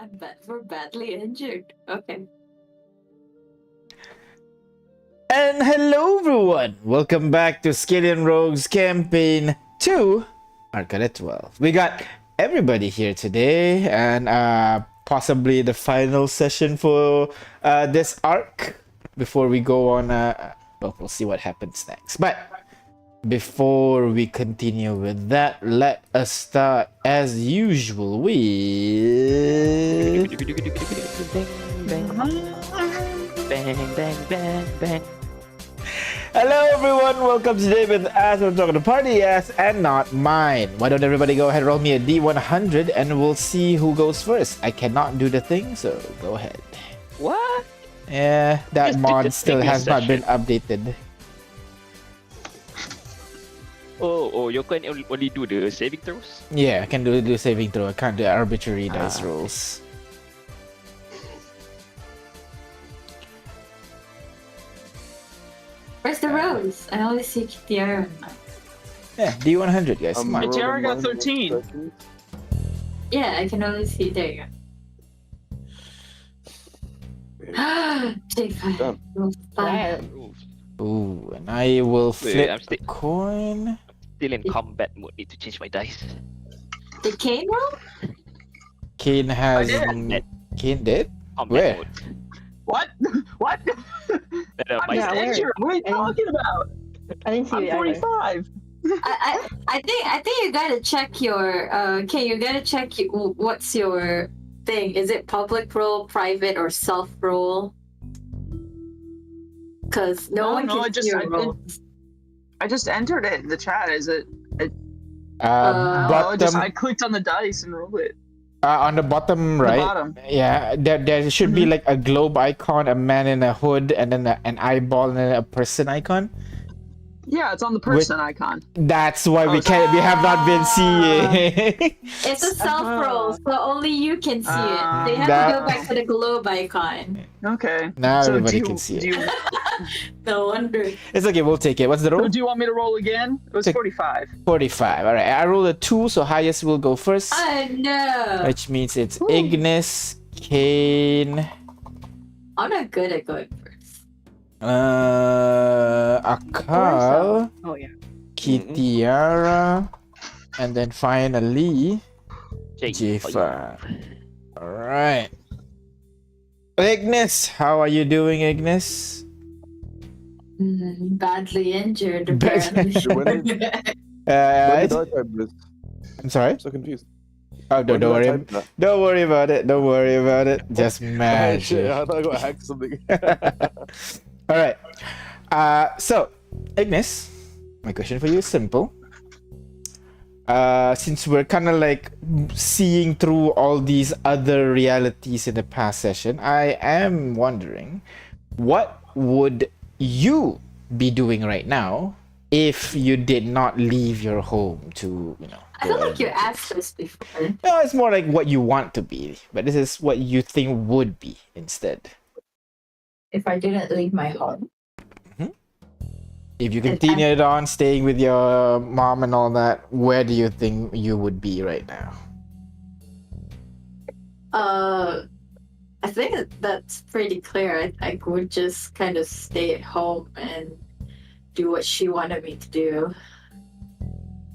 We're badly injured. Okay. And hello everyone! Welcome back to Skillian Rogues Campaign 2, Arcade 12. We got everybody here today, and possibly the final session for this arc before we go on. Well, we'll see what happens next. But before we continue with that, let us start as usual with. Bang. Hello everyone, welcome today with As We're Talking to Party Ass and not mine. Why don't everybody go ahead and roll me a D100 and we'll see who goes first. I cannot do the thing, so go ahead. What? Yeah, that Just mod did the still previous has not been session. updated. Oh, you can only do the saving throws? Yeah, I can do saving throw. I can't do arbitrary dice rolls. Where's the rose? I only see Tiara. Yeah, D100 guys, come on. Tiara got 13. Yeah, I can only see. There you go. Take 5. Done. Roll 5. Ooh, and I will flip I'm a coin. still in combat mode. Need to change my dice. Did Kane roll? Kane has... did. Kane did? Combat Where? mode. What? What? I'm My just injured. What are you talking about? I didn't see I'm it either. 45. I think you gotta check your Kane. You gotta check what's your thing. Is it public role, private, or self role? Because no one can see your rolls. I just entered it in the chat. Is it? Bottom, I clicked on the dice and rolled it. on the bottom right. bottom. Yeah, there should be like a globe icon, a man in a hood, and then an eyeball and then a person icon. Yeah, it's on the person icon. That's why we have not been seeing. It's a self roll, so only you can see it. They have to go back to the globe icon. Okay. Now So everybody do you- can see do it. you- No wonder. It's okay, we'll take it. What's the So roll? do you want me to roll again? It was Take- 45. 45. All right, I rolled a 2, so highest will go first, Oh no! which means it's Ooh. Ignis, Kane, I'm not good at going first. Akaal, Oh yeah. Kitiara, and then finally Jifa. All right. Ignis, how are you doing, Ignis? Badly injured, Badly apparently. I'm sorry. I'm so confused. Oh, don't worry. Don't worry about it. Don't worry about it. Just Shit, magic. I thought I got hacked or something. All right. So, Ignis, my question for you is simple. Since we're kind of like seeing through all these other realities in the past session, I am wondering, what would you be doing right now if you did not leave your home to, I feel like you asked this before. No, it's more like what you want to be, but this is what you think would be instead. If I didn't leave my home. If you continued on staying with your mom and all that, where do you think you would be right now? I think that's pretty clear. I would just kind of stay at home and do what she wanted me to do.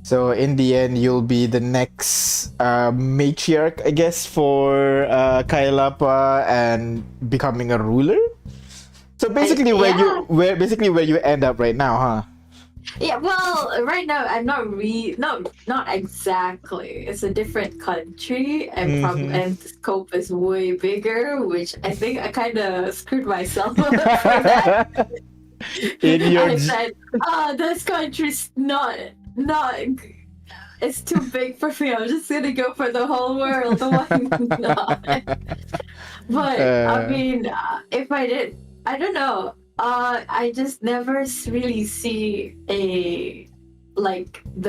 So in the end, you'll be the next matriarch, I guess, for Kailapa and becoming a ruler. So basically, where you end up right now, huh? Yeah, well, right now I'm not not exactly. It's a different country, and and the scope is way bigger, which I think I kind of screwed myself up for that. In your I said, this country's not. It's too big for me. I'm just gonna go for the whole world. Why not? But I mean, if I did, I don't know. I just never really see the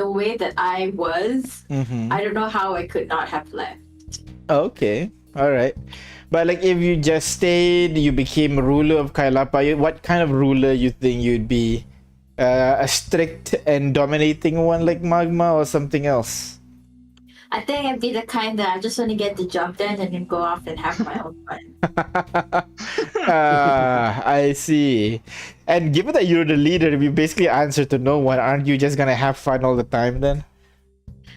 way that I was. I don't know how I could not have left. Okay, all right. But like, if you just stayed, you became ruler of Kailapa. What kind of ruler you think you'd be? A strict and dominating one like Magma, or something else? I think I'd be the kind that I just want to get the job done and then go off and have my own fun. I see. And given that you're the leader, you basically answer to no one. Aren't you just gonna have fun all the time then?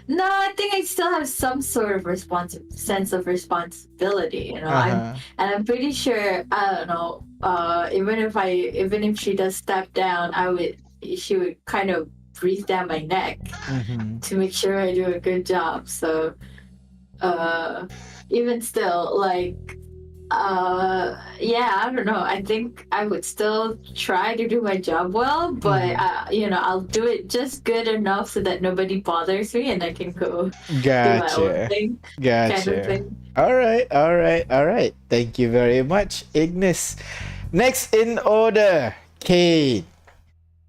No, I think I still have some sort of sense of responsibility. You know, Uh-huh. I'm pretty sure. I don't know. Even if she does step down, she would kind of breathe down my neck Mm-hmm. to make sure I do a good job. So, even still, like, yeah, I don't know. I think I would still try to do my job well, but I'll do it just good enough so that nobody bothers me and I can go do my own Gotcha. thing, kind of Gotcha. thing. All right, all right, all right. Thank you very much, Ignis. Next in order, Kate.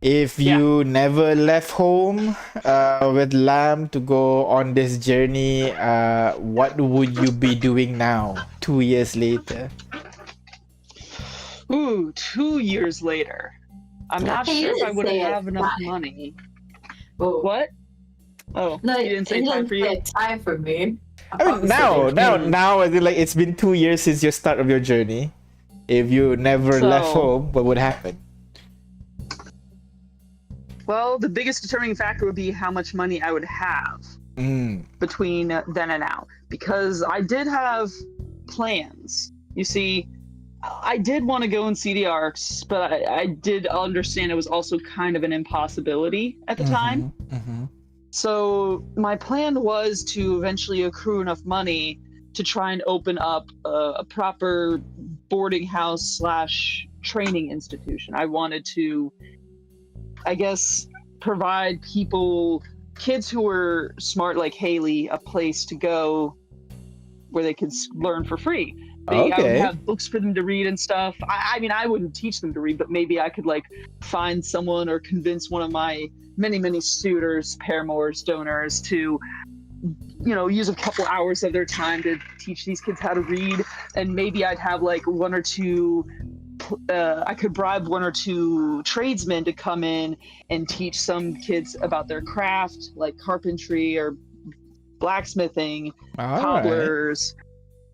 If you never left home with Lamb to go on this journey, what would you be doing now, 2 years later? Ooh, 2 years later. I'm not He sure if I didn't would say have it. enough Fine. money. Oh. What? Oh, No, you didn't say he time for you? say time for me. I mean, now, I feel like it's been 2 years since your start of your journey. If you never left So- home, what would happen? Well, the biggest determining factor would be how much money I would have between then and now. Because I did have plans. You see, I did want to go and see the Arcs, but I did understand it was also kind of an impossibility at the time. Mm-hmm. So my plan was to eventually accrue enough money to try and open up a proper boarding house / training institution. I wanted to, I guess, provide kids who were smart like Haley, a place to go where they could learn for free. I would Okay. have books for them to read and stuff. I mean, I wouldn't teach them to read, but maybe I could like find someone or convince one of my many suitors, paramours, donors to, use a couple hours of their time to teach these kids how to read. And maybe I'd have like one or two, I could bribe one or two tradesmen to come in and teach some kids about their craft, like carpentry or blacksmithing, All right. cobblers.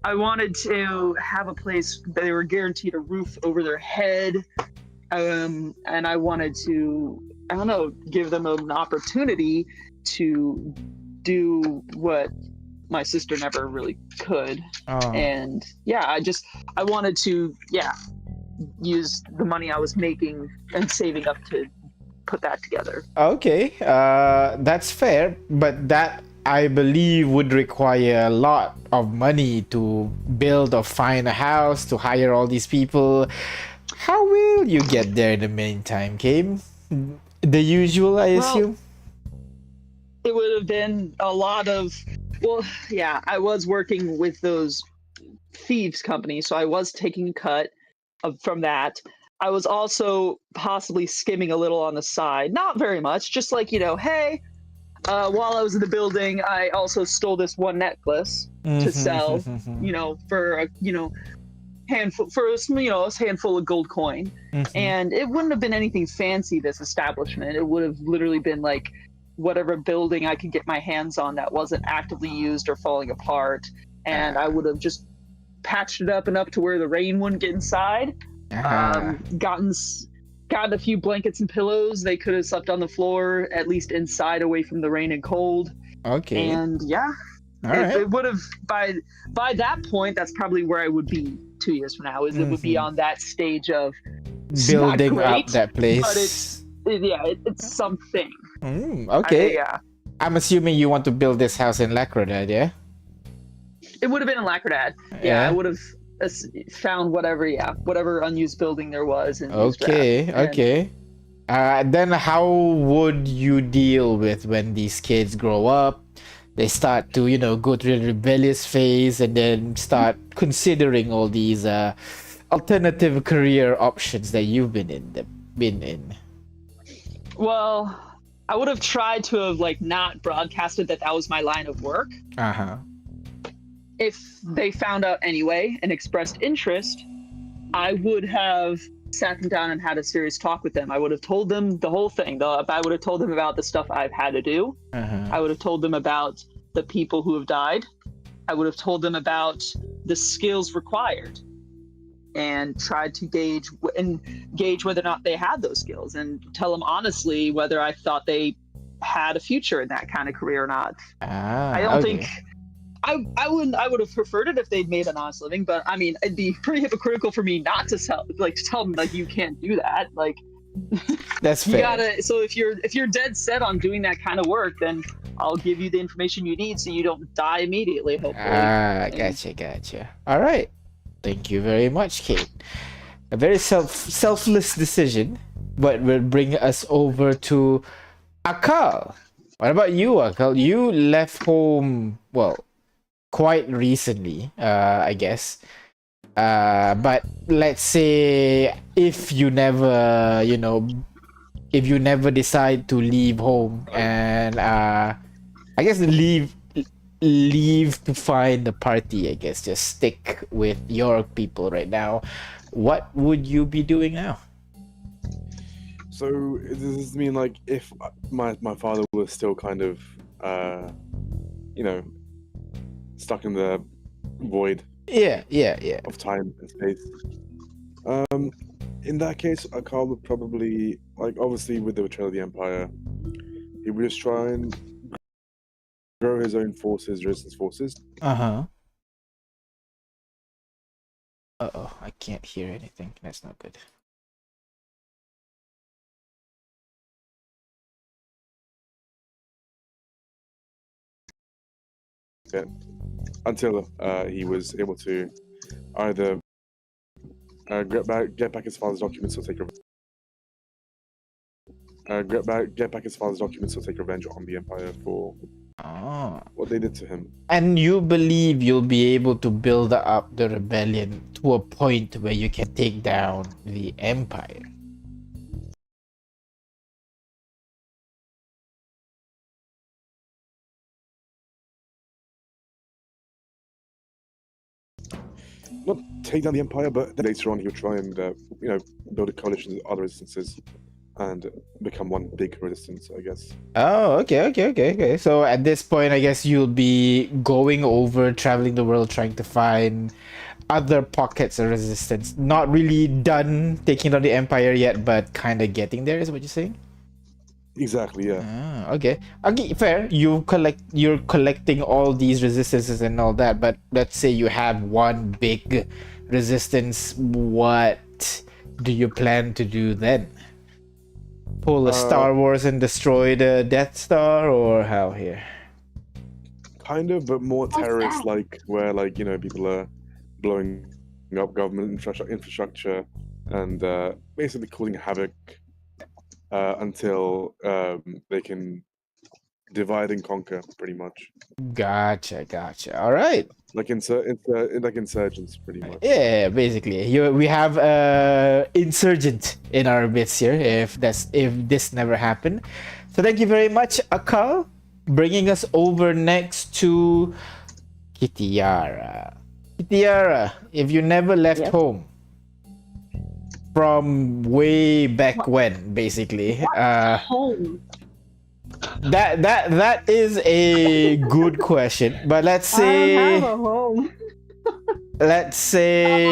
I wanted to have a place that they were guaranteed a roof over their head. And I wanted to, I don't know, give them an opportunity to do what my sister never really could. Oh. And yeah, I wanted to, use the money I was making and saving up to put that together. Okay, that's fair, but that I believe would require a lot of money to build or find a house, to hire all these people. How will you get there in the meantime, Kim? The usual, I assume? It would have been a lot of, I was working with those thieves companies, so I was taking a cut from that. I was also possibly skimming a little on the side, not very much, just like, hey, while I was in the building, I also stole this one necklace to sell, for a, handful, for a handful of gold coin. And it wouldn't have been anything fancy, this establishment. It would have literally been like whatever building I could get my hands on that wasn't actively used or falling apart. And I would have just patched it up enough to where the rain wouldn't get inside. Gotten a few blankets and pillows. They could have slept on the floor, at least inside, away from the rain and cold. Okay. And yeah, it would have, by that point, that's probably where I would be 2 years from now. It would be on that stage of building not great, up that place. but it's something. Okay. Yeah. I'm assuming you want to build this house in Lacrodad, yeah? It would have been in Lacrodad. Yeah, I would have found whatever unused building there was. And Okay. Then how would you deal with when these kids grow up? They start to, go through the rebellious phase and then start considering all these alternative career options that you've been in. Well, I would have tried to have not broadcasted that was my line of work. If they found out anyway and expressed interest, I would have sat them down and had a serious talk with them. I would have told them the whole thing. I would have told them about the stuff I've had to do. I would have told them about the people who have died. I would have told them about the skills required and tried to gauge whether or not they had those skills, and tell them honestly whether I thought they had a future in that kind of career or not. I don't think I would have preferred it if they'd made an honest living, but I mean, it'd be pretty hypocritical for me not to tell them like you can't do that. Like That's you fair. gotta. So if you're dead set on doing that kind of work, then I'll give you the information you need so you don't die immediately. Hopefully. Gotcha. All right. Thank you very much, Kate. A very selfless decision, but will bring us over to Akaal. What about you, Akaal? You left home, well, quite recently, I guess. But let's say if you never, if you never decide to leave home and I guess leave to find the party, I guess just stick with your people right now, what would you be doing now? So does this mean like if my father was still kind of stuck in the void Yeah. of time and space? In that case, Akaal would probably, like, obviously with the betrayal of the Empire, he would just try and grow his own forces, resistance forces. Uh-oh, I can't hear anything. That's not good. Yeah. Until he was able to either get back his father's documents or take revenge. Get back his father's documents or take revenge on the Empire for what they did to him. And you believe you'll be able to build up the rebellion to a point where you can take down the Empire? Not take down the Empire, but then later on he would try and build a coalition with other resistances and become one big resistance, I guess. Oh, okay. So at this point, I guess you'll be going over, traveling the world, trying to find other pockets of resistance. Not really done taking down the Empire yet, but kind of getting there, is what you're saying? Exactly, yeah. Okay, fair. You're collecting all these resistances and all that, but let's say you have one big resistance. What do you plan to do then? Pull a Star Wars and destroy the Death Star, or how here? Kind of, but more terrorist-like, where people are blowing up government infrastructure and basically causing havoc until they can divide and conquer, pretty much. Gotcha. All right. Like insurgents, pretty much. Yeah, basically, we have insurgent in our midst here. If this never happened, so thank you very much, Akaal, bringing us over next to Kitiara. Kitiara, if you never left home from way back when, basically, Home. that is a good question. But let's say, I don't have a home. let's say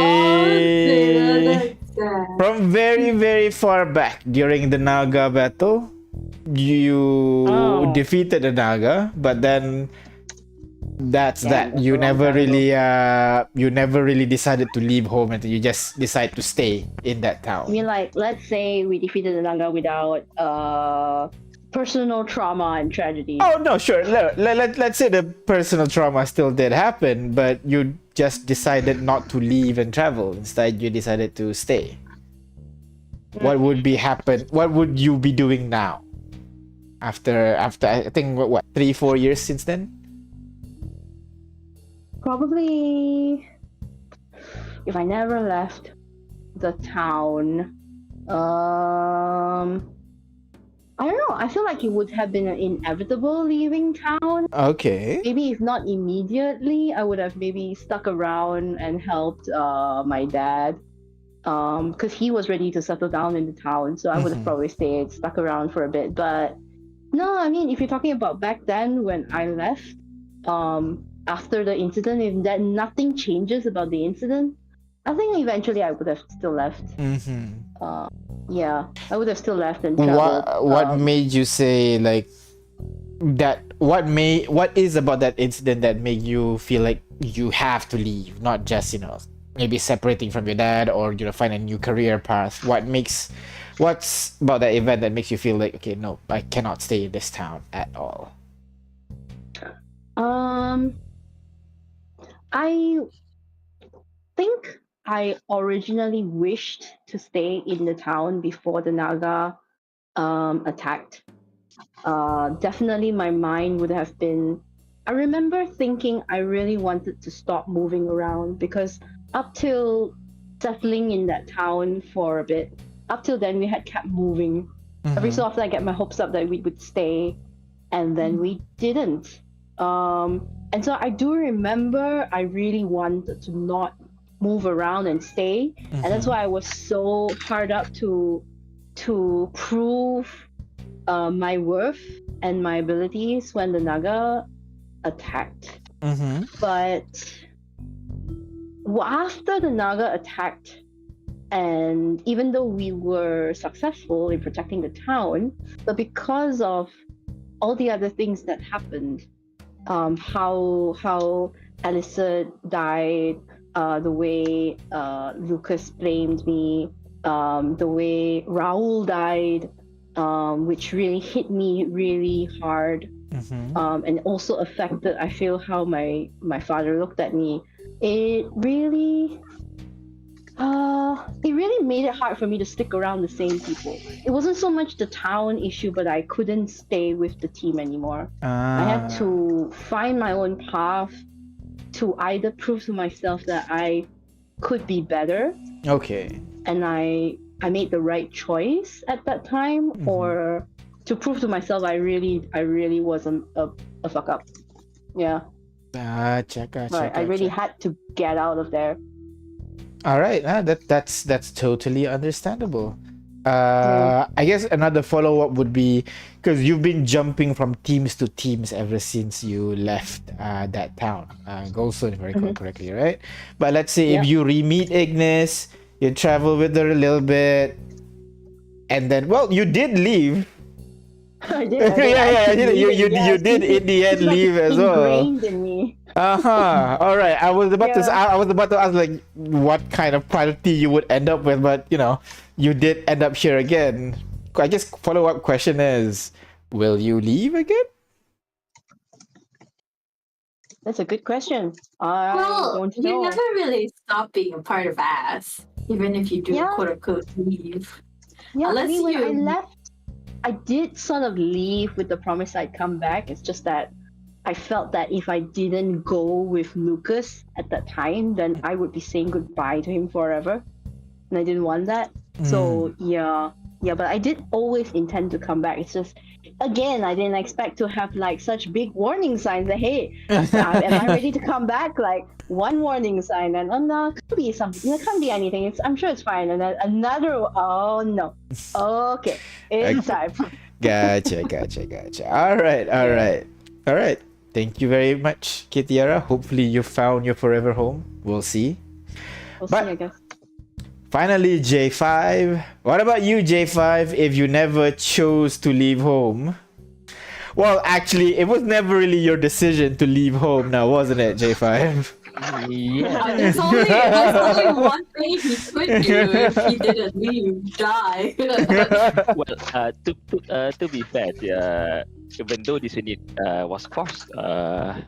from very, very far back during the Naga battle, you defeated the Naga, but then that's that. You never really decided to leave home, and you just decide to stay in that town. I mean, like, let's say we defeated the Naga without personal trauma and tragedy. Oh no, sure. Let's say the personal trauma still did happen, but you just decided not to leave and travel. Instead, you decided to stay. What would What would you be doing now? After I think what 3-4 years since then? Probably, if I never left the town, I don't know. I feel like it would have been an inevitable leaving town. Okay. Maybe if not immediately, I would have maybe stuck around and helped my dad, because he was ready to settle down in the town. So I would have probably stuck around for a bit. But no, I mean, if you're talking about back then when I left, after the incident, if that nothing changes about the incident, I think eventually I would have still left. Yeah, I would have still left and traveled. What made you say like that? What is about that incident that made you feel like you have to leave, not just maybe separating from your dad or find a new career path? What's about that event that makes you feel like, okay, no, I cannot stay in this town at all? I think I originally wished to stay in the town before the Naga attacked. Definitely my mind would have been. I remember thinking I really wanted to stop moving around because up till settling in that town for a bit, up till then we had kept moving. Every so often I get my hopes up that we would stay, and then we didn't. And so I do remember I really wanted to not move around and stay, and that's why I was so hard up to prove my worth and my abilities when the Naga attacked. But after the Naga attacked, and even though we were successful in protecting the town, but because of all the other things that happened, how Alyssa died, the way Lucas blamed me, the way Raul died, which really hit me really hard, and also affected, I feel, how my father looked at me. It really made it hard for me to stick around the same people. It wasn't so much the town issue, but I couldn't stay with the team anymore. I had to find my own path to either prove to myself that I could be better. Okay. And I made the right choice at that time, or to prove to myself I really wasn't a fuck up. Yeah. Gotcha. But I really had to get out of there. All right, that's totally understandable. I guess another follow-up would be, because you've been jumping from teams to teams ever since you left that town, Golson, if I recall correctly, right? But let's say if you re-meet Ignis, you travel with her a little bit, and then, well, you did leave. I did. You did in the end leave as well. Ingrained in me. All right. I was about to ask like what kind of party you would end up with, but you did end up here again. I guess follow-up question is, will you leave again? That's a good question. I don't know. You never really stop being a part of us, even if you do quote unquote leave. Yeah, Unless when I you left, I did sort of leave with the promise I'd come back. It's just that I felt that if I didn't go with Lucas at that time, then I would be saying goodbye to him forever. And I didn't want that. So yeah, but I did always intend to come back. It's just, again, I didn't expect to have like such big warning signs that, hey, am I ready to come back? Like one warning sign, and no, it could be something. It can't be anything. I'm sure it's fine. And then another, oh no, okay, it's time. Gotcha. All right. Thank you very much, Kitiara. Hopefully you found your forever home. We'll see. We'll see, I guess. Finally, J5. What about you, J5, if you never chose to leave home? Well, actually, it was never really your decision to leave home now, wasn't it, J5? Yeah. There's only one thing he could do if he didn't leave, die. Well, to be fair, even though this unit was forced to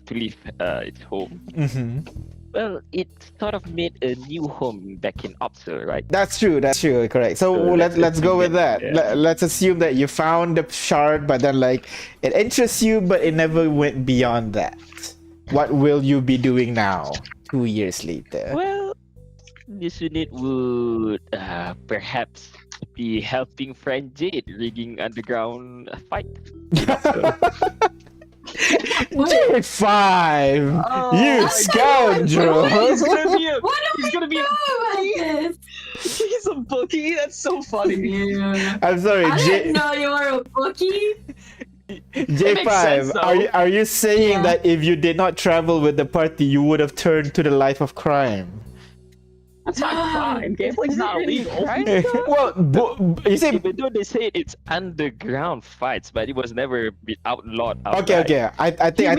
leave its home, well, it sort of made a new home back in Opsa, right? That's true, correct. So let's go with that. Yeah. Let's assume that you found the shard, but then like it interests you, but it never went beyond that. What will you be doing now, 2 years later? Well, this unit would perhaps be helping friend Jade rigging underground fight. J5! Oh, You scoundrel! He's gonna be a, What do he's we gonna be do a, about this? he's a bookie. That's so funny. I'm sorry, I didn't know you were a bookie. J5, though. are you saying Yeah. that if you did not travel with the party, you would have turned to the life of crime? That's not crime. Gambling's not illegal. Right? Well, you say Even though they say it's underground fights, but it was never be outlawed. okay, outright. okay. I think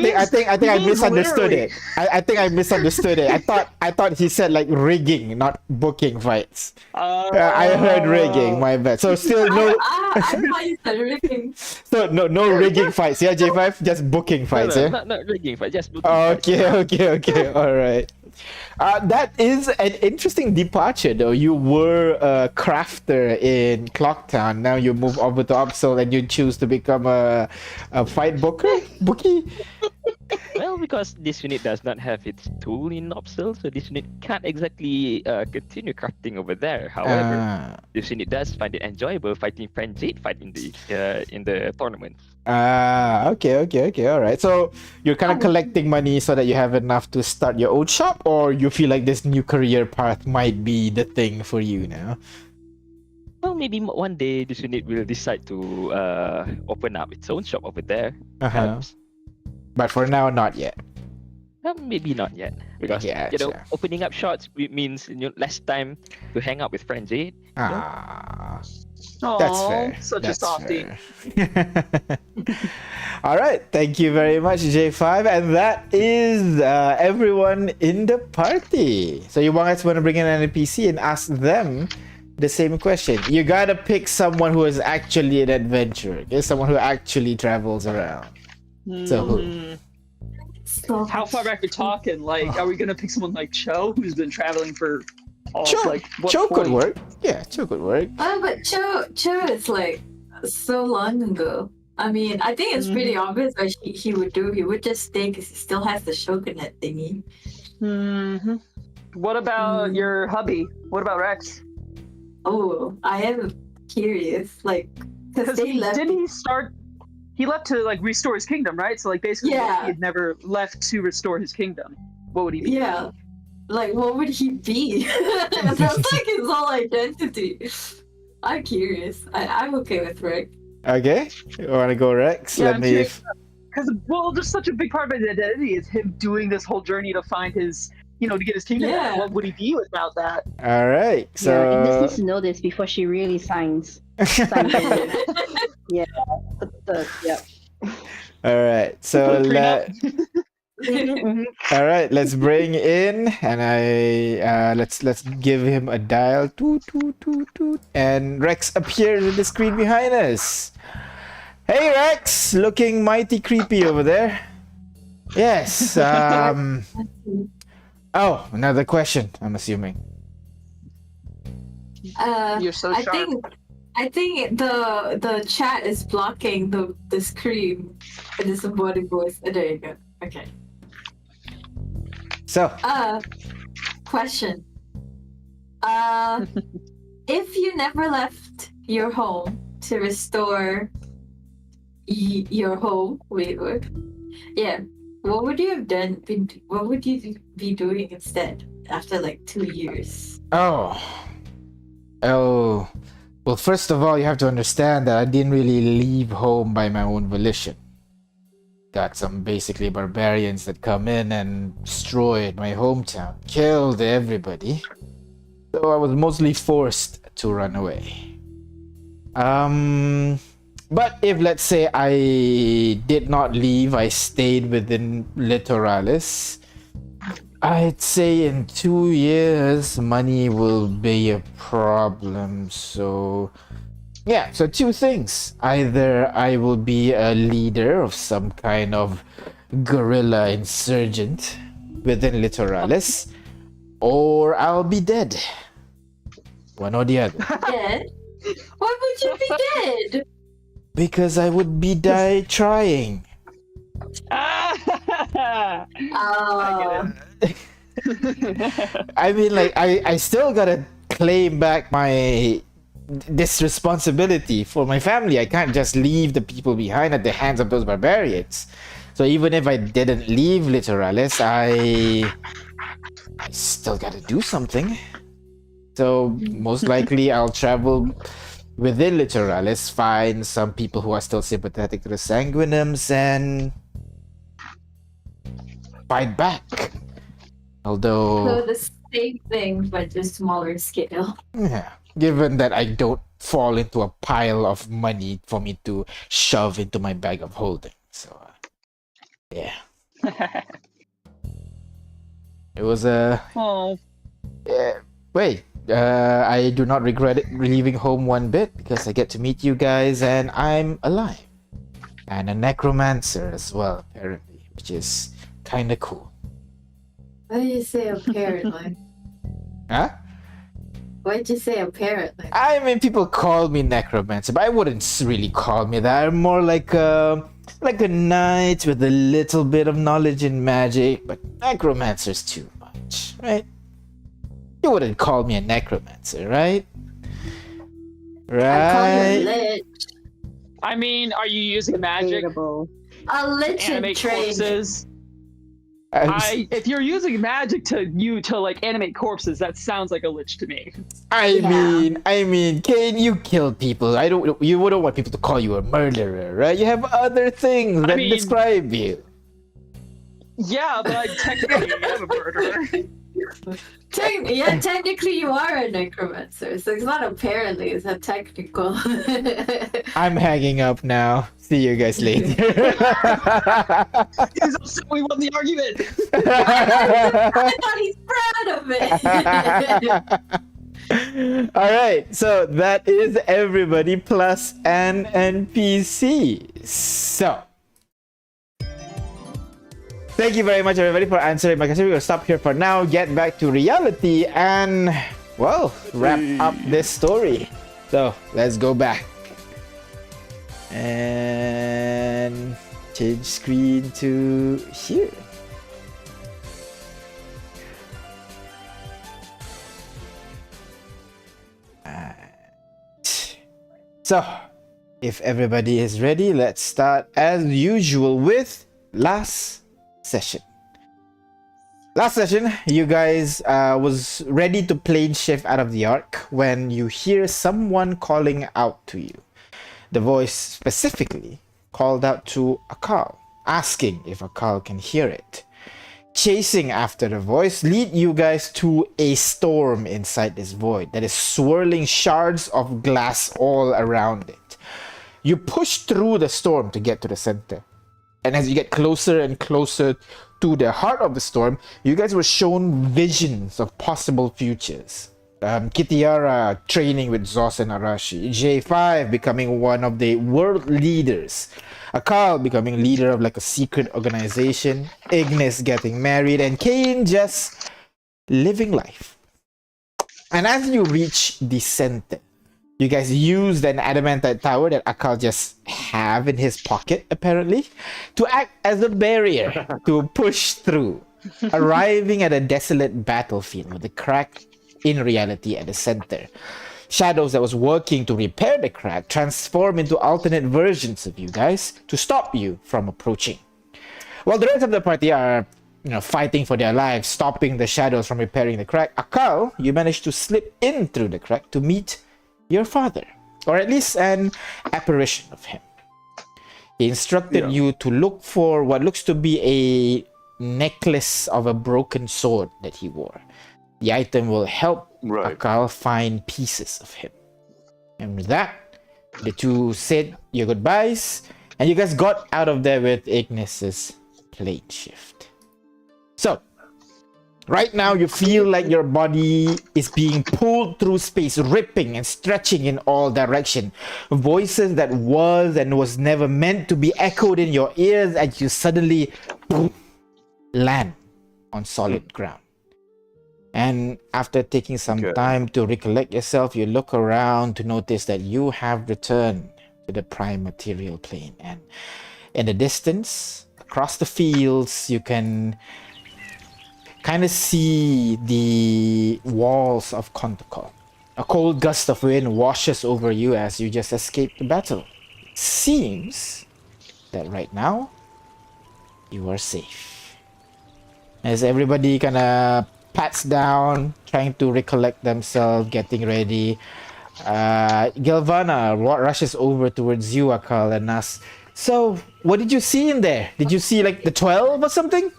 He I means misunderstood literally. it. I think I misunderstood it. I thought he said like rigging, not booking fights. I heard rigging. My bad. So still no, I thought you said rigging. so no rigging fights. Yeah, J5, just booking No, fights. no, Yeah. not rigging fight, just booking fights. Okay. All right. That is an interesting departure, though. You were a crafter in Clocktown. Now you move over to Upsall and you choose to become a fight bookie. Well, because this unit does not have its tool in Opsal, so this unit can't exactly continue crafting over there. However, Ah. this unit does find it enjoyable fighting Friend Jade fight in the tournament. Okay. All right. So you're kind of collecting money so that you have enough to start your own shop, or you feel like this new career path might be the thing for you now? Well, maybe one day this unit will decide to open up its own shop over there. Uh-huh. Perhaps. But for now, not yet. Well, maybe not yet, because Gotcha. opening up shops means less time to hang out with Friend Jade. Ah. Aw, That's fair. Such That's a softie. fair. All right. Thank you very much, J5. And that is everyone in the party. So you guys want to bring in an NPC and ask them the same question. You gotta pick someone who is actually an adventurer. Okay? Someone who actually travels around. So who? So How far back are we talking? Like, are we gonna pick someone like Cho, who's been traveling for all Cho, like what Cho could point? work. Yeah, Cho could work. But Cho is like so long ago. I mean, I think it's pretty obvious what he would do. He would just stay because he still has the shogunate thingy. Mm-hmm. What about Mm. your hubby? What about Rex? Oh, I am curious. Like, because Because they left. didn't he start? He left to like restore his kingdom, right? So like basically, Yeah. he had never left to restore his kingdom. What would he be? Yeah. Like, what would he be? That's like his whole identity. I'm curious. I'm okay with Rick. Okay. You wanna go, Rex? Yeah, Let I'm me. curious. Because just such a big part of his identity is him doing this whole journey to find his, to get his kingdom. back. Yeah. What would he be without that? All right. Yeah, Ignis So. needs to know this before she really signs. signs the yeah. Yeah. All right. So Prenup. all right. Let's bring in, and let's give him a dial. Toot toot toot toot. And Rex appears on the screen behind us. Hey Rex, looking mighty creepy over there. Yes. Oh, another question. I'm assuming. You're so I sharp. think the chat is blocking the screen. It is a body voice. There you go. Okay. So. Question. If you never left your home to restore your home, what? Yeah. What would you have done? What would you be doing instead after like 2 years? Oh. Well, first of all, you have to understand that I didn't really leave home by my own volition. Got some basically barbarians that come in and destroyed my hometown, killed everybody. So I was mostly forced to run away. But if, let's say, I did not leave, I stayed within Littoralis, I'd say in 2 years, money will be a problem. So, yeah, so two things. Either I will be a leader of some kind of guerrilla insurgent within Littoralis, or I'll be dead. One or the other. Dead? Why would you be dead? Because I would be die trying. Oh. I mean, like, I still gotta claim back this responsibility for my family. I can't just leave the people behind at the hands of those barbarians. So even if I didn't leave Littoralis, I still gotta do something. So most likely I'll travel within Littoralis find some people who are still sympathetic to the Sanguinums and fight back. So Although, the same thing, but just smaller scale. yeah, given that I don't fall into a pile of money for me to shove into my bag of holding. So, yeah. It was a... Oh, wait, I do not regret it leaving home one bit because I get to meet you guys and I'm alive. And a necromancer as well, apparently, which is kind of cool. Why did you say apparently? Huh? Why'd you say apparently? I mean, people call me necromancer, but I wouldn't really call me that. I'm more like a knight with a little bit of knowledge in magic, but necromancer's too much, right? You wouldn't call me a necromancer, right? I call you a Right? lich. I mean, are you using magic? Debatable. A lich in Animate trade. corpses? I'm If you're using magic to like animate corpses, that sounds like a lich to me. I Yeah. mean, Kane, you kill people. You wouldn't want people to call you a murderer, right? You have other things that mean- describe you. Yeah, but I technically am a murderer. Technically you are a necromancer, so it's not apparently, it's a technical. I'm hanging up now. See you guys later. He's upset we won the argument. I thought he's proud of it. All right, so that is everybody plus an NPC. So, thank you very much, everybody, for answering my question. We're gonna stop here for now, get back to reality, and well, wrap up this story. So let's go back and change screen to here. So, if everybody is ready, let's start as usual with last session. Last session, you guys was ready to plane shift out of the Ark when you hear someone calling out to you. The voice specifically called out to Akaal, asking if Akaal can hear it. Chasing after the voice lead you guys to a storm inside this void that is swirling shards of glass all around it. You push through the storm to get to the center. And as you get closer and closer to the heart of the storm, you guys were shown visions of possible futures. Kitiara training with Zos and Arashi, J5 becoming one of the world leaders, Akaal becoming leader of like a secret organization, Ignis getting married, and Kane just living life. And as you reach the center, you guys used an adamantite tower that Akaal just have in his pocket, apparently, to act as a barrier to push through, arriving at a desolate battlefield with a crack in reality at the center. Shadows that was working to repair the crack transform into alternate versions of you guys to stop you from approaching. While the rest of the party are, fighting for their lives, stopping the shadows from repairing the crack, Akaal, you managed to slip in through the crack to meet your father, or at least an apparition of him. He instructed you to look for what looks to be a necklace of a broken sword that he wore. The item will help Akaal find pieces of him. And with that, the two said your goodbyes, and you guys got out of there with Ignis's plane shift. So, right now you feel like your body is being pulled through space, ripping and stretching in all directions. Voices that was and was never meant to be echoed in your ears as you suddenly land on solid ground. And after taking some time to recollect yourself, you look around to notice that you have returned to the prime material plane. And in the distance, across the fields, you can kind of see the walls of Kontakol. A cold gust of wind washes over you as you just escape the battle. It seems that right now, you are safe. As everybody kind of pats down, trying to recollect themselves, getting ready, Galvana rushes over towards you, Akal, and asks, "So, what did you see in there? Did you see like the 12 or something?"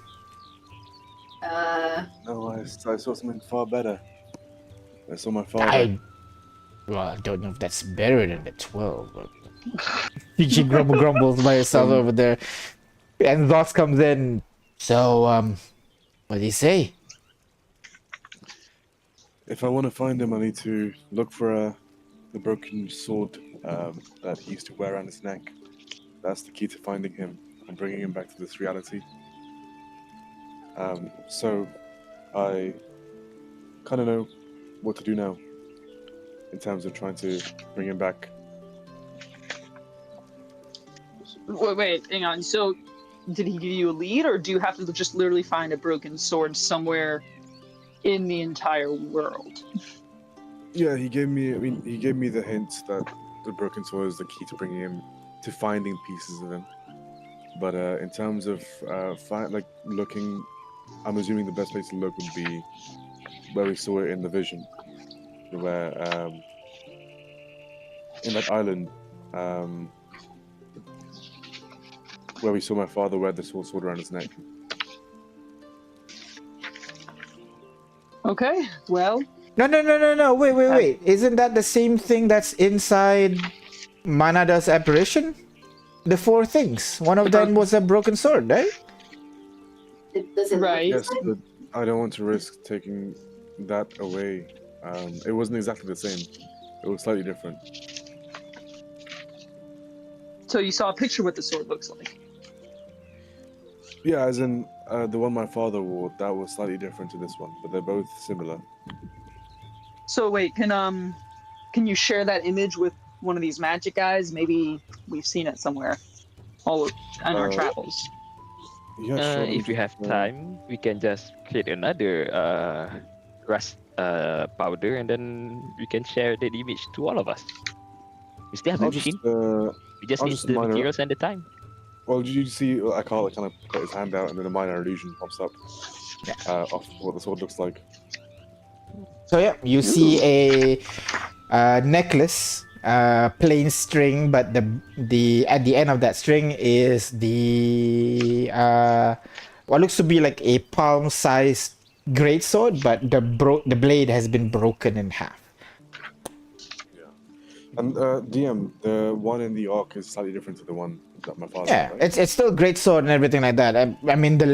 No, I saw something far better. I saw my father. I don't know if that's better than the 12. But... she grumbles by herself over there. And Zoss comes in. So, what did he say? If I want to find him, I need to look for the broken sword that he used to wear around his neck. That's the key to finding him and bringing him back to this reality. So, I kind of know what to do now in terms of trying to bring him back. Wait, hang on. So, did he give you a lead, or do you have to just literally find a broken sword somewhere in the entire world? Yeah, he gave me. I mean, he gave me the hint that the broken sword is the key to bringing him to finding pieces of him. But in terms of looking, I'm assuming the best place to look would be where we saw it in the vision, where in that island, where we saw my father wear the sword around his neck. Okay, well. No. Wait. Isn't that the same thing that's inside Manada's apparition? The 4 things. One of them was a broken sword, right? Right. Yes, but I don't want to risk taking that away. It wasn't exactly the same. It was slightly different. So you saw a picture what the sword looks like? Yeah, as in the one my father wore, that was slightly different to this one, but they're both similar. So wait, can you share that image with one of these magic guys? Maybe we've seen it somewhere on our travels. Yeah, sure. If we have time, we can just create another rust powder, and then we can share that image to all of us. We still have the machine. We just I'll need just the minor- materials and the time. Well, did you see Akaal kind of put his hand out and then a minor illusion pops up of what the sword looks like? So yeah, you see a necklace, plain string, but the at the end of that string is the what looks to be like a palm-sized greatsword, but the blade has been broken in half. And DM, the one in the arc is slightly different to the one that my father. Yeah, right? it's still greatsword and everything like that. I mean the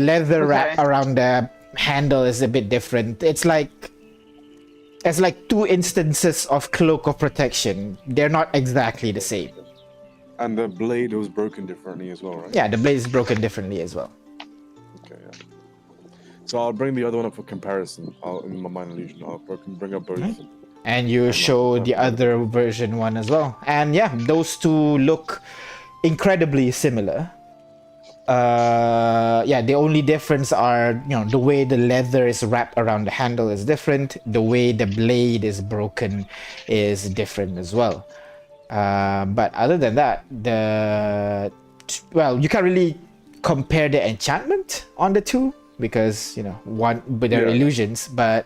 leather wrap around the handle is a bit different. It's like 2 instances of cloak of protection. They're not exactly the same. And the blade was broken differently as well, right? Yeah, the blade is broken differently as well. Okay, yeah. So I'll bring the other one up for comparison. In my mind illusion, I'll bring up both. And you show the other version one as well. And yeah, those 2 look incredibly similar. Yeah, the only difference are, the way the leather is wrapped around the handle is different. The way the blade is broken is different as well. But other than that, you can't really compare the enchantment on the 2 because, but they're illusions. But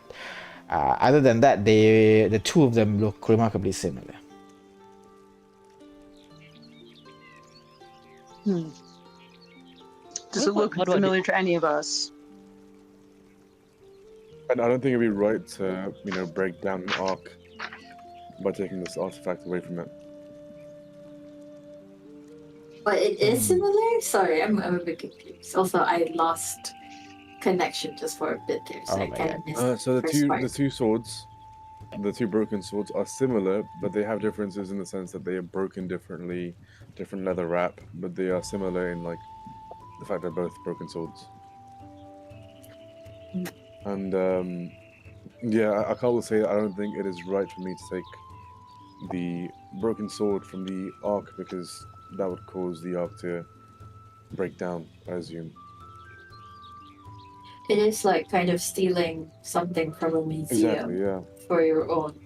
other than that, the 2 of them look remarkably similar. Does it look familiar to any of us? And I don't think it'd be right to, break down an arc by taking this artifact away from it. But it is similar? Sorry, I'm a bit confused. Also, I lost connection just for a bit there, so I kind of missed So the first the 2 swords, the 2 broken swords are similar, but they have differences in the sense that they are broken differently, different leather wrap, but they are similar in like the fact they're both broken swords. And I can't say I don't think it is right for me to take the broken sword from the ark because that would cause the ark to break down, I assume. It is like kind of stealing something from a museum Exactly, yeah. for your own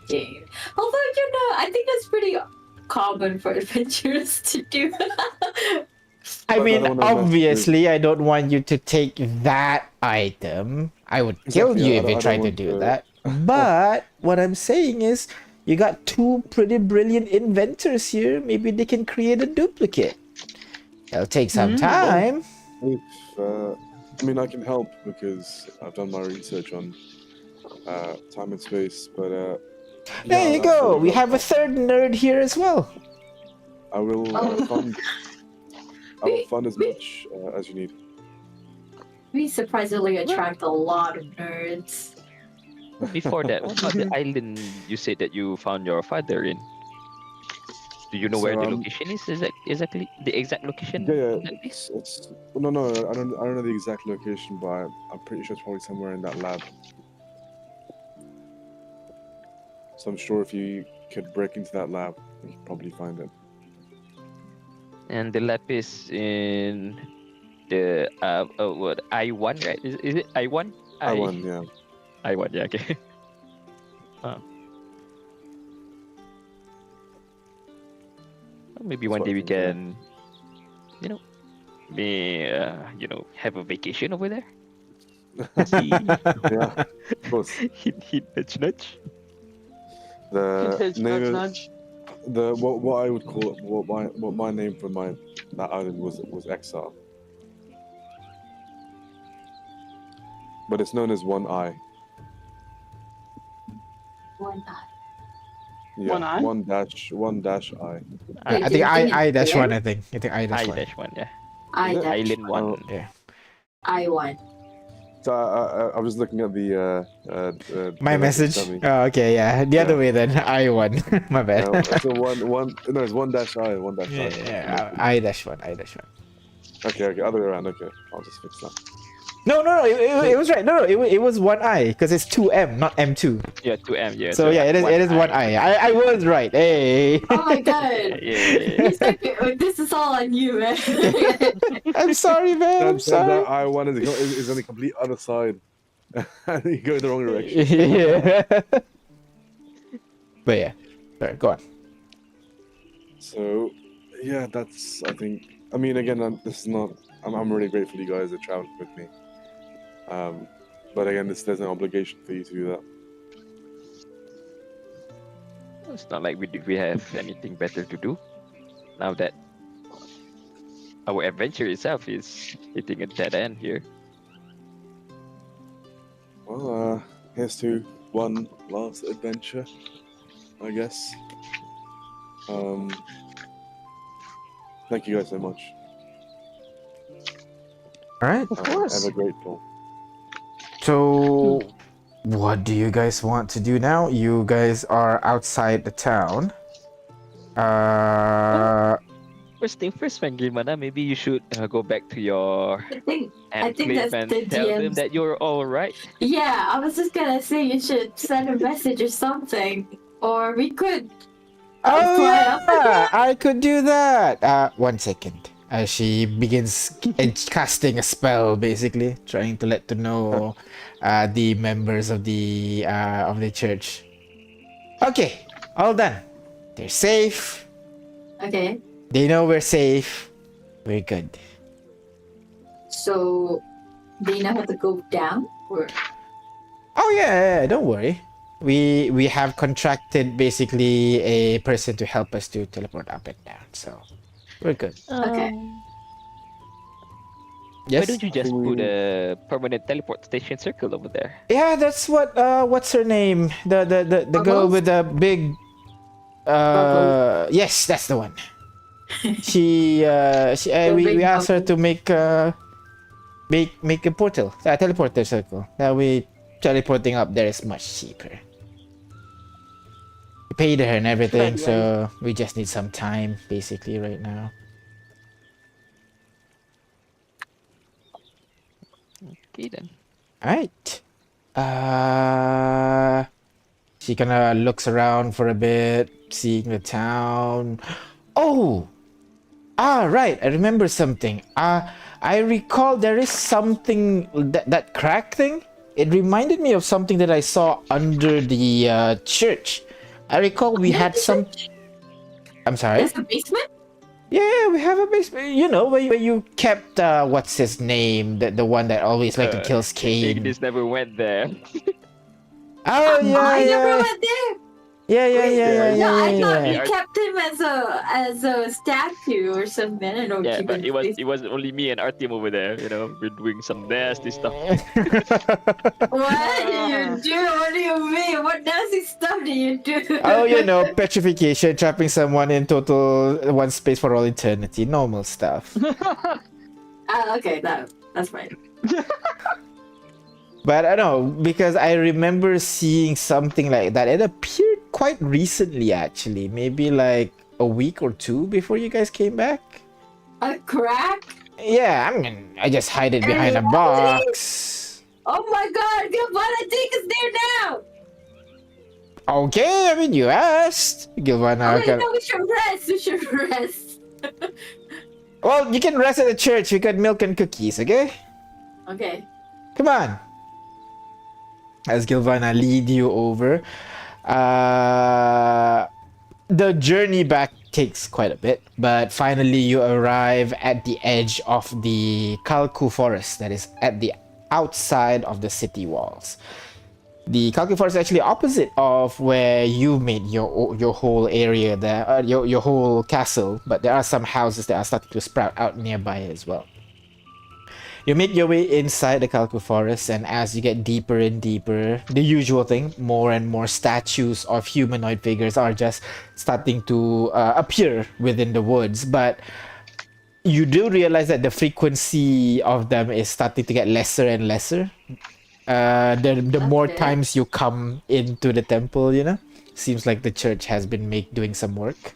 gain. Although, I think that's pretty common for adventurers to do. I mean, obviously, I don't want you to take that item. I would kill you if you tried to do that. But what I'm saying is, you got two pretty brilliant inventors here. Maybe they can create a duplicate. It'll take some time. If, I mean, I can help because I've done my research on time and space, but There you I'll go. absolutely We help have a out. third nerd here as well. I will fund. I will fund as much as you need. We surprisingly attract a lot of nerds. Before that, what about the island you said that you found your father in? Do you know where So, the location is? Exactly the exact location? Yeah, of that place? it's no, I don't know the exact location, but I'm pretty sure it's probably somewhere in that lab. So I'm sure if you could break into that lab, you could probably find it. And the lab is in the what I1, right? Is it I1? I won, yeah. I1, yeah, okay. Well, maybe one That's what day I we think, yeah. can, have a vacation over there. See, Yeah, of course. hint, nudge, nudge. The Nudge, name of nudge. what I would call it, what my name for that island was Exile, but it's known as One Eye. One eye. Yeah, One Eye? one dash I. I Wait, think do you I dash care? one. I think I dash I one. dash one, yeah. I Is it? dash Island one. Oh. Yeah. I one. So I was looking at the My the message. dummy. Oh, okay, yeah. The other Yeah. way then. I won. My bad. So one no, it's one dash I, one dash I. Yeah, I dash one. I dash one. Okay, other way around. Okay, I'll just fix that. No. It was right. No. It was one I because it's 2M, not M2. Yeah, 2M, yeah. So yeah, it is one I. I was right. Hey. Oh my god. Yeah. This is all on you, man. I'm sorry, man. I'm Turns sorry. out I one is on the complete other side, and you go the wrong direction. Yeah. But yeah. Sorry, go on. So, yeah, that's I think. I mean, again, this is not. I'm really grateful you guys are traveling with me. But again, there's an obligation for you to do that. It's not like we have anything better to do now that our adventure itself is hitting a dead end here. Well, here's to one last adventure, I guess. Thank you guys so much. All right. Of course. Ever grateful. So, what do you guys want to do now? You guys are outside the town. First thing first, man, gimana? Maybe you should go back to your I think enclave that's and the tell them DM's. that you're all right. Yeah, I was just gonna say you should send a message or something. Or we could Oh fly up yeah, I could do that. 1 second. She begins casting a spell, basically trying to let to know the members of the church. Okay, all done. They're safe. Okay. They know we're safe. We're good. So they know how to go down or Oh yeah, don't worry. We have contracted basically a person to help us to teleport up and down, so we're good. okay. Why Yes. don't you just put a permanent teleport station circle over there? Yeah, that's what's her name? The girl Bubbles? with the big Bubbles. yes, that's the one. she we big asked her bubble. to make a portal, a teleporter circle. That way teleporting up there is much cheaper. We paid her and everything, Right. so we just need some time basically right now. Okay then. Alright. She kind of looks around for a bit, seeing the town. Oh! Right. I remember something. I recall there is something, that crack thing. It reminded me of something that I saw under the church. I recall we had some... I'm sorry? There's a basement? Yeah, we have a basement. You know, where you kept, what's his name? The one that always like to kills Maybe Cain. this never went there. Oh yeah, I never yeah, went there. yeah, yeah, yeah, yeah, No, I yeah, thought yeah, you yeah. Yeah. kept him as a statue or something. I don't know. Yeah, Keep but him, it was please. it was only me and our team over there. We're doing some nasty stuff. What do you do? What do you mean? What nasty stuff do you do? Oh, petrification, trapping someone in total one space for all eternity, normal stuff. Okay, that's fine. But I don't know, because I remember seeing something like that. It appeared quite recently, actually. Maybe like a week or two before you guys came back. A crack? Yeah, I mean, I just hide it behind a Really? box. Oh my God! Giovanna, take us there now. Okay, I mean, you asked. Giovanna. Okay, no, we should rest. We should rest. Well, you can rest at the church. We got milk and cookies, okay? Okay. Come on. As Gilvana lead you over. The journey back takes quite a bit, but finally you arrive at the edge of the Kalku forest that is at the outside of the city walls. The Kalku forest is actually opposite of where you made your whole area there, your whole castle, but there are some houses that are starting to sprout out nearby as well. You make your way inside the Kalku forest, and as you get deeper and deeper, the usual thing, more and more statues of humanoid figures are just starting to appear within the woods. But you do realize that the frequency of them is starting to get lesser and lesser. The more Okay. times you come into the temple, seems like the church has been doing some work.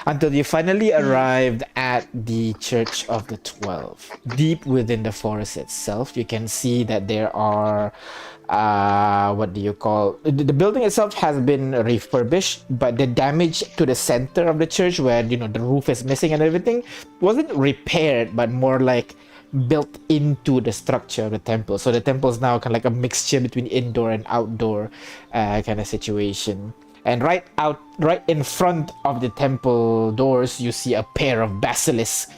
Until you finally arrived at the Church of the 12. Deep within the forest itself, you can see that there are, the building itself has been refurbished, but the damage to the center of the church, where, the roof is missing and everything, wasn't repaired, but more like built into the structure of the temple. So the temple is now kind of like a mixture between indoor and outdoor kind of situation. And right in front of the temple doors, you see a pair of basilisks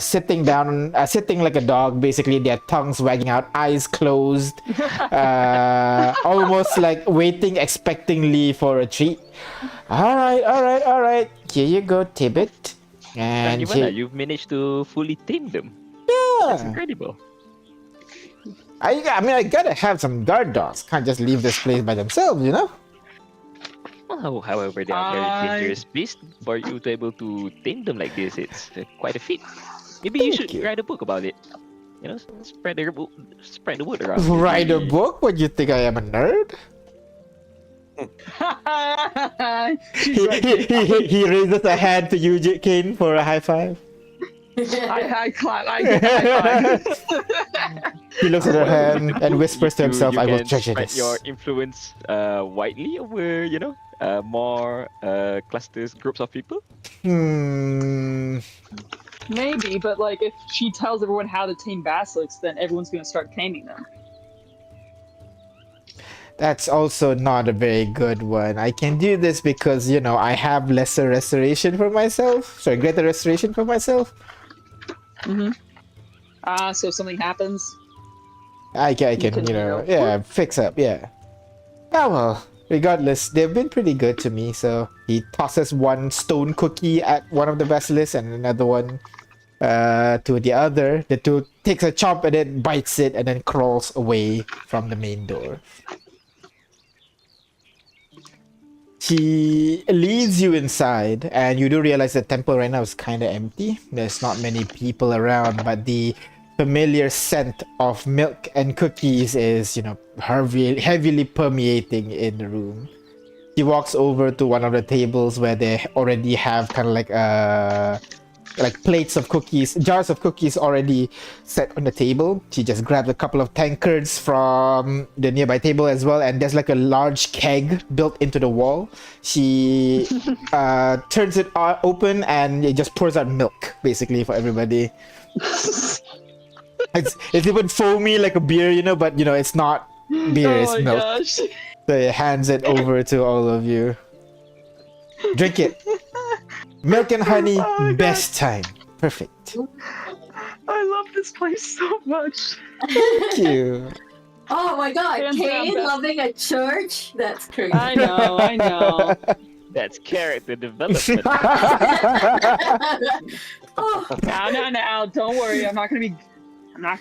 sitting like a dog, basically, their tongues wagging out, eyes closed, almost like waiting expectingly for a treat. All right. Here you go, Tibbet. And Giovanna, you've managed to fully tame them. That's incredible. I mean, I gotta have some guard dogs. Can't just leave this place by themselves, Well, however, they are very dangerous beasts. For you to be able to tame them like this, it's quite a feat. Maybe you should write a book about it. Spread the word around. Write a book? What, you think I am a nerd? He raises a hand to you, Kane, for a high five. I clap. I get high five. He looks at her hand and whispers to himself, "I will can treasure spread this." your influence widely over, more clusters, groups of people. Maybe, but like if she tells everyone how to tame basilisks, then everyone's gonna start taming them. That's also not a very good one. I can do this because, I have lesser restoration for myself. Sorry, greater restoration for myself. So if something happens, I can, can fix up, yeah. Oh well, regardless, they've been pretty good to me, so he tosses one stone cookie at one of the basilisks and another one to the other. The two takes a chomp and then bites it and then crawls away from the main door. He leads you inside, and you do realize the temple right now is kind of empty. There's not many people around, but the familiar scent of milk and cookies is, heavily permeating in the room. He walks over to one of the tables where they already have kind of like plates of cookies, jars of cookies already set on the table. She just grabs a couple of tankards from the nearby table as well, and there's like a large keg built into the wall. She turns it open and it just pours out milk, basically, for everybody. It's even foamy like a beer, but it's not beer, it's milk. Gosh. So he hands it over to all of you. Drink it. Milk and honey, best time. Perfect. I love this place so much. Thank you. Oh my god, Hands down Kane best. loving a church? That's crazy. I know, I know. That's character development. Oh, Now, don't worry. I'm not gonna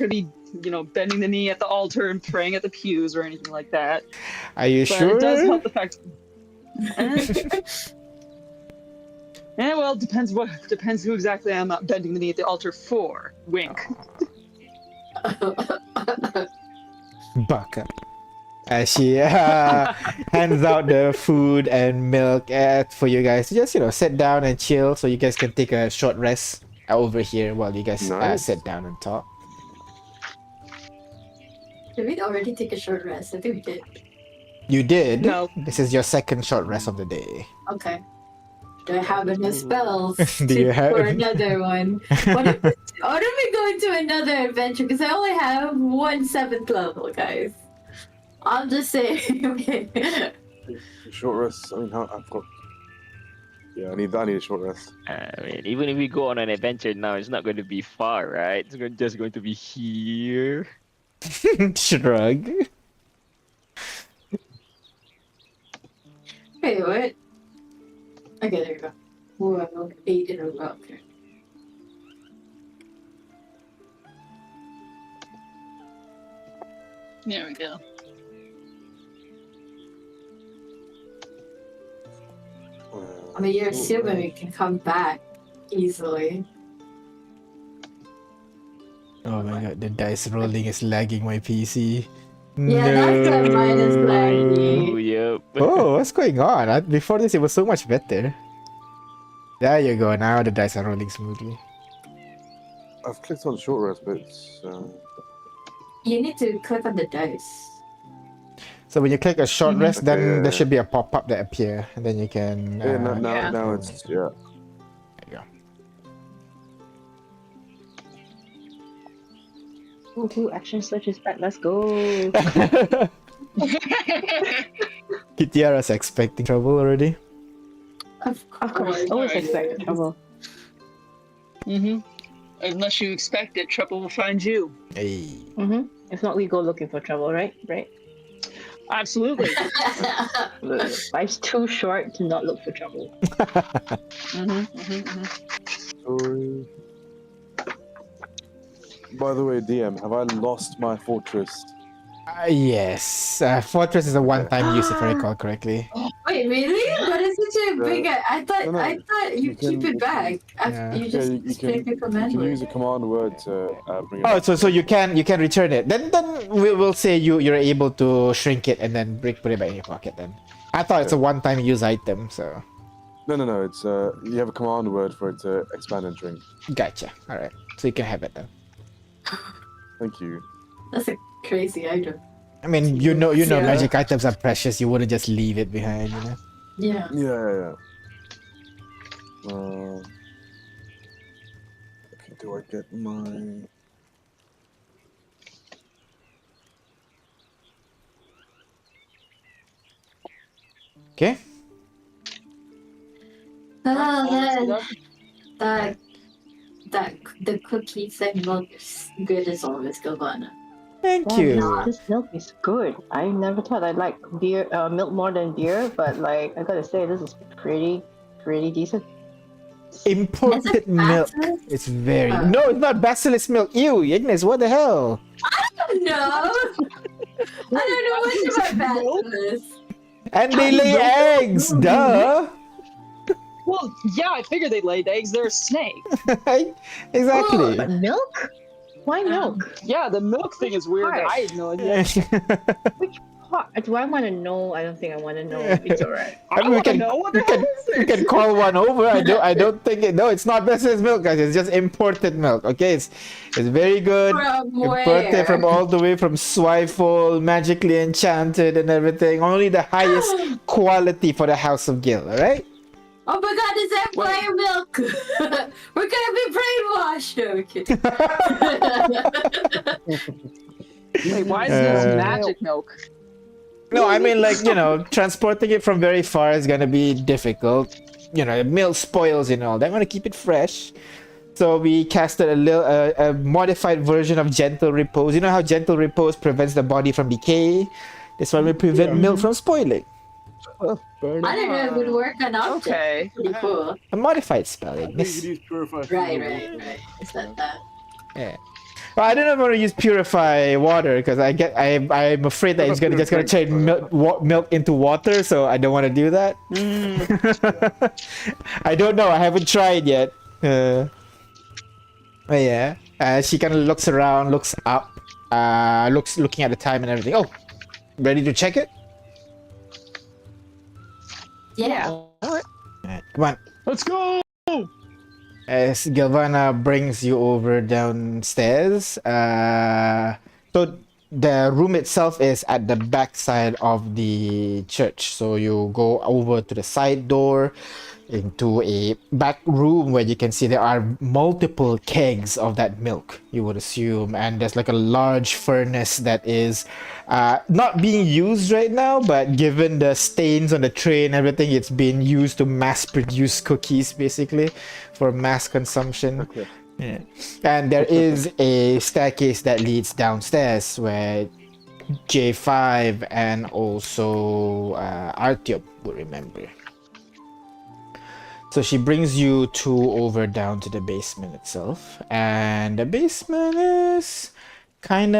be, bending the knee at the altar and praying at the pews or anything like that. Are you But sure? it does help the fact. Well, depends who exactly I'm not bending the knee at the altar for. Wink. Baka. As she hands out the food and milk for you guys to just, sit down and chill so you guys can take a short rest over here while you guys Nice. sit down and talk. did we already take a short rest? I think we did. You did? No. This is your second short rest of the day. Okay. Do I have enough spells Do you have- for another one? What if we go into another adventure? Because I only have 1 7th level, guys. I'm just saying. Short rest. I mean, I've got. Yeah, I need a short rest. I mean, even if we go on an adventure now, it's not going to be far, right? It's just going to be here. Shrug. Wait, what? Okay, there you go. Whoa, 8 in a row. Okay. There we go. I mean, you're assuming we can come back easily. Oh my god, the dice rolling is lagging my PC. Yeah, that's why mine is Oh, laggy. yep. Oh, what's going on? Before this, it was so much better. There you go. Now the dice are rolling smoothly. I've clicked on short rest, but it's. You need to click on the dice. So when you click a short rest, Okay, then yeah, there yeah. should be a pop-up that appear, and then you can. Yeah, now, Yeah. now it's yeah. Woohoo, action search is back. Let's go. Kitiara's expecting trouble already. Of Of course, always expect trouble. Unless you expect it, trouble will find you. Hey. If not, we go looking for trouble, right? Right. Absolutely. Life's too short to not look for trouble. Story. By the way, DM, have I lost my fortress? Yes. Fortress is a one-time use, if I recall correctly. Wait, really? What is such a big? I thought No, no, I thought you you keep can- it back. Yeah. You just you take a You command can word. use a command word to bring it Oh, back. so you can return it. Then we'll say you're able to shrink it and then put it back in your pocket. Then I thought it's a one-time use item, so No. It's you have a command word for it to expand and shrink. gotcha. All right, so you can have it then. Thank you. That's a crazy item. I mean, you know, Yeah. magic items are precious. You wouldn't just leave it behind, you know. Yeah. Yeah. Okay, do I get my? Okay. Oh man, that the cookies and milk is good as always, Giovanna. Thank Yeah, you. This milk is good. I never thought I'd like milk more than beer, but like I gotta say, this is pretty decent. Imported milk. Basilisk? It's very no, it's not basilisk milk. Ew, Ignis, what the hell? No, I don't know much about basilisk. And they lay eggs, duh. Well, yeah, I figured they laid eggs. They're a snake. Exactly. But milk? Why milk? Yeah, the milk thing is weird. Why? I had no idea. Which part? Do I want to know? I don't think I want to know. It's alright. I we want to can- know what we the hell can- is You this? can call one over. I don't think it. No, it's not basilisk milk, guys. It's just imported milk. Okay, it's very good. From Imported where? from all the way from Swifel, magically enchanted and everything. Only the highest quality for the House of Gil. All right. Oh my god, is that fire milk? We're gonna be brainwashed. No, I'm kidding. Wait, why is this Uh, magic milk? No, I mean like transporting it from very far is gonna be difficult. Milk spoils and all. They want to keep it fresh. So we casted a modified version of Gentle Repose. You know how Gentle Repose prevents the body from decay? This one will prevent milk from spoiling. Burn I it. don't know if it would work on objects. Okay. Pretty cool. A modified spell, I think Ignis. it is purify. Right. I said that. Yeah. Well, I don't know if I want to use purify water because I'm afraid that it's just gonna turn milk into water, so I don't want to do that. I don't know. I haven't tried yet. But yeah, she kind of looks around, looks up, looking at the time and everything. Oh, ready to check it? Yeah. Alright, come on. Let's go. As Galvana brings you over downstairs, so the room itself is at the back side of the church. So you go over to the side door into a back room where you can see there are multiple kegs of that milk, you would assume, and there's like a large furnace that is not being used right now, but given the stains on the tray and everything, it's being used to mass produce cookies basically for mass consumption. Okay. Yeah. And there is a staircase that leads downstairs where J5 and also Artyom would remember. So she brings you two over down to the basement itself, and the basement is it's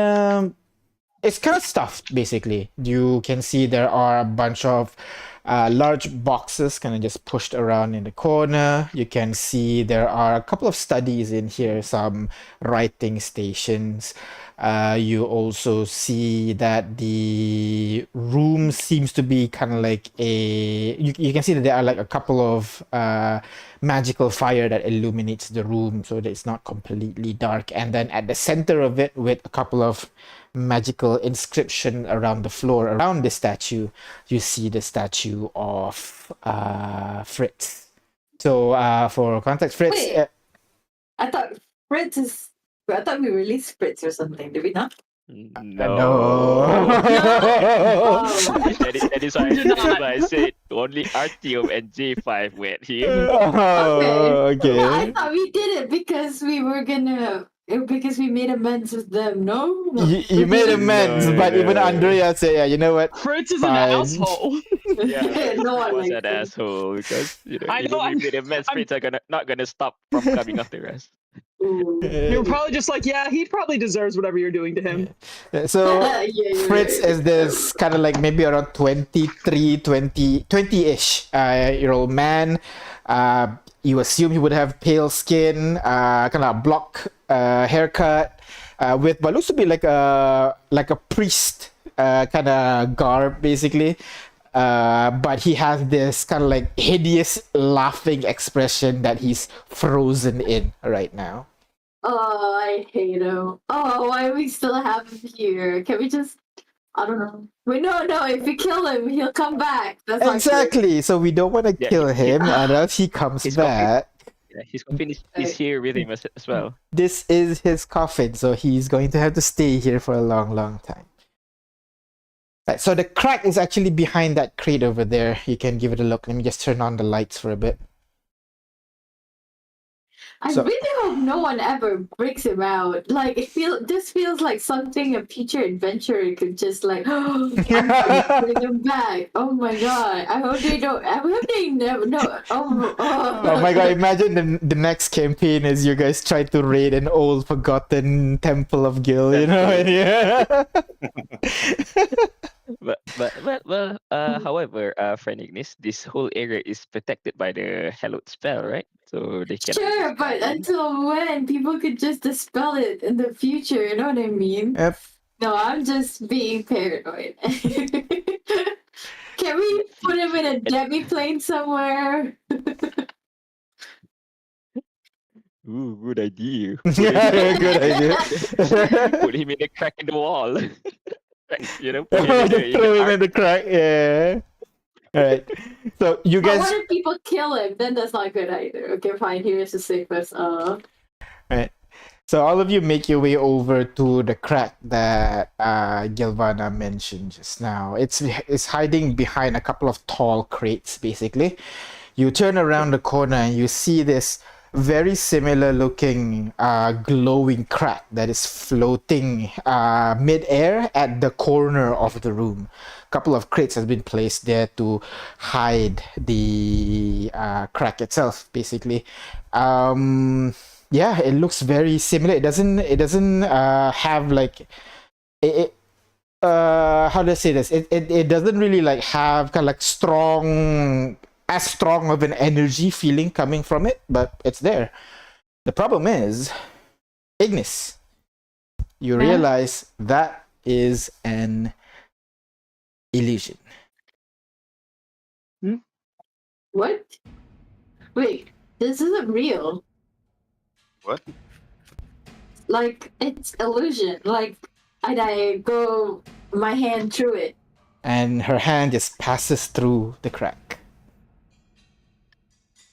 kind of stuffed basically. You can see there are a bunch of large boxes kind of just pushed around in the corner. You can see there are a couple of studies in here, some writing stations. You also see that the room seems to be kind of like you can see that there are like a couple of magical fire that illuminates the room so that it's not completely dark. And then at the center of it, with a couple of magical inscription around the floor around the statue, you see the statue of Fritz. So for context, Fritz. Wait. I thought we released Fritz or something. Did we not? No. That is why I said only Artyom and J5 went here. Okay. Well, I thought we did it because we made amends with them. No. You made amends, but even Andrea said, "Yeah, you know what? Fritz is Fine. an asshole. Yeah, No one he was likes an him. asshole because I know, even if the mess Fritz are not gonna stop from coming after us. Ooh. You're probably just like, yeah, he probably deserves whatever you're doing to him. So Yeah, you're Fritz right. is this kind of like maybe around 20-ish year old man. You assume he would have pale skin, kind of block haircut, with what looks to be like a priest kind of garb basically. But he has this kind of like hideous laughing expression that he's frozen in right now. Oh, I hate him. Oh, why do we still have him here? Can we just? I don't know. Wait, no. If we kill him, he'll come back. That's not good. Exactly. So we don't want to Yeah, kill him, and else he comes He's back. Yeah, his coffin is here with him as well. This is his coffin, so he's going to have to stay here for a long, long time. Right, so the crack is actually behind that crate over there. You can give it a look. Let me just turn on the lights for a bit. I So- really hope no one ever breaks him out. Like this feels like something a future adventurer could just like bring him back. Oh my god! I hope they don't. I hope they never. No. Oh my god, imagine the next campaign is you guys try to raid an old forgotten temple of Gil, you know? Yeah. However, friend Ignis, this whole area is protected by the hallowed spell, right? So they can. Sure, but until when people could just dispel it in the future? You know what I mean? Yep. No, I'm just being paranoid. Can we put him in a demi-plane somewhere? Ooh, good idea. Yeah, good idea. Put him in a crack in the wall. You know, Throw him in the crack, yeah. Alright. So you But guys what if people kill him? Then that's not good either. Okay, fine. Here's the safest. So all of you make your way over to the crack that Gilvana mentioned just now. It's hiding behind a couple of tall crates, basically. You turn around the corner and you see this very similar looking glowing crack that is floating mid-air at the corner of the room. A couple of crates has been placed there to hide the crack itself, basically. Yeah, it looks very similar. It doesn't have like it how do I say this? It doesn't really like have kind of like as strong of an energy feeling coming from it, but it's there. The problem is, Ignis, you realize that is an illusion. What? Wait, this isn't real. What? Like, it's illusion. Like, I go my hand through it. And her hand just passes through the crack.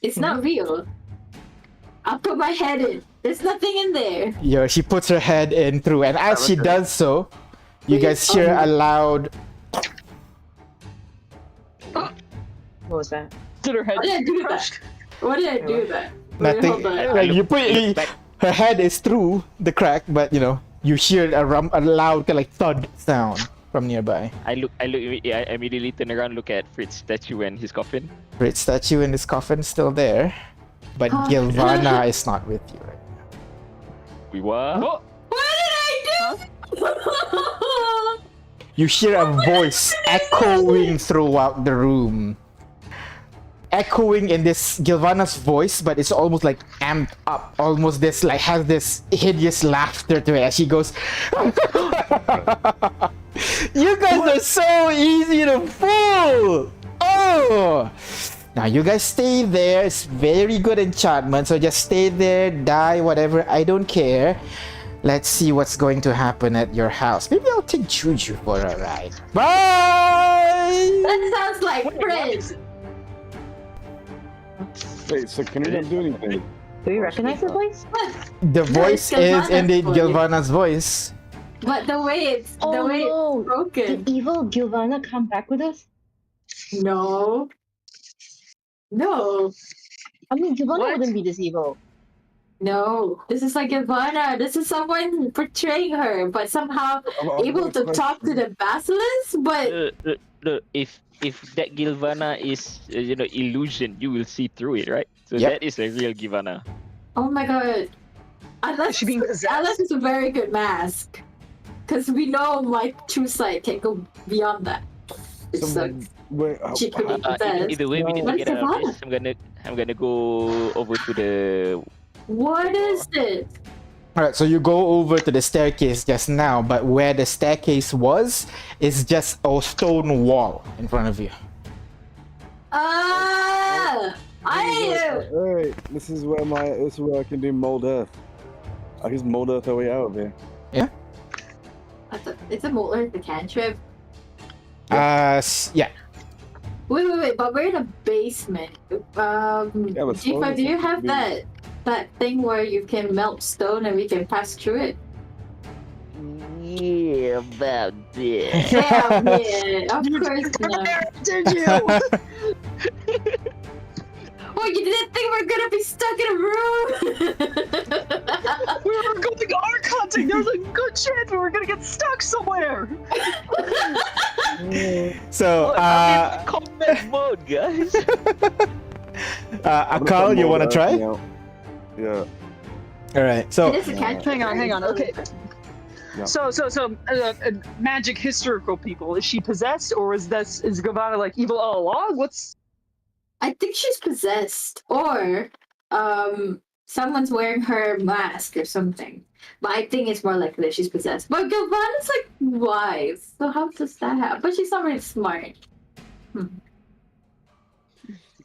It's not real. I'll put my head in. There's nothing in there. Yeah, she puts her head in through, and as she does so, you guys hear a loud. What was that? Did her head Why did I do that? Why did I do that? Wait, Nothing. hold on. Like her head is through the crack, but you hear a loud kind of like thud sound from nearby. I immediately turn around, look at Fritz's statue and his coffin. Great statue in his coffin still there, but Gilvana is not with you right now. We were. Oh, What did I do? You hear a voice echoing throughout the room. Echoing in this Gilvana's voice, but it's almost like amped up. Almost this like has this hideous laughter to it as she goes. You guys are so easy to fool! Oh! Now you guys stay there. It's very good enchantment, so just stay there, die, whatever. I don't care. Let's see what's going to happen at your house. Maybe I'll take Juju for a ride. Bye! That sounds like Prince. Wait, so can we not do anything? Do you recognize the voice? The voice it's is Gilvana's indeed voice. Gilvana's voice. But the way it's no! broken. Did evil Gilvana come back with us? No. No. I mean, Gilvana What? wouldn't be this evil. No. This is like Ivana. This is someone portraying her, but somehow able to talk to the basilisk. But If that Gilvana is illusion, you will see through it, right? So Yep. that is a real Gilvana. oh my god, is she being unless possessed? it's a very good mask, because we know my true sight can go beyond that. It sucks. Wait, She could be possessed. Either way, we need to What get is out of Gilvana? this. I'm gonna go over to the. What is it? Alright, so you go over to the staircase just now, but where the staircase was is just a stone wall in front of you. Hey, this is where I can do mold earth. I can mold earth our way out of here. It's a molar, the cantrip. Yeah. Wait, but we're in a basement. but Jifa, do you have stone that thing where you can melt stone and we can pass through it? Yeah, about this. Yeah, yeah, of course not. Did you? What, you didn't think we're gonna be stuck in a room? We were going arc hunting. There was a good chance we were gonna get stuck somewhere. So, I'm in combat mode, guys. Akaal, you wanna try? Yeah. Alright, so It is a cantrip. Hang on, okay. Yeah. So, magic historical people. Is she possessed, or is Gavana like evil all along? I think she's possessed, or someone's wearing her mask or something. But I think it's more likely that she's possessed. But Gilvana's like wise, so how does that happen? But she's not really smart.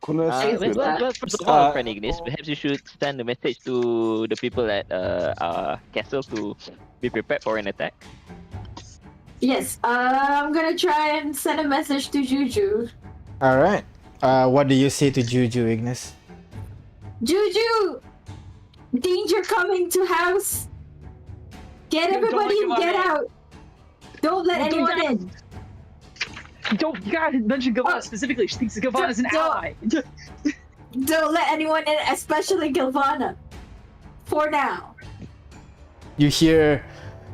Well, first of all, friend Ignis, perhaps you should send a message to the people at our castle to be prepared for an attack. Yes, I'm gonna try and send a message to Juju. alright. What do you say to Juju, Ignis? Juju! Danger coming to house! Get Don't everybody let and Gavana get in. out! Don't let Don't anyone in! Don't God mention Gavana specifically. She thinks Gavana's an Don't- ally. don't let anyone in, especially Gilvana. For now. You hear,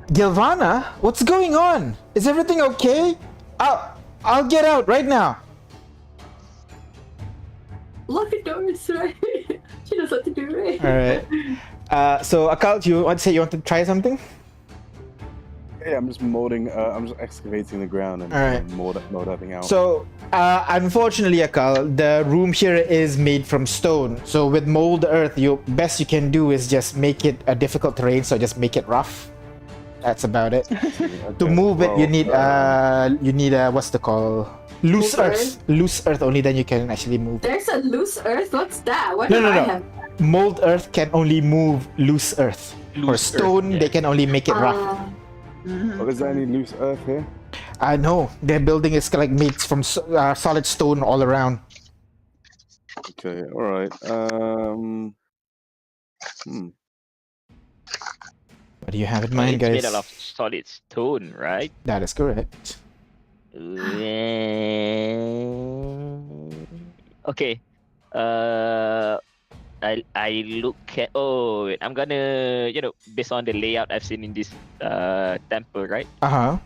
Gilvana, what's going on? Is everything okay? I'll get out right now. Lock the doors, right? She knows what to do, right? All right. So Akaal, you want to say you want to try something? Yeah, I'm just molding. I'm just excavating the ground and Alright. mold everything out. So, unfortunately, Akaal, the room here is made from stone. So with mold earth, you best you can do is just make it a difficult terrain. So just make it rough. That's about it. To move it, you need what's the call? Loose Mold earth. Loose earth. Only then you can actually move. There's a loose earth? What's that? What No, do no, I no. have? Mold earth can only move loose earth. For Loose earth, stone, yeah. they can only make it rough. Oh, is there any loose earth here? I know their building is like made from solid stone all around. Okay, all right. What do you have in It's mind, made guys? out of solid stone, right? That is correct. Okay. I look at. Oh, wait, I'm gonna based on the layout I've seen in this temple, right? Uh-huh.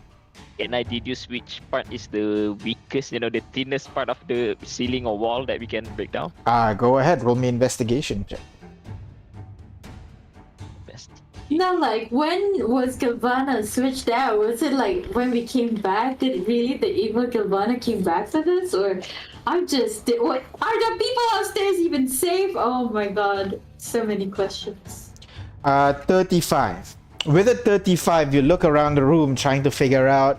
Can I deduce which part is the weakest? The thinnest part of the ceiling or wall that we can break down. Go ahead, roll me investigation check. Best. No, like, when was Gilvana switched out? Was it like when we came back? Did really the evil Gilvana came back to this? Or what are the people upstairs even safe? Oh my god. So many questions. 35. With a 35, you look around the room trying to figure out,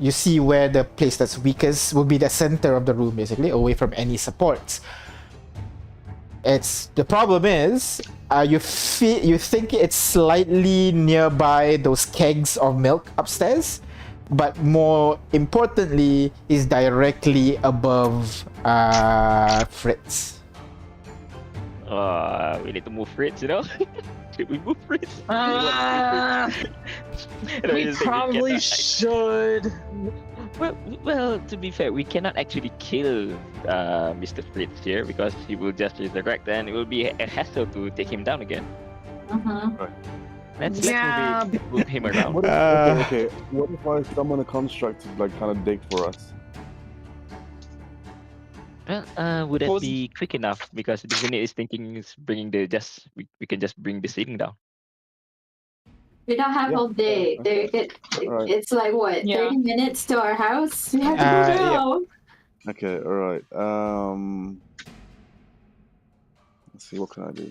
you see where the place that's weakest will be the center of the room, basically, away from any supports. The problem is, you think it's slightly nearby those kegs of milk upstairs, but more importantly, is directly above Fritz. We need to move Fritz, Should we move Fritz? We probably should. Well, to be fair, we cannot actually kill Mr. Fritz here because he will just resurrect and it will be a hassle to take him down again. Let's move him around. What if, okay, what if I summon a construct to kind of dig for us? Well, would that be quick enough? Because the unit is thinking is bringing we can just bring the ceiling down. We don't have all day. Alright. It's like what, Yeah. 30 minutes to our house? We have to go Yeah. now. Okay, all right. Let's see, what can I do?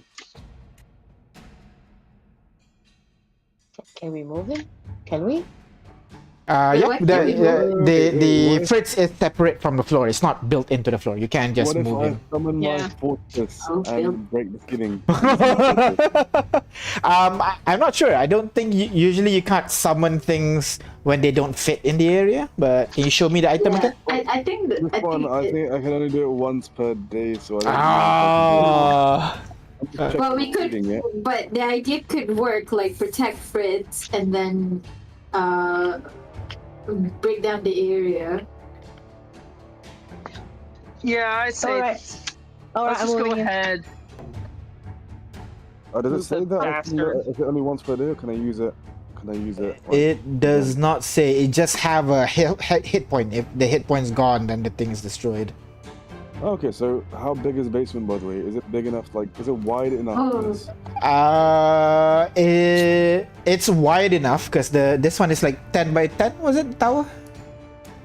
Can we move him? Can we? Yeah, what can we do? the Fritz is separate from the floor. It's not built into the floor. You can't just What if move I him. summon my Yeah. fortress Okay. and break the ceiling? I'm not sure. I don't think usually you can't summon things when they don't fit in the area. But can you show me the item Yeah, again? I think that This one, I think I can only do it once per day, so I don't Ah. I'm just checking well, we the could, ceiling, yeah? but the idea could work, like protect Fritz and then break down the area. Yeah, I say. All right, Let's just go ahead. Does it Who's say the that? bastard? Is it only once per day, or can I use it? Can I use it? It does not say. It just have a hit point. If the hit point's gone, then the thing is destroyed. Okay, so how big is the basement, by the way? Is it big enough? Is it wide enough? Oh. It's wide enough because this one is like 10 by 10. Was it tower?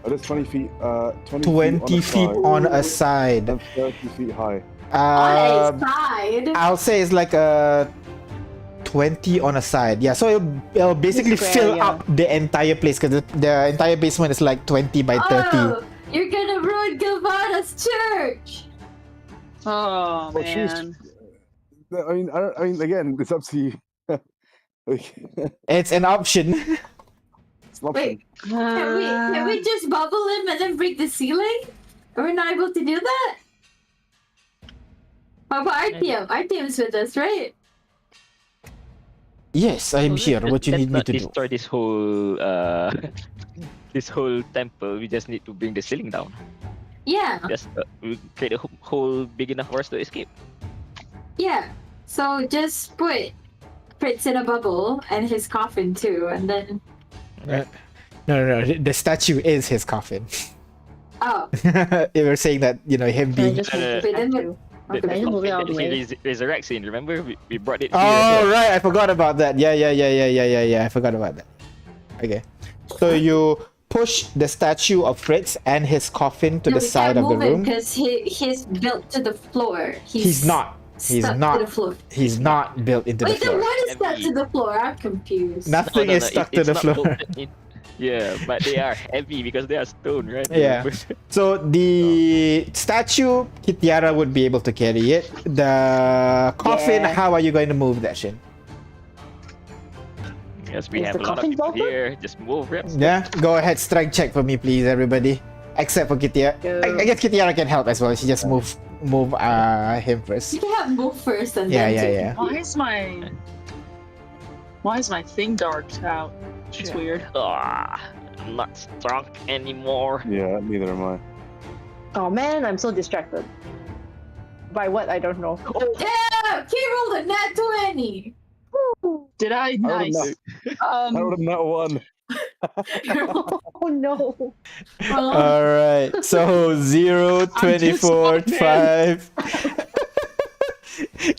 It's 20 feet. 20 feet on a side. And 30 feet high. On a side. I'll say it's like a 20 on a side. Yeah, so it'll basically Square, fill yeah. up the entire place because the entire basement is like 20 by 30. Oh, you're gonna ruin Gilvana's church. Oh Well, she's- man. I mean, again, it's up to you. It's an option. It's an option. Wait, can we just bubble him and then break the ceiling? Are we not able to do that? How about Artyom? Artyom's with us, right? Yes, I'm here. What you Let's need me not to do? destroy this whole this whole temple. We just need to bring the ceiling down. Yeah, Just we create a hole big enough for us to escape. yeah. So just put Fritz in a bubble and his coffin too, and then No. The statue is his coffin. oh, You were saying that him Can I being. just move Uh, the Within the- statue? okay. Can I just move it out of the way? Resurrect scene. Remember, we brought it here. Oh right, I forgot about that. Yeah. I forgot about that. Okay, so you push the statue of Fritz and his coffin to No, the we side can't of the move him room. because he's built to the floor. He's not. He's stuck not. to the floor. He's not built into Wait, the then floor. what is stuck Heavy. to the floor? I'm confused. Nothing is stuck to it's the not floor. bolted in. Yeah, but they are heavy because they are stone, right? Yeah. So the statue, Kitiara would be able to carry it. The coffin, Yeah. how are you going to move that shit? Yes, we Is have the a lot of coffin people bolted? here. Just move, reps. Yeah, go ahead, strength check for me, please, everybody. Except for Kitiara. I guess Kitiara can help as well. She just move him first. You can't move first and Yeah, then yeah. Why is my thing darked out? It's weird. I'm not strong anymore. Yeah, neither am I. Oh man, I'm so distracted. By what? I don't know. Yeah, he rolled a nat 20. Did I? Nice. I would have not won. Oh no. All right. So 0, 24, so 5.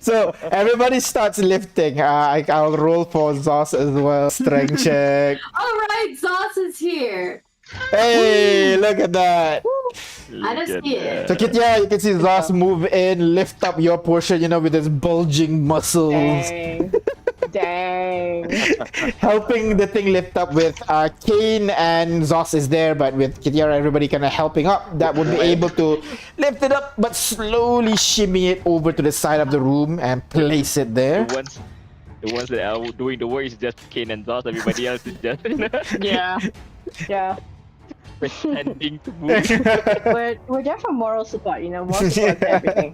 So everybody starts lifting. I'll roll for Zos as well. Strength check. All right, Zos is here. Hey, look at that. I don't see it. So Kitya, you can see Zos move in, lift up your portion, with his bulging muscles, Dang. Dang. helping the thing lift up with Kane and Zos is there, but with Kitya, everybody kind of helping up. That would be able to lift it up, but slowly shimmy it over to the side of the room and place it there. The ones that are doing the work is just Kane and Zoss. Everybody else is just Yeah. Yeah. pretending to move. We're there for moral support, moral support for everything.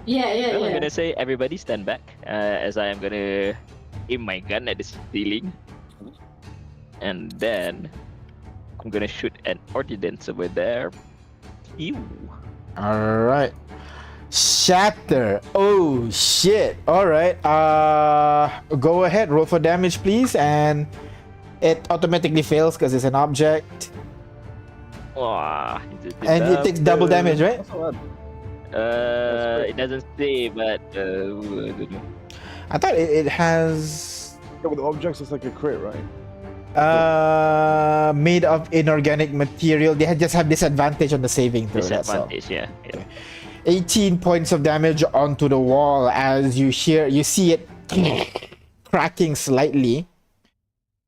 Yeah, Well, I'm yeah. gonna say everybody stand back as I am gonna aim my gun at the ceiling, and then I'm gonna shoot an ordnance over there. Ew. All right. Shatter. Oh shit. All right. Go ahead. Roll for damage, please, and it automatically fails because it's an object, and it takes double damage, right? It doesn't say, but I don't know. I thought it has Yeah, with objects, it's like a crit, right? made of inorganic material. They just have disadvantage on the saving throw. That's all. Disadvantage, yeah. 18 points of damage onto the wall as you see it cracking slightly.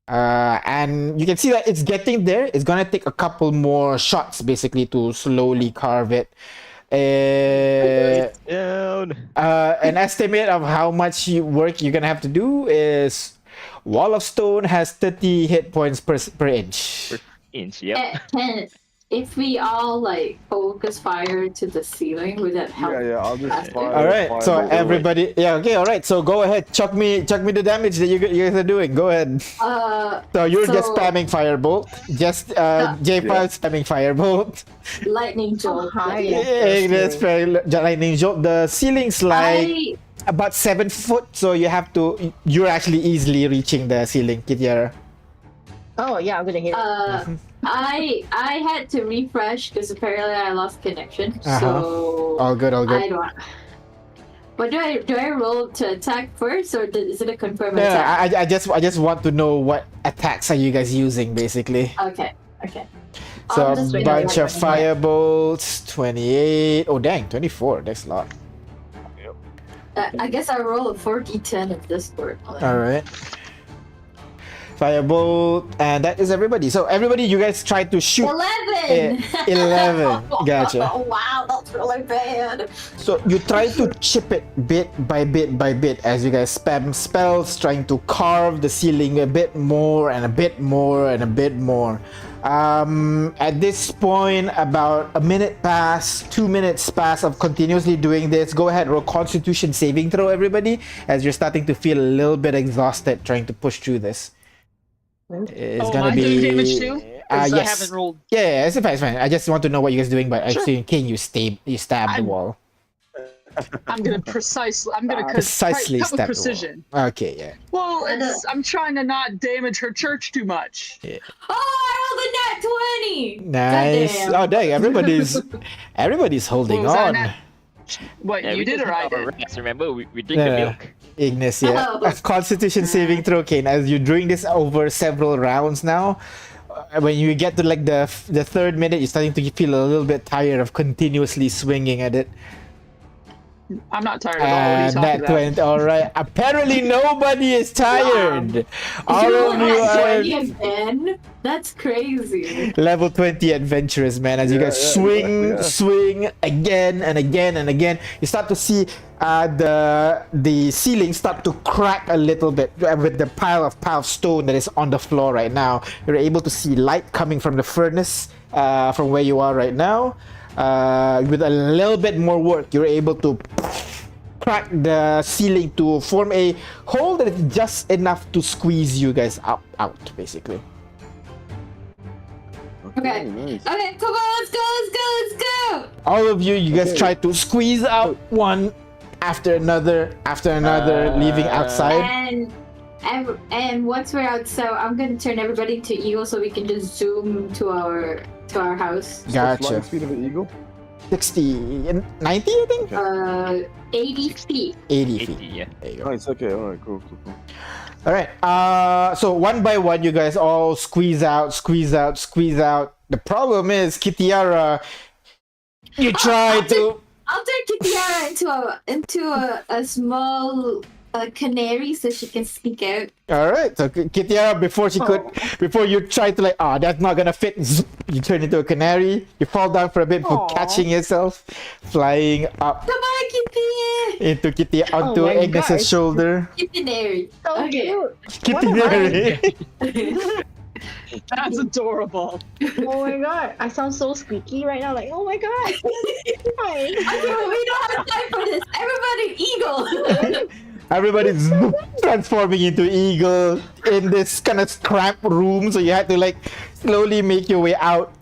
And you can see that it's getting there. It's gonna take a couple more shots basically to slowly carve it. Down. An estimate of how much work you're gonna have to do is Wall of Stone has 30 hit points per inch. Inch, yep. If we all focus fire to the ceiling, would that help? Yeah, I'll just fire. All right, fire so bolt away. everybody, yeah, okay, all right. So go ahead, chuck me the damage that you guys are doing. Go ahead. So you're just spamming firebolt. Just J5 spamming firebolt. lightning jolt. hi. Yeah, that's fair. Lightning jolt. The ceiling's about 7 foot, so you're actually easily reaching the ceiling, Kitiara. Oh yeah, I'm gonna hit it. I had to refresh because apparently I lost connection. Uh-huh. So All good. I don't. But do I roll to attack first, or is it a confirm Yeah, attack? I just want to know what attacks are you guys using, basically. Okay. So I'll a just wait bunch on of firebolts, 28. Oh dang, 24. That's a lot. I guess I roll a 4d10 at this point. All right. Firebolt, and that is everybody. So everybody, you guys try to shoot. 11. 11. Gotcha. Oh wow, that's really bad. So you try to chip it bit by bit as you guys spam spells, trying to carve the ceiling a bit more and a bit more and a bit more. At this point, about a minute pass, 2 minutes pass of continuously doing this. Go ahead, roll Constitution saving throw, everybody, as you're starting to feel a little bit exhausted trying to push through this. It's gonna am I be doing damage too? 'Cause I Yes. haven't rolled. Yeah, it's fine, it's fine. I just want to know what you guys are doing, but I Sure. see King, you stab the I'm- wall. I'm gonna cut Precisely with stab the precision. wall. Okay, yeah. Well, I'm trying to not damage her church too much. Oh, I rolled a nat 20. Nice. Goddamn. Oh dang, everybody's holding What was that, on. Nat? What, Yeah, you we did just or I have our did? rest, remember, we drink the Yeah. milk. Ignis, yeah. Oh. A Constitution saving throw, Kane. As you're doing this over several rounds now, when you get to like the third minute, you're starting to feel a little bit tired of continuously swinging at it. I'm not tired at all. What are you talking That about? went all right. Apparently, nobody is tired. All You of rolled you a are 20 again? That's crazy. level 20 adventurous, man. As you guys swing, swing again and again and again, you start to see the ceiling start to crack a little bit with the pile of stone that is on the floor right now. You're able to see light coming from the furnace from where you are right now. With a little bit more work, you're able to crack the ceiling to form a hole that is just enough to squeeze you guys out basically. Okay. Nice. Okay, come on, let's go. All of you guys Okay. try to squeeze out one after another, leaving outside. And once we're out, so I'm gonna turn everybody into eagles so we can just zoom to our house. The Gotcha. flying speed of an eagle? 60 and 90, I think? 80 feet. 80 80, feet. yeah. There you go. Nice, okay, alright, cool. All right. So one by one, you guys all squeeze out. The problem is, Kitiara, you try to. I'll turn Kitiara into a small canary so she can sneak out. All right. So Kitiara, before you try to that's not gonna fit. Zip, you turn into a canary. You fall down for a bit for Aw. catching yourself, flying up Come on, Kitty! into Kitty onto my Agnes's gosh. shoulder. Kitty. So Okay. cute. Kitty. That's adorable. Oh my god. I sound so squeaky right now. Like, oh my god. Hi. Okay, but we don't have time for this. Everybody, eagle! Everybody's transforming into eagle in this kind of cramped room, so you had to slowly make your way out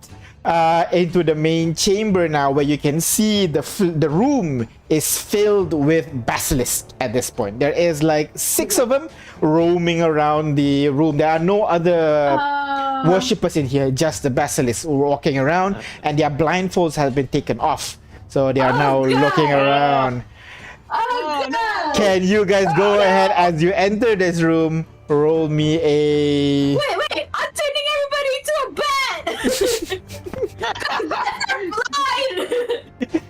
into the main chamber now, where you can see the room is filled with basilisks at this point. There is 6 of them roaming around the room. There are no other worshippers in here, just the basilisks walking around, and their blindfolds have been taken off, so they are now God. looking around. Oh, God! Can you guys go ahead as you enter this room? Roll me a. Wait! I'm turning everybody into a bat! Bats are blind!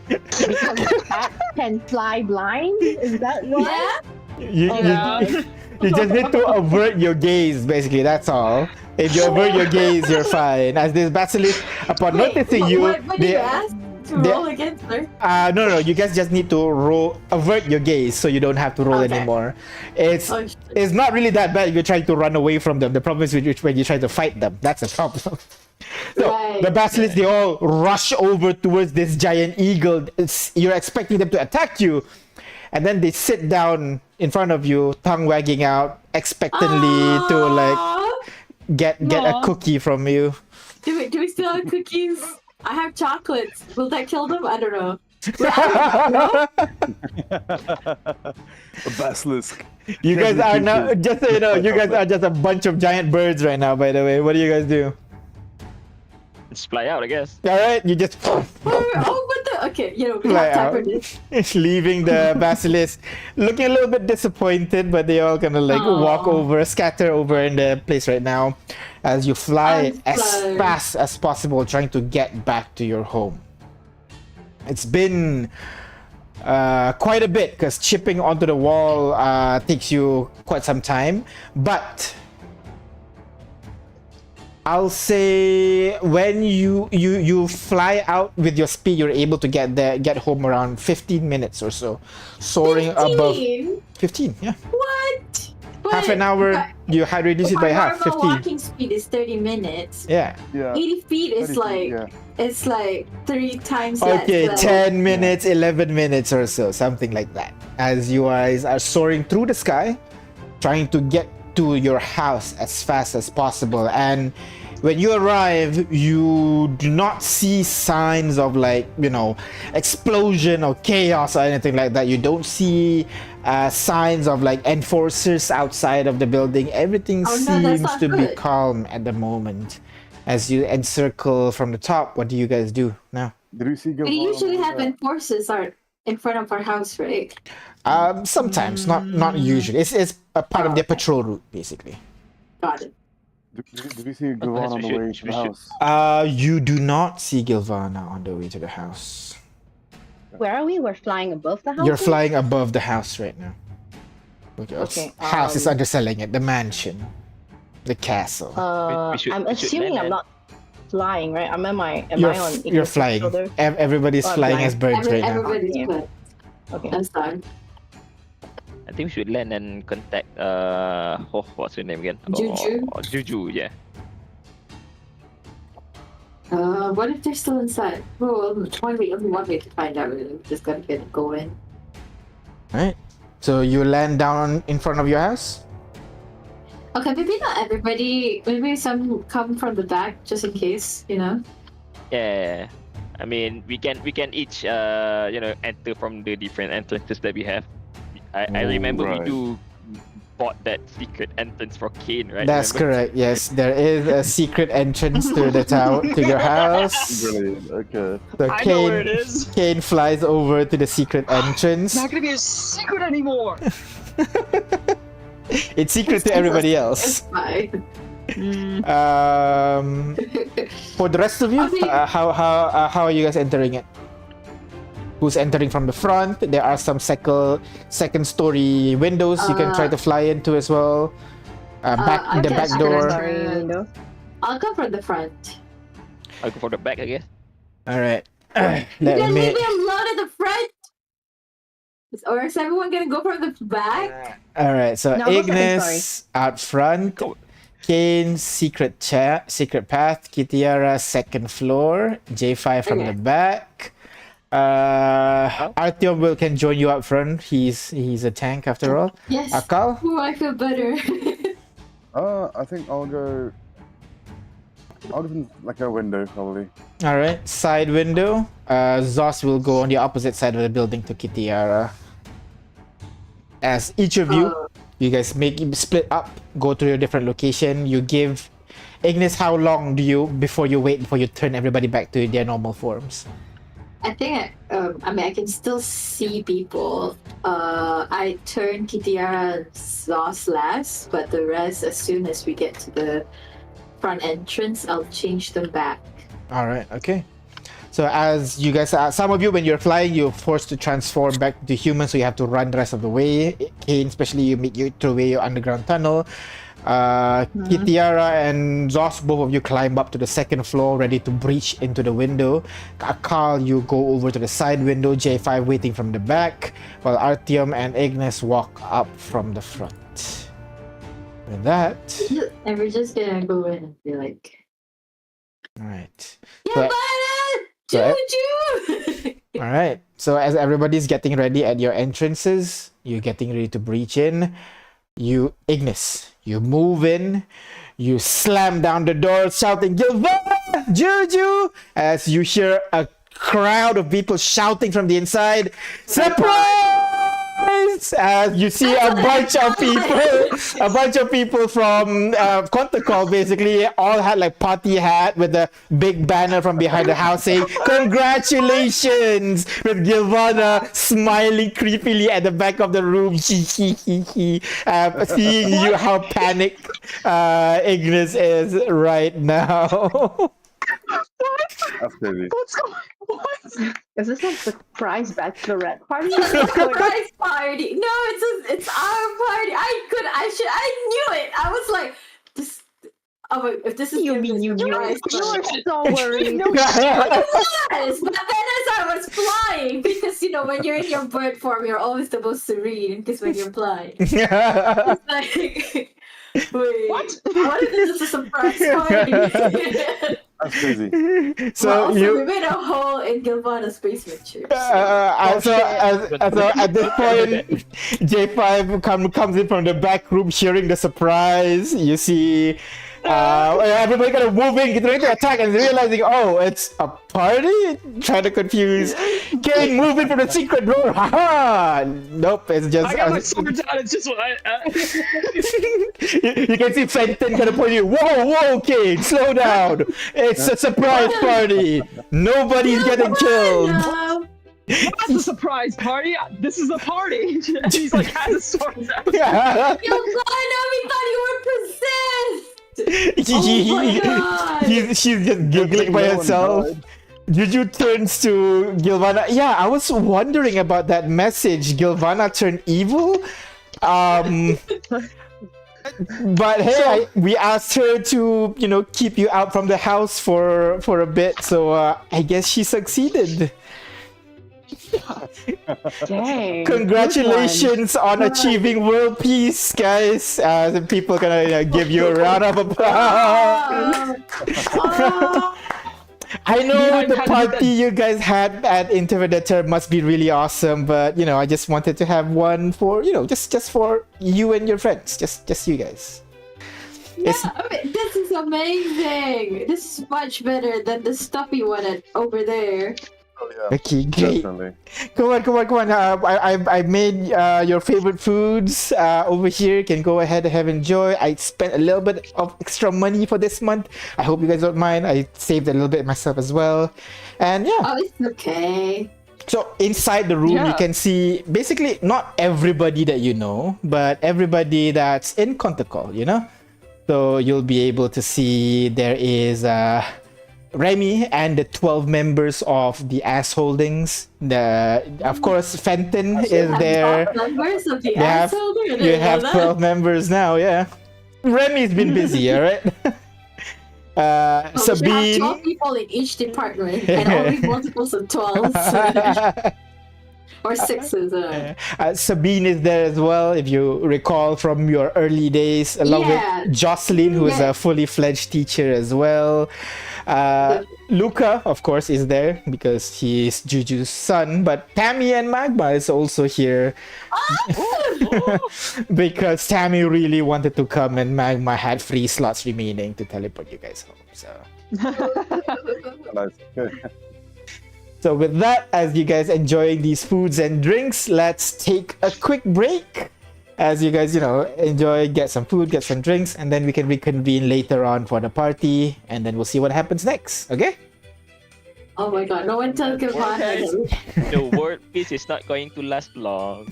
Because the cat can fly blind? Is that why? Yeah? You just need to avert your gaze, basically. That's all. If you avert your gaze, you're fine. As this basilisk, upon noticing you, What did they you ask to they- roll against her? no. You guys just need to avert your gaze, so you don't have to roll Okay. anymore. It's Oh, shit. it's not really that bad if you're trying to run away from them. The problem is when you try to fight them. That's the problem. So Right. the basilisk, they all rush over towards this giant eagle. You're expecting them to attack you, and then they sit down in front of you, tongue wagging out, expectantly to Aw. get a Aw. cookie from you. Do we still have cookies? I have chocolates. Will that kill them? I don't know. A basilisk. You guys Can't are be now, cute. just so you know, you guys are just a bunch of giant birds right now, by the way. What do you guys do? Let's fly out, I guess. Alright, you just Oh, what the? Okay, we Fly have time for out. this. leaving the basilisk, looking a little bit disappointed, but they all kind of walk Aw. over, scatter over in the place right now as you fly I'm as flying. fast as possible, trying to get back to your home. It's been quite a bit because chipping onto the wall takes you quite some time, but I'll say when you fly out with your speed, you're able to get home around 15 minutes or so, soaring above 15? 15. Yeah, What? half an hour. You had reduced it by My half. normal 15. walking speed is 30 minutes. Yeah. Yeah. 80 feet is 30 feet, like yeah. it's like 3 times Okay, less. 10 minutes, 11 minutes or so, something like that. As you guys are soaring through the sky, trying to get to your house as fast as possible. And when you arrive, you do not see signs of like, you know, explosion or chaos or anything like that. You don't see signs of like enforcers outside of the building. Everything Oh, no, that's seems not to be good. calm at the moment. As you encircle from the top, what do you guys do now? Did we see We usually have enforcers are in front of our house, right? Sometimes, not usually. It's a part of Oh, their okay. patrol route, basically. Got it. Did we see Gavan on the way to the house? You do not see Gilvana on the way to the house. Where are we? We're flying above the house. You're flying above the house right now. Okay, House is underselling it. The mansion, the castle. I'm assuming I'm land. not flying, right? Am I you're on? you're Ignis' flying. shoulder? Everybody's Oh, I'm flying flying. as birds right now. Everybody's Yeah. good. Okay. I'm sorry. I think we should land and contact what's her name again? Juju? Juju, yeah. What if they're still inside? Oh, only one way to find out. We're just gonna go in. Right. So you land down in front of your house. Okay, maybe not everybody. Maybe some come from the back, just in case. You know. Yeah. I mean, we can each enter from the different entrances that we have. I remember we Right. do bought that secret entrance for Kane, right? That's Remember? correct. Yes, there is a secret entrance to the town, to your house. Brilliant. Okay. So I know where it is. Kane flies over to the secret entrance. It's not gonna be a secret anymore. It's secret to everybody else. It's fine. For the rest of you, Okay. how are you guys entering it? Who's entering from the front? There are some second story windows you can try to fly into as well. I The can- back I can door. start. Sorry, window. I'll go from the front. I'll go for the back, I guess. All right. You Let gonna me. leave me alone at the front? Or is everyone gonna go from the back? All right. So No, go second Ignis out front. Kane secret path. Kitiara second floor. J5 from Okay. the back. Artyom can join you up front. He's a tank after all. Yes. Akaal. Oh, I feel better. I think I'll go from like a window probably. All right, side window. Zos will go on the opposite side of the building to Kitiara. As each of you, you guys split up, go to your different location. You give Ignis, how long before you turn everybody back to their normal forms? I think I can still see people. I turn Kitiara and Sauce last, but the rest, as soon as we get to the front entrance, I'll change them back. All right, okay. So as you guys, some of you, when you're flying, you're forced to transform back to human, so you have to run the rest of the way. Kane, especially, you throw away your underground tunnel. Kitiara and Zos, both of you climb up to the second floor, ready to breach into the window. Akaal, you go over to the side window. J5 waiting from the back, while Artyom and Ignis walk up from the front. With that, And we're just gonna go in and be like, all right. yeah, so- Juju! All right. So as everybody's getting ready at your entrances, you're getting ready to breach in. Ignis, you move in, you slam down the door, shouting, "Gilvana! Juju!" As you hear a crowd of people shouting from the inside, "Surprise!" As you see a bunch of people from Kontokol, basically all had like party hat with a big banner from behind the house saying, "Congratulations!" with Gilvana smiling creepily at the back of the room, seeing you how panicked Ignis is right now. That's crazy. What's going on? What? Is this like surprise bachelorette party? Surprise party! No, it's our party. I knew it. I was like, this. Oh wait, if this is You gonna mean be you a knew surprise it? You were party- so worried. Yes, but then as I was flying, because when you're in your bird form, you're always supposed to read, because when you're flying, it's like, wait, what if this is a surprise party? That's crazy. So Well, also, you we made a hole in Gilvana's basement too. so at this point, J5 comes in from the back room, hearing the surprise. You see Everybody kind of moving, getting ready to attack, and realizing, oh, it's a party? Trying to confuse. Kane moving from the secret door. Haha! Nope, it's just. I got my sword down. It's just You can see Fenton kind of point you. Whoa, Kane, slow down. It's a surprise party. Nobody's getting killed. That's a surprise party. This is a party. He's like has a sword down. Yeah. Yo, Glenn, we thought you were possessed! Oh my god! She's just giggling by herself. Juju turns to Gilvana. Yeah, I was wondering about that message. Gilvana turned evil? But hey, we asked her to, keep you out from the house for a bit, so I guess she succeeded. Dang. Congratulations on achieving world peace, guys. The people are gonna give you a round of applause. I know the party you guys had at Interpreter must be really awesome, but I just wanted to have one for just for you and your friends, just you guys. Yeah, this is amazing. This is much better than the stuffy one over there. Oh, yeah. Okay, great. Definitely. Come on. I made your favorite foods over here. You can go ahead and have enjoy. I spent a little bit of extra money for this month. I hope you guys don't mind. I saved a little bit myself as well. And yeah. Oh, it's okay. So inside the room, you can see basically not everybody that you know, but everybody that's in Contacol, So you'll be able to see there is Remy and the 12 members of the Ass Holdings. Of course, Fenton is there. 12 members of the You have, Ass Holder? you have 12 members now, yeah. Remy's been busy, alright? We should have 12 Sabine. people in each department and only multiples of 12. Or 6s. Sabine is there as well, if you recall from your early days, along with Jocelyn, who is a fully fledged teacher as well. Luca, of course, is there because he's Juju's son, but Tammy and Magma is also here because Tammy really wanted to come and Magma had free slots remaining to teleport you guys home. So. So with that, as you guys enjoying these foods and drinks, let's take a quick break. As you guys, enjoy, get some food, get some drinks, and then we can reconvene later on for the party, and then we'll see what happens next, okay? Oh my god, no one tell Gilvana. The world peace is not going to last long.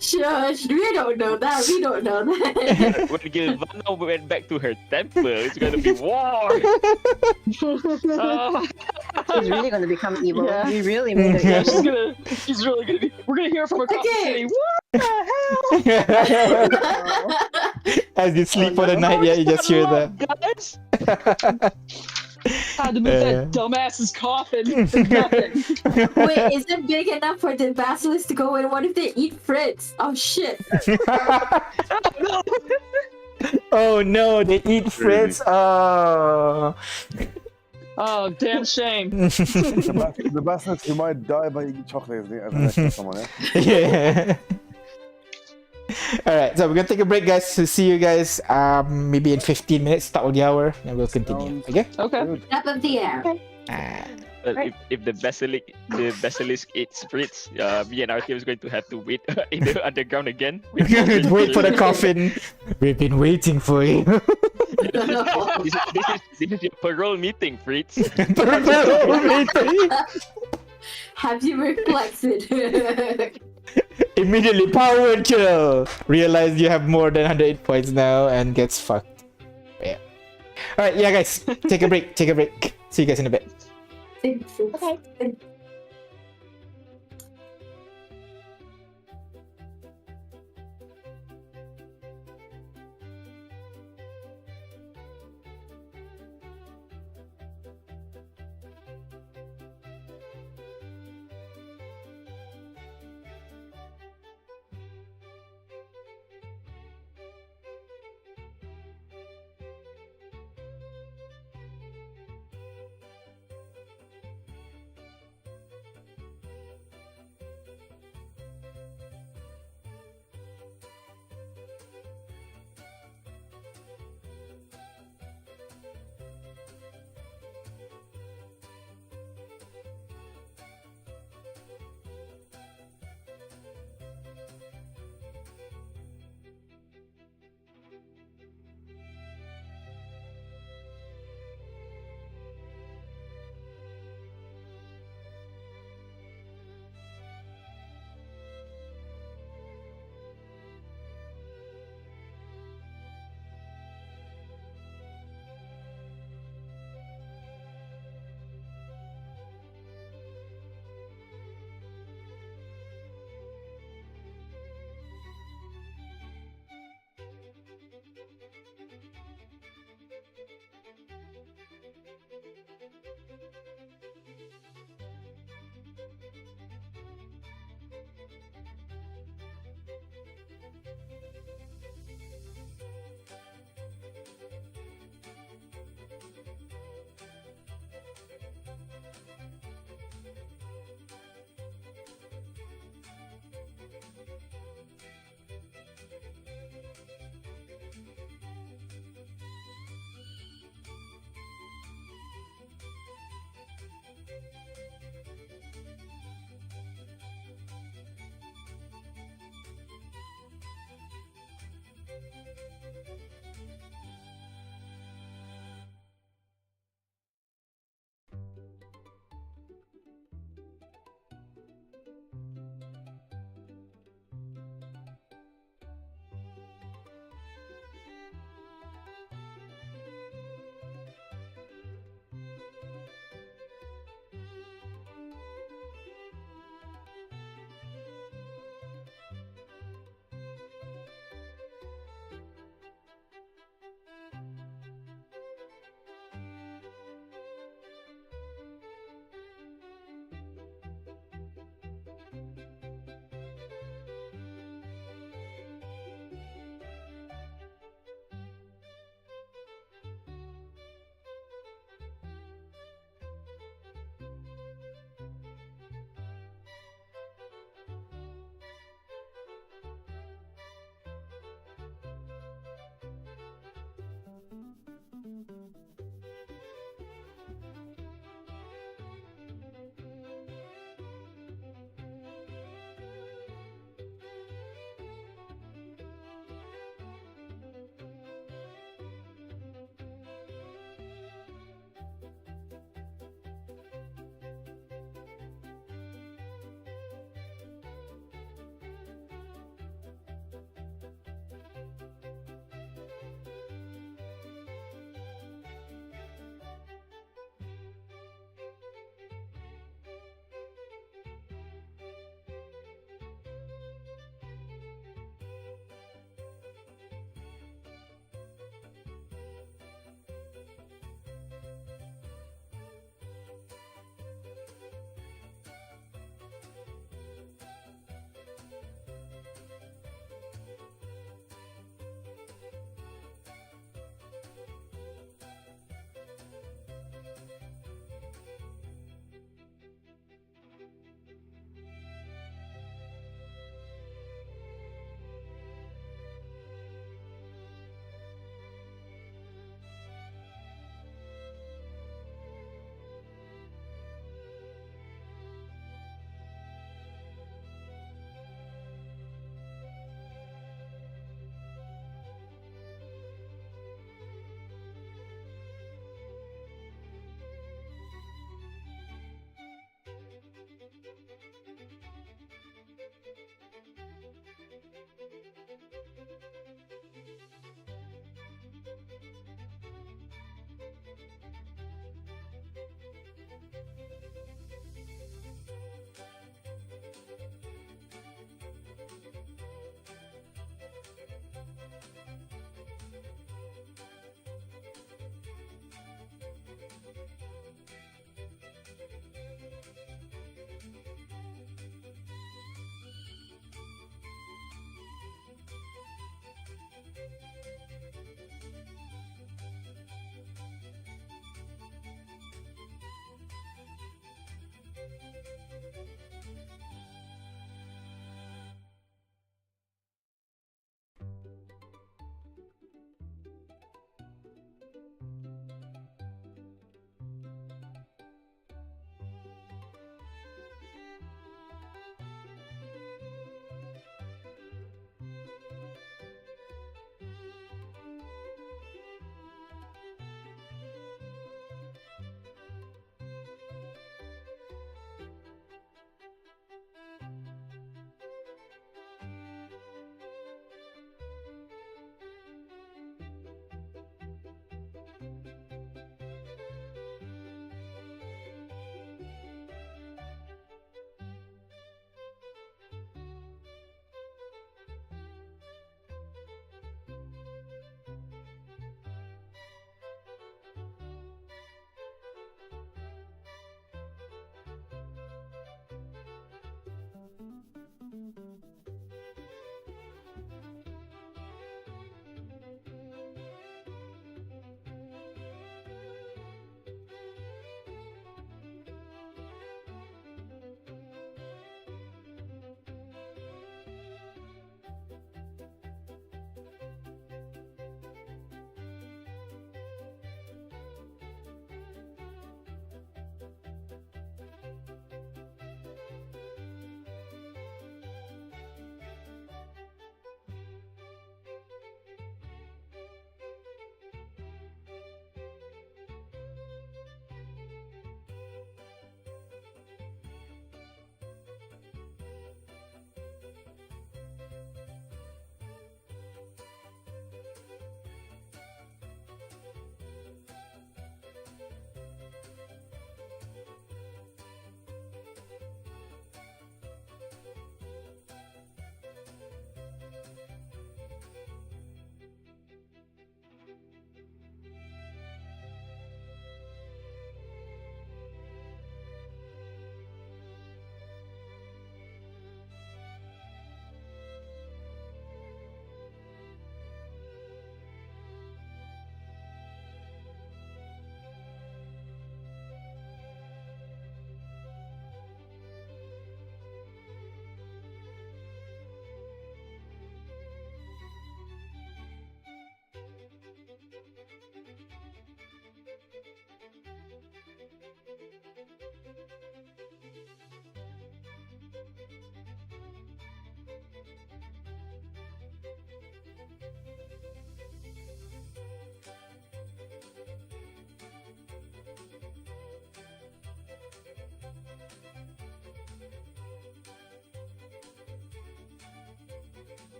Shush, we don't know that. When Gilvana went back to her temple, it's gonna be war. She's really gonna become evil. Yeah. We really made her evil. She's really gonna be. We're gonna hear from across the city. What the hell? As you sleep for the night, you just hear that. Guys? Had to move that dumbass's coffin. Nothing. Wait, is it big enough for the basilisk to go in? What if they eat Fritz? Oh shit. Oh no, they eat Fritz. Oh. Oh, damn shame. The bastards who might die by eating chocolate as an extra someone, Yeah. Alright, so we're gonna take a break, guys. So see you guys maybe in 15 minutes, top of the hour, and we'll continue. Okay? Okay. Top of the air. Well, if the basilisk eats Fritz, me and our team is going to have to wait in the underground again. Wait for the coffin. We've been waiting for you. This is your parole meeting, Fritz. Have you reflected? Immediately power kill. Realize you have more than 108 points now and gets fucked. Yeah. Alright, yeah, guys. Take a break. See you guys in a bit. Okay.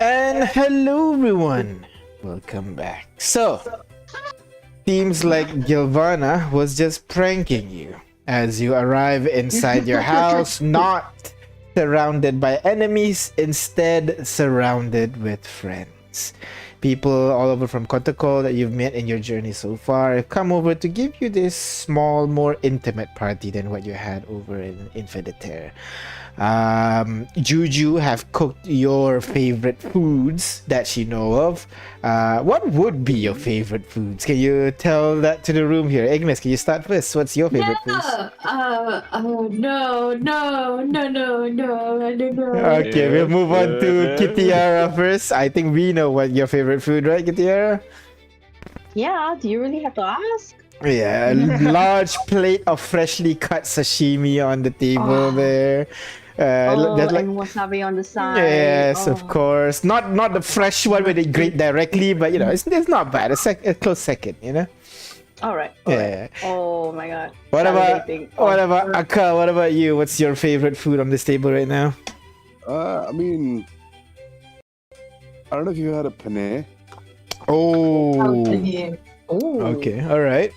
And hello everyone, welcome back. So, seems like Gilvana was just pranking you as you arrive inside your house, not surrounded by enemies, instead surrounded with friends. People all over from Kotakol that you've met in your journey so far have come over to give you this small, more intimate party than what you had over in Infiditer. Juju have cooked your favorite foods that you know of. What would be your favorite foods? Can you tell that to the room here? Ignis, can you start first? What's your favorite foods? No, I don't know. Okay, we'll move on to Kitiara first. I think we know what your favorite food, right, Kitiara? Yeah, do you really have to ask? Yeah, a large plate of freshly cut sashimi on the table there. There's And wasabi on the side. yes, of course. Not the fresh one where they grate directly, but it's not bad. A close second, All right. Yeah. Oh my god. What about Salivating. Akaal? What about you? What's your favorite food on this table right now? I mean, I don't know if you had a paneer. Oh, Ooh. okay, all right.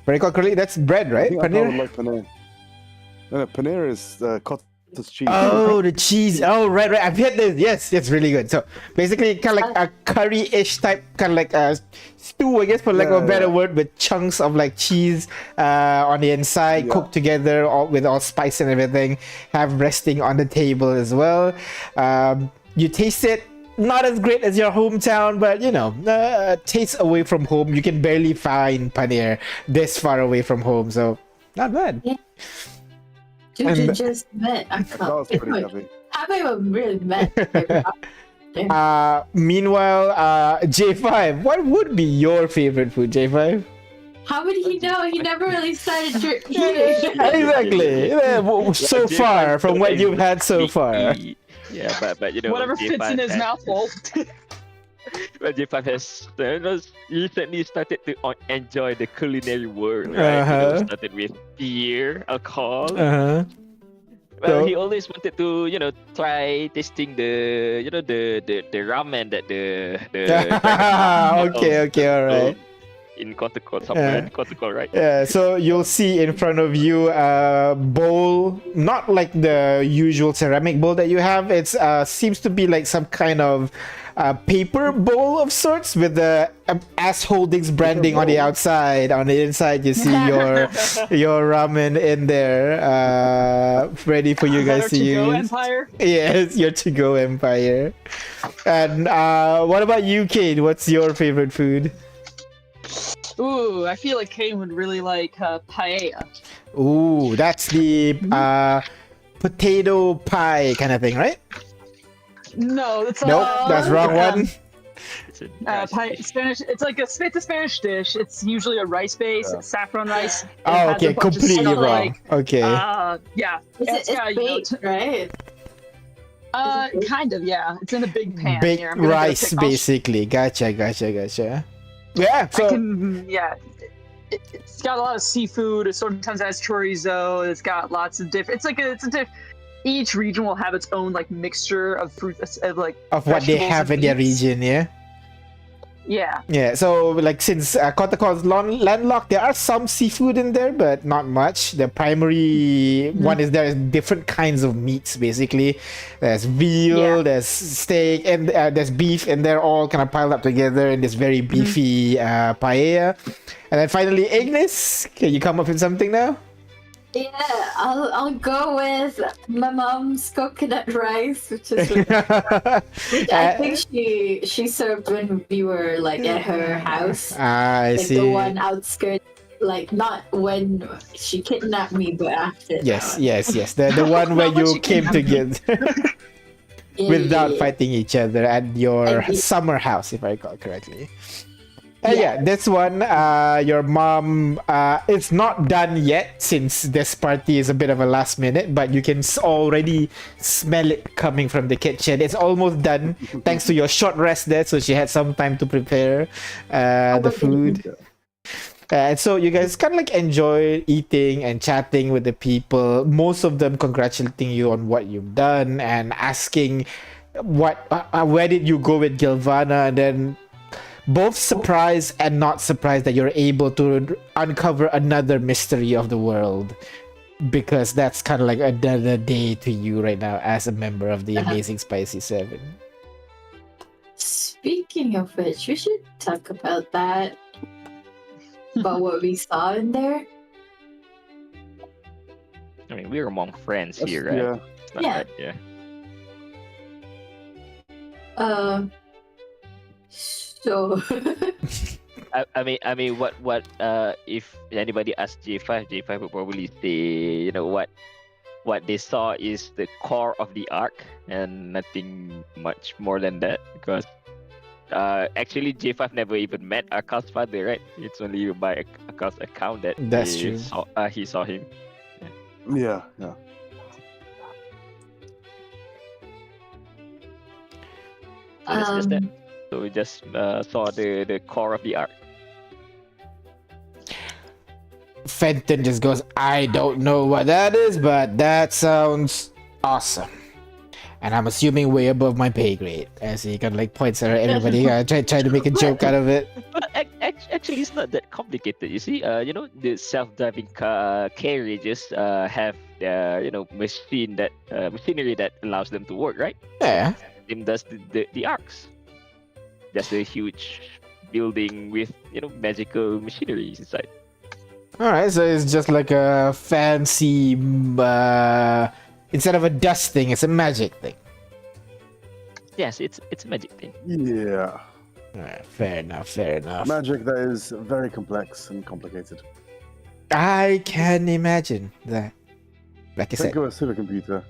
Very correctly, that's bread, I right? think I Paneer. would like paneer. No, paneer is cottage cheese. Oh, the cheese. Oh, right. I've had this. Yes, it's really good. So basically, kind of like a curry-ish type, kind of like a stew, I guess, for like a better word, with chunks of like cheese on the inside, cooked together, with all spice and everything, have resting on the table as well. You taste it. Not as great as your hometown, but tastes away from home. You can barely find paneer this far away from home, so not bad. Yeah. Juju And- just met That was pretty Akaal. heavy. Have we really met? Meanwhile, J5, what would be your favorite food, J5? How would he know? He never really started eating. Exactly. Yeah, so far from what you've had so far. Yeah, but Whatever fits in his mouth hole. But J5 has recently started to enjoy the culinary world, right? Started with beer, alcohol. Well, So- he always wanted to, try tasting the ramen that the Okay, all right. in Kotakol, somewhere Yeah. in Kotakol, right? Yeah, so you'll see in front of you a bowl, not like the usual ceramic bowl that you have. It's seems to be like some kind of paper bowl of sorts with the ass holdings branding on the outside. On the inside, you see your ramen in there, ready for you guys to To-go use. empire. Yes, your to-go empire. And what about you, Kate? What's your favorite food? Ooh, I feel like Kane would really like paella. Ooh, that's the potato pie kind of thing, right? No, that's Nope, that's wrong one. It's a Spanish. It's like it's a Spanish dish. It's usually a rice base. It's saffron rice. It Oh, has a okay, bunch of completely stuff wrong. like, Okay. yeah. It's got, baked, right? Kind of, yeah. It's in a big pan. Baked here. I'm gonna get a rice, pic- basically. Gotcha. Yeah, I so can, yeah. It's got a lot of seafood. It sometimes has chorizo. It's got lots of different. Each region will have its own like mixture of fruit, of like of what they vegetables have and in their meats. region, yeah? Yeah. Yeah, so like since Kotakol is landlocked, there are some seafood in there, but not much. The primary one is there is different kinds of meats, basically. There's veal, Yeah. there's steak, and there's beef, and they're all kind of piled up together in this very beefy paella. And then finally, Ignis, can you come up with something now? Yeah, I'll go with my mom's coconut rice, which is which I think she served when we were like at her house, I like see. the one outskirts, like not when she kidnapped me, but after. Yes. that The one where Not when you she came kidnapped together one. Yeah, without yeah. fighting each other at your I did. summer house, if I recall correctly. Yeah. Yeah, this one, your mom, it's not done yet since this party is a bit of a last minute, but you can already smell it coming from the kitchen. It's almost done thanks to your short rest there, so she had some time to prepare the food. And so you guys kind of like enjoy eating and chatting with the people, most of them congratulating you on what you've done and asking where did you go with Gilvana, and then both surprised and not surprised that you're able to uncover another mystery of the world, because that's kind of like another day to you right now as a member of the Amazing Spicy Seven. Speaking of which, we should talk about that. About what we saw in there. I mean, we're among friends here, right? Yeah. It's not Yeah. that- yeah. So I mean, what, if anybody asks J5 will probably say, what they saw is the core of the arc and nothing much more than that, because actually J5 never even met Akaal's father, right? It's only by Akaal's account that That's true. He saw him. Yeah. So that's just that. So we just saw the core of the arc. Fenton just goes, I don't know what that is, but that sounds awesome. And I'm assuming way above my pay grade. As he kind of like points at everybody, try to make a joke out of it. But actually, it's not that complicated. You see, the self-driving carriages have machinery that allows them to work, right? Yeah. Same does the arcs. Just a huge building with magical machinery inside. Alright, so it's just like a fancy, instead of a dust thing, it's a magic thing. Yes, it's a magic thing. Yeah. Alright, fair enough. Magic that is very complex and complicated. I can imagine that. Like I said. Think of a supercomputer.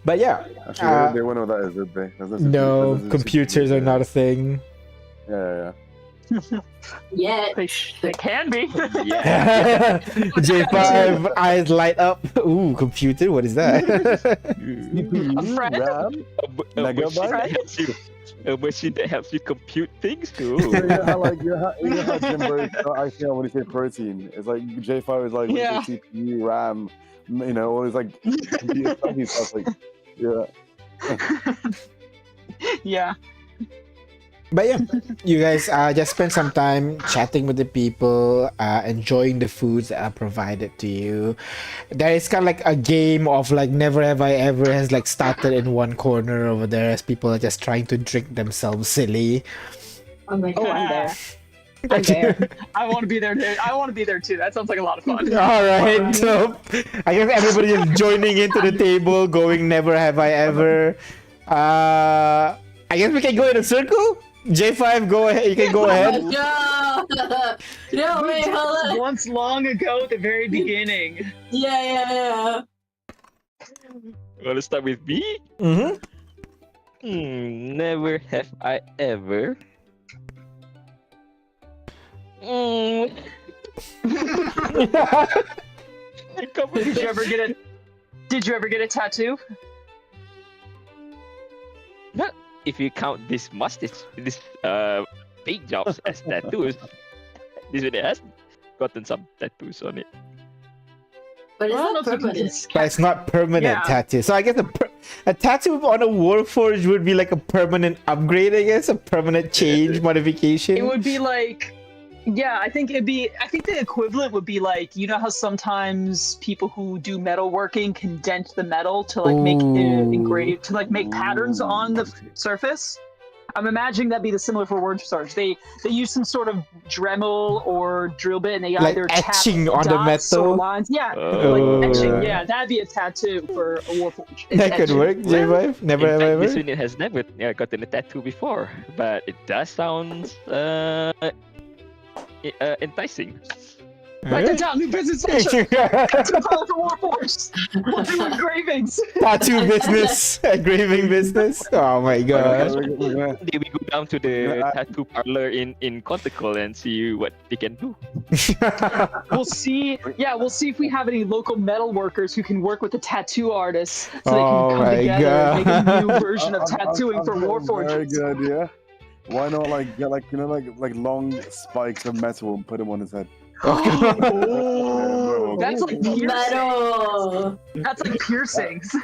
But yeah. Actually, they won't know what that is, did they? No, computers are not a thing. Yeah. yeah, They can be. Yeah. J5 eyes light up. Ooh, computer, what is that? CPU, friend? RAM, megabyte. A machine that helps you compute things. Ooh. You know how Jimbo actually when you say protein, it's like J5 is like Yeah. CPU, RAM, all these like computer stuff. He's just like, Yeah. But yeah, you guys just spend some time chatting with the people, enjoying the foods that are provided to you. There is kind of like a game of like Never Have I Ever has like started in one corner over there as people are just trying to drink themselves silly. oh my Oh, god. I'm there. I'm there. I want to be there. I want to be there too. That sounds like a lot of fun. All right, so I guess everybody is joining into the table, going Never Have I Ever. I guess we can go in a circle. J5, go ahead. You can go ahead. No, wait, hold on. Once long ago, at the very beginning. Yeah. Wanna start with me? Mm-hmm. Never have I ever. Did you ever get a tattoo? Well, if you count this paint jobs as tattoos, this one has gotten some tattoos on it. But it's I don't not know if you can permanent. But it's not permanent Yeah. tattoo. So I guess a tattoo on a Warforged would be like a permanent upgrade, I guess, a permanent change modification. It would be like, yeah, I think the equivalent would be like, you know how sometimes people who do metalworking can dent the metal to like make engrave, to like make patterns on the surface? I'm imagining that'd be the similar for word search. They use some sort of Dremel or drill bit, and they Like either tap etching on the dots or metal? lines. Yeah, Oh. like etching. Yeah, that'd be a tattoo for a warforged. It's That could etching. work, J5. Never In have fact, I this ever. unit has never gotten a tattoo before, but it does sound enticing. Write that down. New business venture. Tattoo call for warforged. We'll do engravings. Tattoo business, engraving business. Oh my god. Maybe we go down to the tattoo parlor in Conticle and see what they can do. We'll see. Yeah, we'll see if we have any local metal workers who can work with the tattoo artists so they Oh can come my together and make a God. new version of tattooing for Very warforged. good idea. Why not get like long spikes of metal and put them on his head? That That's like piercing. Metal. That's like piercings.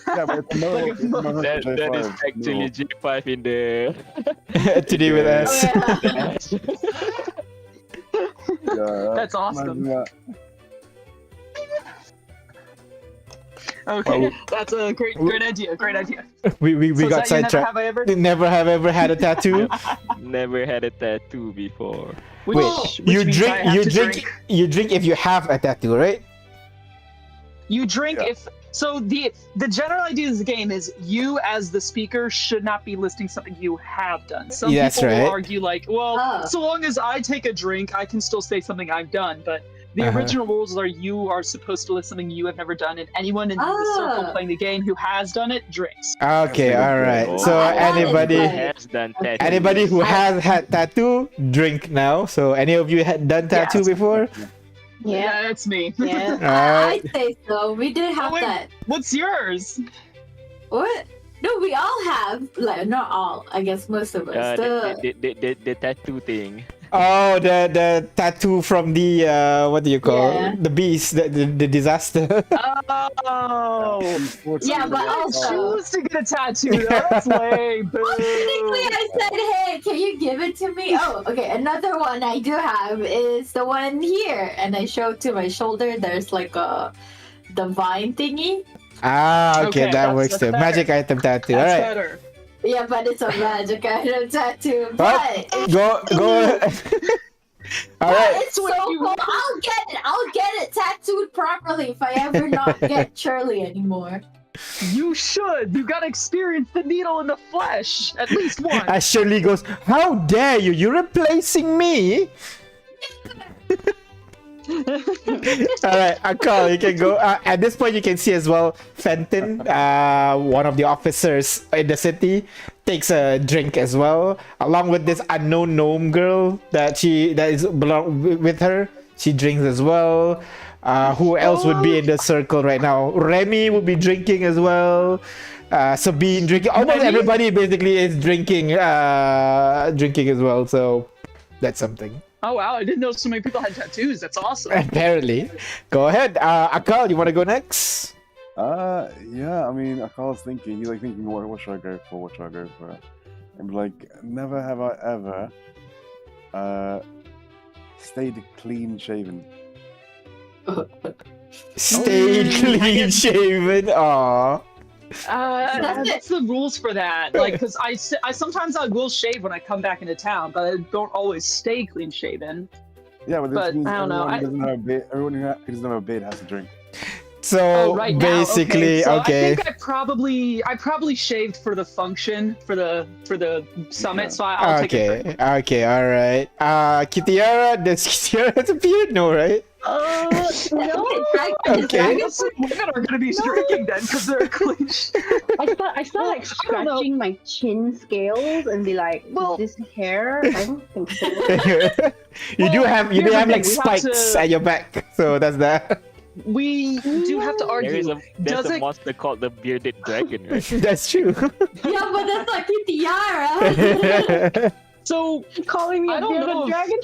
Yeah, but it's no, Like a it's no mo- That is J5, actually J5 in the. to do with Yeah. us. Yeah, That's awesome. Yeah. Okay, that's a great idea. Great idea. We So is got that your never sidetracked. have I ever? Never have ever had a tattoo. Never had a tattoo before. Which, Wait, which you means drink, I have you to drink, you drink if you have a tattoo, right? You drink Yeah. if so. The general idea of the game is you as the speaker should not be listing something you have done. Some Yeah, that's people right. will argue like, well, Oh. so long as I take a drink, I can still say something I've done. But the Uh-huh. original rules are you are supposed to list something you have never done, and anyone in the circle Ah. playing the game who has done it drinks. Okay, Yes, all right. Oh, So I got it, anybody, but- has done tattoo. anybody who has had tattoo, drink now. So any of you had done tattoo Yes. before? Yeah. That's me. Yeah. Alright. I'd say so. We did have wait. that. What's yours? What? No, we all have. Like, not all. I guess most of us. The tattoo thing. Oh, the tattoo from the what do you call Yeah. the beast, the disaster. Oh, Yeah, but I also- choose to get a tattoo. Though. That's lame. Boo. Well, technically, I said, "Hey, can you give it to me?" Oh, okay. Another one I do have is the one here, and I showed to my shoulder. There's like the vine thingy. Ah, okay, Okay, that that's works too. better. Magic item tattoo. That's All right, better. Yeah, but it's a magic item tattoo. Well, But go. All right. it's so cool. I'll get it tattooed properly if I ever not get Shirley anymore. You should. You gotta experience the needle in the flesh at least once. As Shirley goes, "How dare you? You're replacing me." All right, Akaal, you can go. At this point, you can see as well, Fenton, one of the officers in the city, takes a drink as well, along with this unknown gnome girl that is belong with her. She drinks as well. Who else would be in the circle right now? Remy would be drinking as well. Sabine drinking. Almost Remy? everybody basically is drinking. Drinking as well. So that's something. Oh wow, I didn't know so many people had tattoos. That's awesome. Apparently. Go ahead. Akaal, you want to go next? Yeah, I mean, Akaal's thinking, he's like thinking, what should I go for? What should I go for? And like, never have I ever stayed clean shaven. Stay clean shaven. Aw. That's the rules for that. Like, because I sometimes I will shave when I come back into town, but I don't always stay clean shaven. Yeah, but this But, means I don't know, everyone I- who doesn't have a beard, everyone who doesn't have a beard has to drink. So Oh, right now. basically, So okay. I think I probably shaved for the function for the summit. Yeah. So I'll take a drink. Okay, all right. Kitiara, does Kitiara have a beard? No, right? No. Okay. I guess women are gonna be drinking then because they're clean. I start like I don't know. scratching my chin scales and be like, Well- is this hair? I don't think so. you do Well, have here's the like thing, we have spikes to- at your back, so that's that. We do have to There is argue. there's Does a it- monster called the bearded dragon, right? That's true. Yeah, but that's not Kitiara. So Calling me I a don't bearded know if- dragon?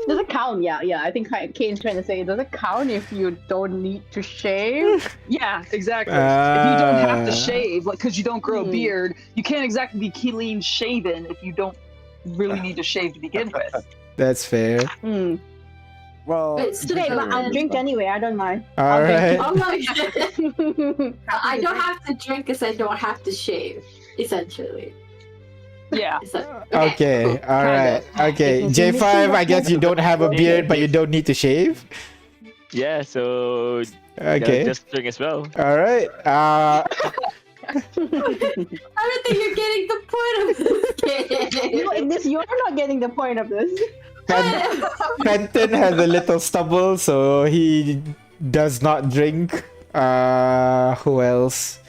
Does it count? Yeah. I think Kane's trying to say, does it count if you don't need to shave? yeah, exactly. If you don't have to Ah. shave, like because you don't grow a Hmm. beard, you can't exactly be clean shaven if you don't really need to shave to begin with. That's fair. Hmm. Well, It's Okay, but I'll drink anyway. I don't mind. All right. Oh my god. I don't have to drink because I don't have to shave, essentially. Yeah. Okay, cool. all right. Okay, J5, I guess you don't have a beard, but you don't need to shave. Yeah, so Okay. just drink as well. All right. I don't think you're getting the point of this game. You're not getting the point of this. Fenton has a little stubble, so he does not drink. Who else?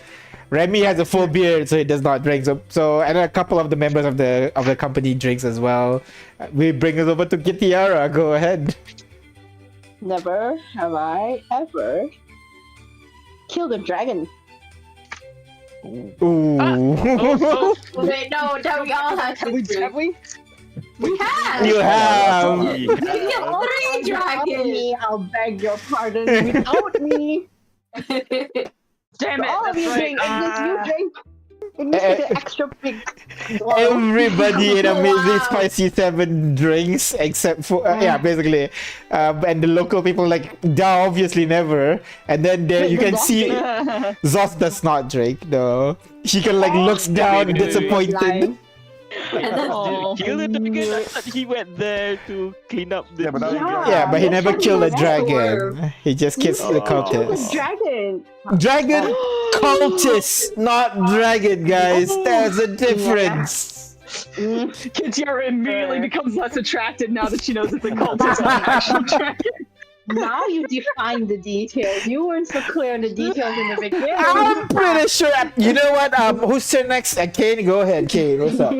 Remy has a full beard, so he does not drink. So and a couple of the members of the company drinks as well. We bring us over to Kitiara. Go ahead. Never have I ever killed a dragon. Ooh. Oh, Wait, no, we all have to drink. have we? You have. You have. You killed 3 Without dragons. me, I'll beg your pardon. Without me, Damn it! all of That's you right. drink. Ignis, you drink. Ignis, Eh, take an extra big. Everybody in Amazing Wow. Spicy 7 drinks except for yeah, basically, and the local people like duh, obviously never. And then there you can see Zos does not drink. No, he can like looks down wait, wait, wait. disappointed. Lying. And then, Oh, Kill the I knew dragon. I it. thought he went there to clean up the. Yeah, but now you Yeah. Yeah, but he That's never how killed a he dragon. He just killed the Oh. Kill the cultist. dragon. Dragon cultist, not dragon, guys. There's a difference. Kitiara immediately becomes less attracted now that she knows it's a cultist, not an actual dragon. Now you define the details. You weren't so clear on the details in the beginning. I'm pretty sure. You know what? Who's turn next? Kane, go ahead. Kane, what's up?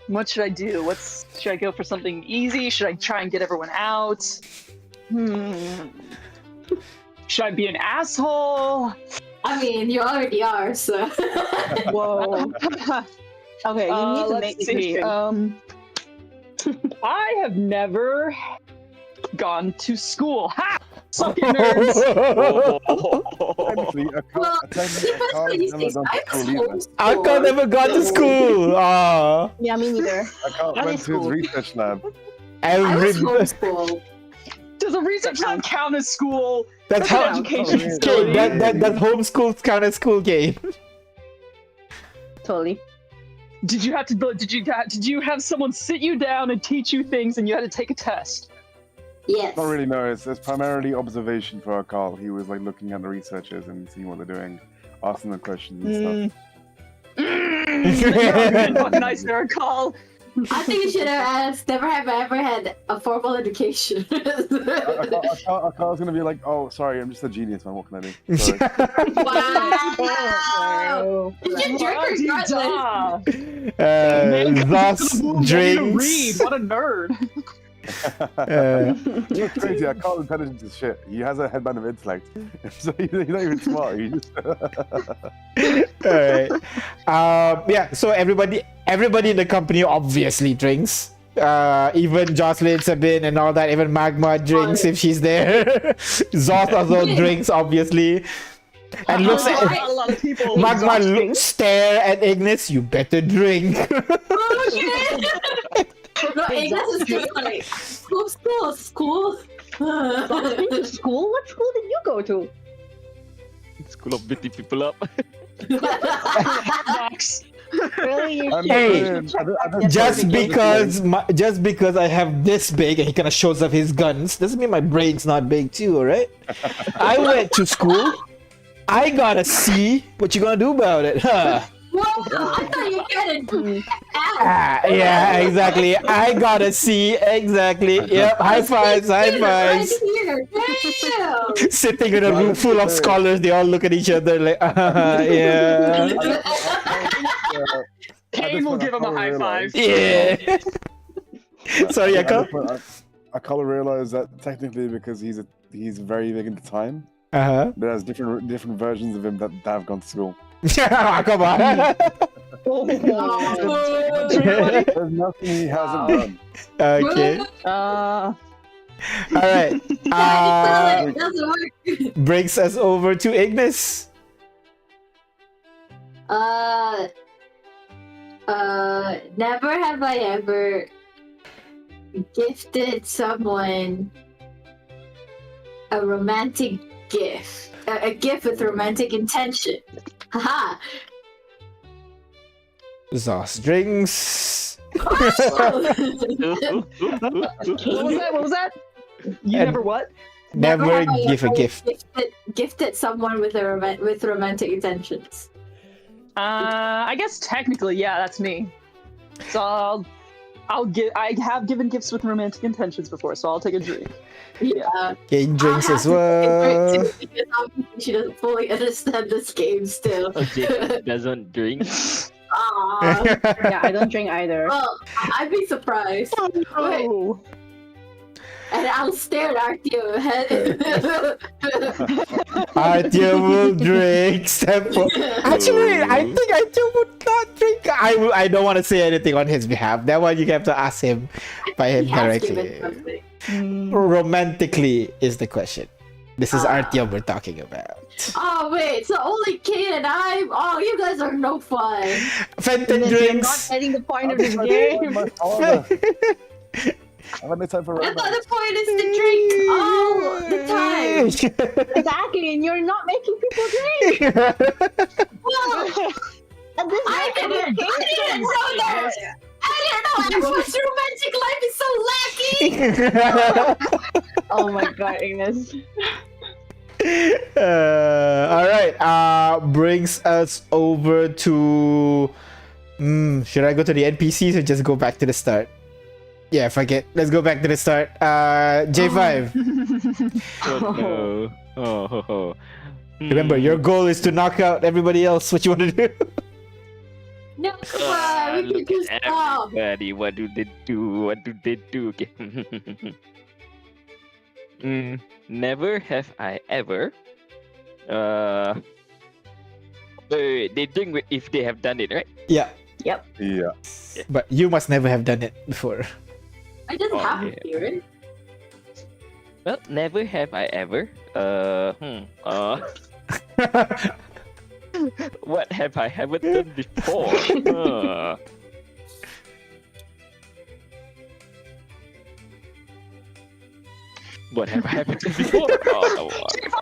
What should I do? Should I go for something easy? Should I try and get everyone out? Should I be an asshole? I mean, you already are, so. Whoa. Okay, you need to make let's see. I have never gone to school. Ha! Suck it, nerds. Technically, Well, technically, especially these days, I was homeschooled. Akaal never got to school. Ah, Yeah, me neither. Akaal That went is to his cool. research lab. I was every homeschooled. Does a research lab count as school? that's That's an how. education Oh, yeah. facility. Kane, that homeschool kind of school game. Totally. Did you have someone sit you down and teach you things, and you had to take a test? Yes. Not really, no. It's primarily observation for Akaal. He was like looking at the researchers and seeing what they're doing, asking them questions and stuff. Fucking nice there, call. I think you should have asked, never have I ever had a formal education. Akaal's gonna be like, "Oh, sorry, I'm just a genius, man. What can I do?" Sorry. Wow. You should drink regardless. Thus Read. drinks. What a nerd. You know, it's crazy. Akaal's intelligent as shit. He has a headband of intellect, so he's not even smart. He just Alright. Yeah, so everybody in the company obviously drinks. Even Jocelyn, Sabine, and all that. Even Magma drinks if she's there. Zoth also drinks, obviously. And looks Not at a lot of people. Magma stare at Ignis. You better drink. Oh shit! No, Ignis is just like, school. School? What school did you go to? School of beating people up. Box. Really? You I'm should- Hey, you should check back the just certificate. because I have this big and he kind of shows off his guns doesn't mean my brain's not big too, alright? I went to school. I got a C. What you gonna do about it, huh? Whoa, I thought you get it. Yeah, exactly. I got a C. Exactly. Yep. High fives. High fives. Right here. Damn. Sitting in a room full of scholars, they all look at each other like, yeah, Kane will give him a high five. yeah. Sorry, Akaal. Akaal realized that technically because he's very big into time, there's different versions of him that have gone to school. Come on. There's nothing he hasn't done. Okay. Uh, All right. It doesn't work. Brings us over to Ignis. Never have I ever gifted someone a romantic gift. A gift with romantic intention. Haha. Zos drinks. What was that? You And- never what? Never have I give a ever gift. Gifted someone with with romantic intentions. I guess technically, yeah, that's me. So I have given gifts with romantic intentions before, so I'll take a drink. Yeah. Kane drinks I'll as have to take a well. drink too, because obviously she doesn't fully understand this game still. Okay, doesn't drink. Aww. yeah, I don't drink either. Well, I'd be surprised. Oh, And I'll stare at Artyom. Artyom will drink. Actually, I think Artyom would not drink. I don't want to say anything on his behalf. That one you have to ask him by him He has given directly. something. Romantically is the question. This is Artyom we're talking about. Oh wait, so only Kate and I. Oh, you guys are no fun. Fenton You're not drinks. getting the point of I'm this trying to game. find my father. I have no time for I thought romance. the point is to drink all the time. Exactly, and you're not making people drink. Well, And this I didn't know that. I didn't know everyone's romantic life is so lacking. Oh my god, Ignis. All right. Brings us over to. Should I go to the NPCs or just go back to the start? Yeah, fuck it. Let's go back to the start. J5. Oh no. Remember, your goal is to knock out everybody else. What you want to do? No, we Look can just at stop. everybody. What do they do? What do they do? Okay. Never have I ever. They drink if they have done it, right? Yeah, Yep. Yeah. but you must never have done it before. I just Oh, have yeah. to hear it. Well, never have I ever. What have I haven't done before? What have I haven't done before?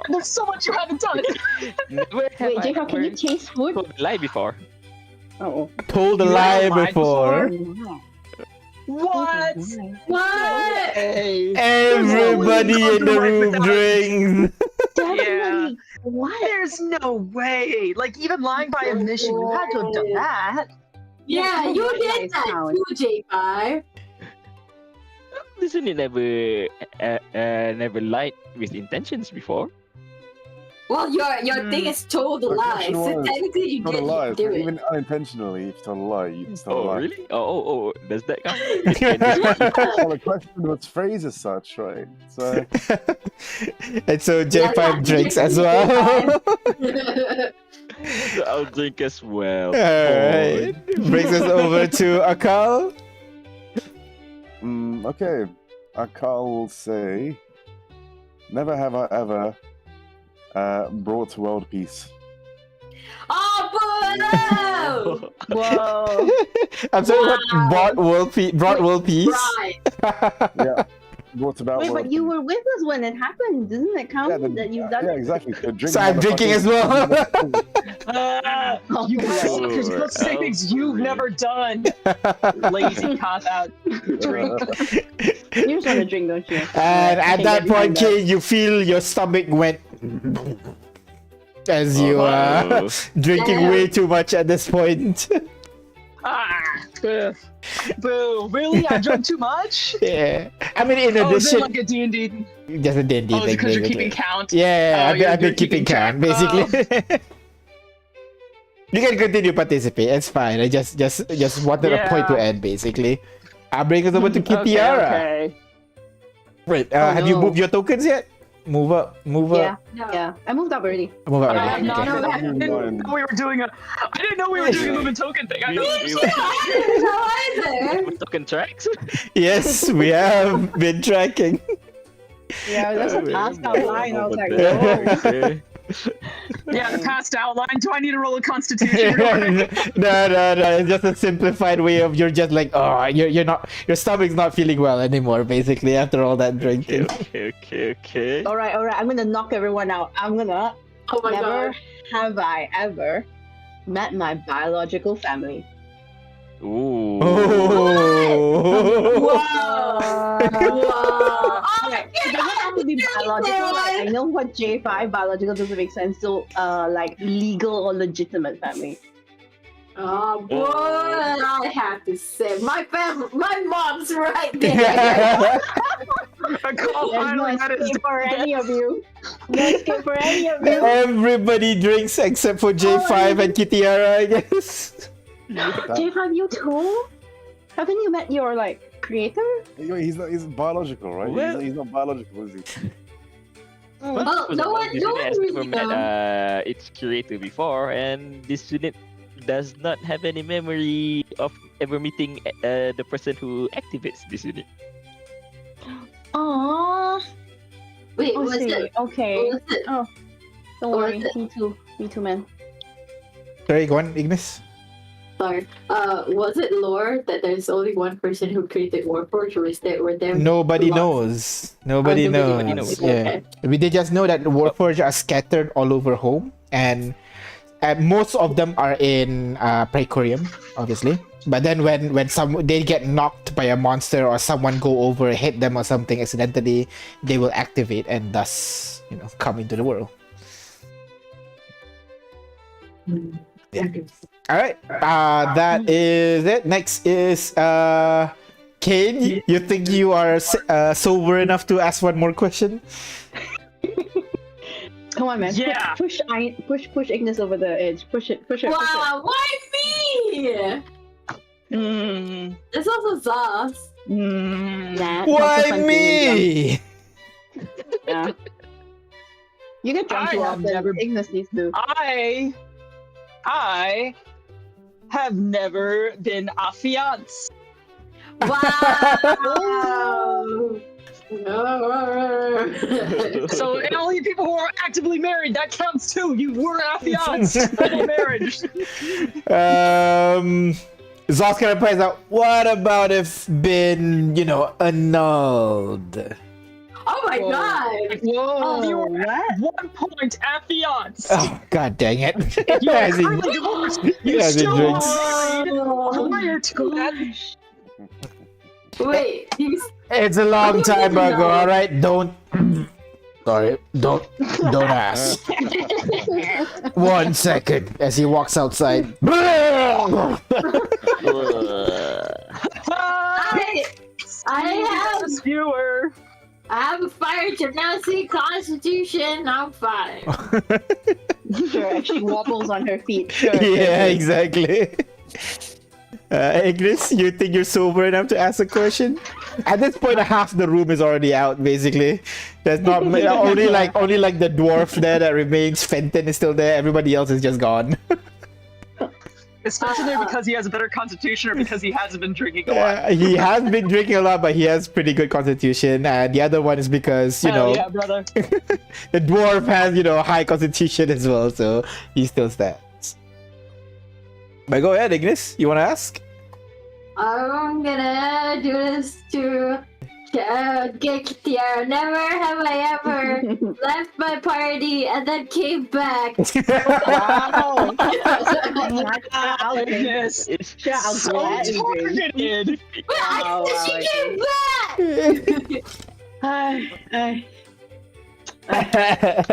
There's so much you haven't done. Never have Wait, I Jacob, can you ever taste food? told a lie before. Oh. Told a You lie have lied before. What? What? Hey. Everybody in the room drinks. Definitely. What? There's no way. Like even lying by omission, you had to have done that. Yeah, Yeah, you yeah, did it's that fine. too, J5. Listen, you never lied with intentions before. Well, your thing is told a The lie, question so was, technically you Told a did lie. do it. Even unintentionally, if you told a lie, you told a Oh, lie. really? Oh, does that count? Well, the question was phrased as such, right? So And so Yeah, J5 drinks as well. So I'll drink as well. Alright. Brings us over to Akaal. okay. Akaal will say, "Never have I ever brought world peace." Oh, boo! Whoa. I'm sorry, what? Wow. Brought world peace? Right. Yeah, brought about Wait, world but you peace. were with us when it happened. Doesn't it count Yeah, that you've done yeah, it? exactly. So, drink So I'm drinking as well. You guys, Oh, because you're saying things you've never done. Lazy cop out. Drink. You just want to drink, don't you? And I at can that get behind point, Kane, you feel your stomach went as you drinking Yeah. way too much at this point. Boo. Boo. Really? I drank too much? Yeah, I mean, in Oh, is it addition, like a D&D? just a dandy Oh, thing. because you're basically. keeping count? Yeah, Oh, I've you're been keeping keeping count, track. basically. You can continue participate. It's fine. I just wanted a point to Yeah. end, basically. I'll bring us over to Kitiara. Okay. Wait, Oh, have you no. moved your tokens yet? Move up. Yeah, No. yeah. I moved up already. Move up. I already. have not. Okay. No, I didn't know we were doing a. I didn't know we were doing a moving token thing. I We- thought we- I didn't know either. Token tracks? Yes, we have been tracking. Yeah, that's a passed out line. I was like, Yeah, whoa. okay. Yeah, the past outline. Do I need to roll a constitution? real quick? No. It's just a simplified way of you're just like, oh, you're not, your stomach's not feeling well anymore, basically, after all that drinking. Okay. All right. I'm gonna knock everyone out. I'm gonna. Oh my Never god. have I ever met my biological family. Ooh. Oh. Whoa. Whoa. Okay, it doesn't have to be biological. Like, I know what J5 biological doesn't make sense. So, like legal or legitimate family. Oh boy, I have to say, my mom's right there. A call There's no finally met his escape for any of you. No escape for any of you. Everybody drinks except for J5 and Kitiara, I guess. J5, you too? Haven't you met your like creator? He's biological, right? Well- He's not biological, is he? Well, Because no of one- this no unit one has really never met knows. its curator before, and this unit does not have any memory of ever meeting the person who activates this unit. Aww. Wait, Oh, was see. it? Okay. Was it? Don't Or worry. is it- Me too, man. Sorry, go on, Ignis. Sorry. Was it lore that there's only one person who created Warforged, or were there? Nobody lots? knows. Nobody nobody knows. knows. Yeah. Okay. We did just know that Warforged are scattered all over home, and most of them are in Praetorium, obviously. But then when they get knocked by a monster or someone go over, hit them or something accidentally, they will activate and thus come into the world. Yeah. All right. That is it. Next is Kane. You think you are sober enough to ask one more question? Come on, man. Yeah. Push Ignis over the edge. Push it. Push it. Wow, why me? Mm, It's also sauce. Nah, not Why so fun being me? drunk. Yeah. You get drunk I too have often. never- Ignis needs to. I have never been affianced. Wow. So and all you people who are actively married, that counts too. You were affianced. Double marriage. Zos gonna prize out. What about if been, annulled? Oh my Whoa. god. Whoa. You were what? at 1 point affianced. Oh, god dang it. You are As he- currently divorced. You as he still drinks. are married. Oh, Prior to that, wait, It's a long time ago, alright? Don't. Sorry, don't ask. 1 second as he walks outside. I viewer. have a fire genasi constitution. I'm fine. Sure, she wobbles on her feet. Sure. Yeah, exactly. Ignis, you think you're sober enough to ask a question? At this point, half the room is already out. Basically, there's not only like the dwarf there that remains. Fenton is still there. Everybody else is just gone. Especially because he has a better constitution or because he hasn't been drinking a lot. He has been drinking a lot, but he has pretty good constitution. And the other one is because Hell yeah, brother. the dwarf has high constitution as well, so he still stands. But go ahead, Ignis. You want to ask? I'm gonna do this to get Tiara. Never have I ever left my party and then came back. Wow. I'll take it. Goodness. It's Sure, I'll So gladly drink. targeted. But Wow, she wow, came back.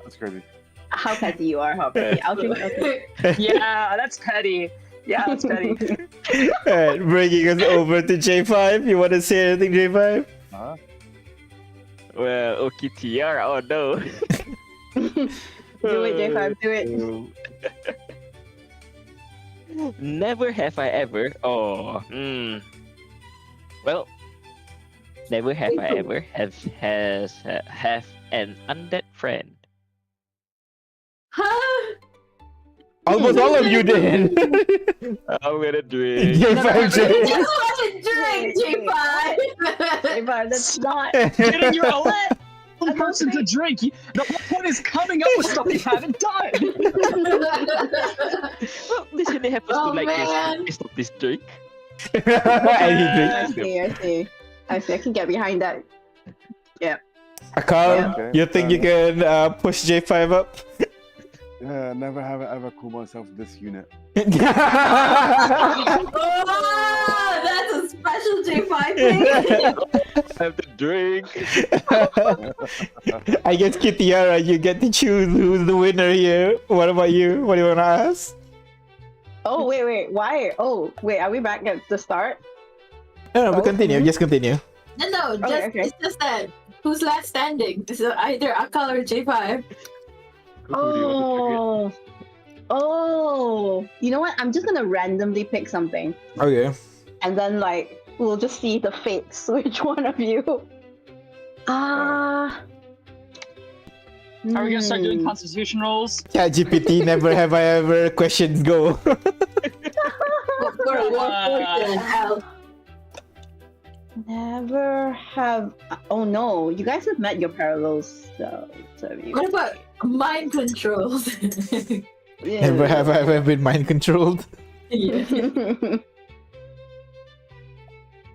That's crazy. How petty you are, how petty. I'll drink. Yeah, that's petty. Yeah, that's petty. Alright, bringing us over to J5. You want to say anything, J5? Huh? well, okay, TR. Oh no. Do it, J5, do it. Never have I ever. Oh. Well, never have I ever have an undead friend. Huh? Almost all of you did. I'm gonna drink. J5, You just want to drink, J5. J5, that's not. Getting your alert person to drink. The whole point is coming up with stuff you haven't done. Well, this really happens Oh, to like man. this this drink. And he I drinks. see. I can get behind that. Akaal, Okay. you think you can push J5 up? Yeah, never have I ever called myself this unit. Oh, that's a special J5 thing. I have to drink. I guess Kitiara, you get to choose who's the winner here. What about you? What do you want to ask? Oh, wait. Why? Oh, wait. Are we back at the start? No, we continue. Just continue. No, Okay. it's just that. Who's last standing? Is it either Akaal or J5? Who do you want to Oh. You know what? I'm just gonna randomly pick something. Okay. And then, like, We'll just see the fates. Which one of you? Are we gonna start doing constitution rolls? Yeah, GPT, never have I ever questions go. For one person, Al. Never have. Oh no, you guys have met your parallels. So you. What about mind controls? Yeah. Never have I ever been mind controlled. Yeah.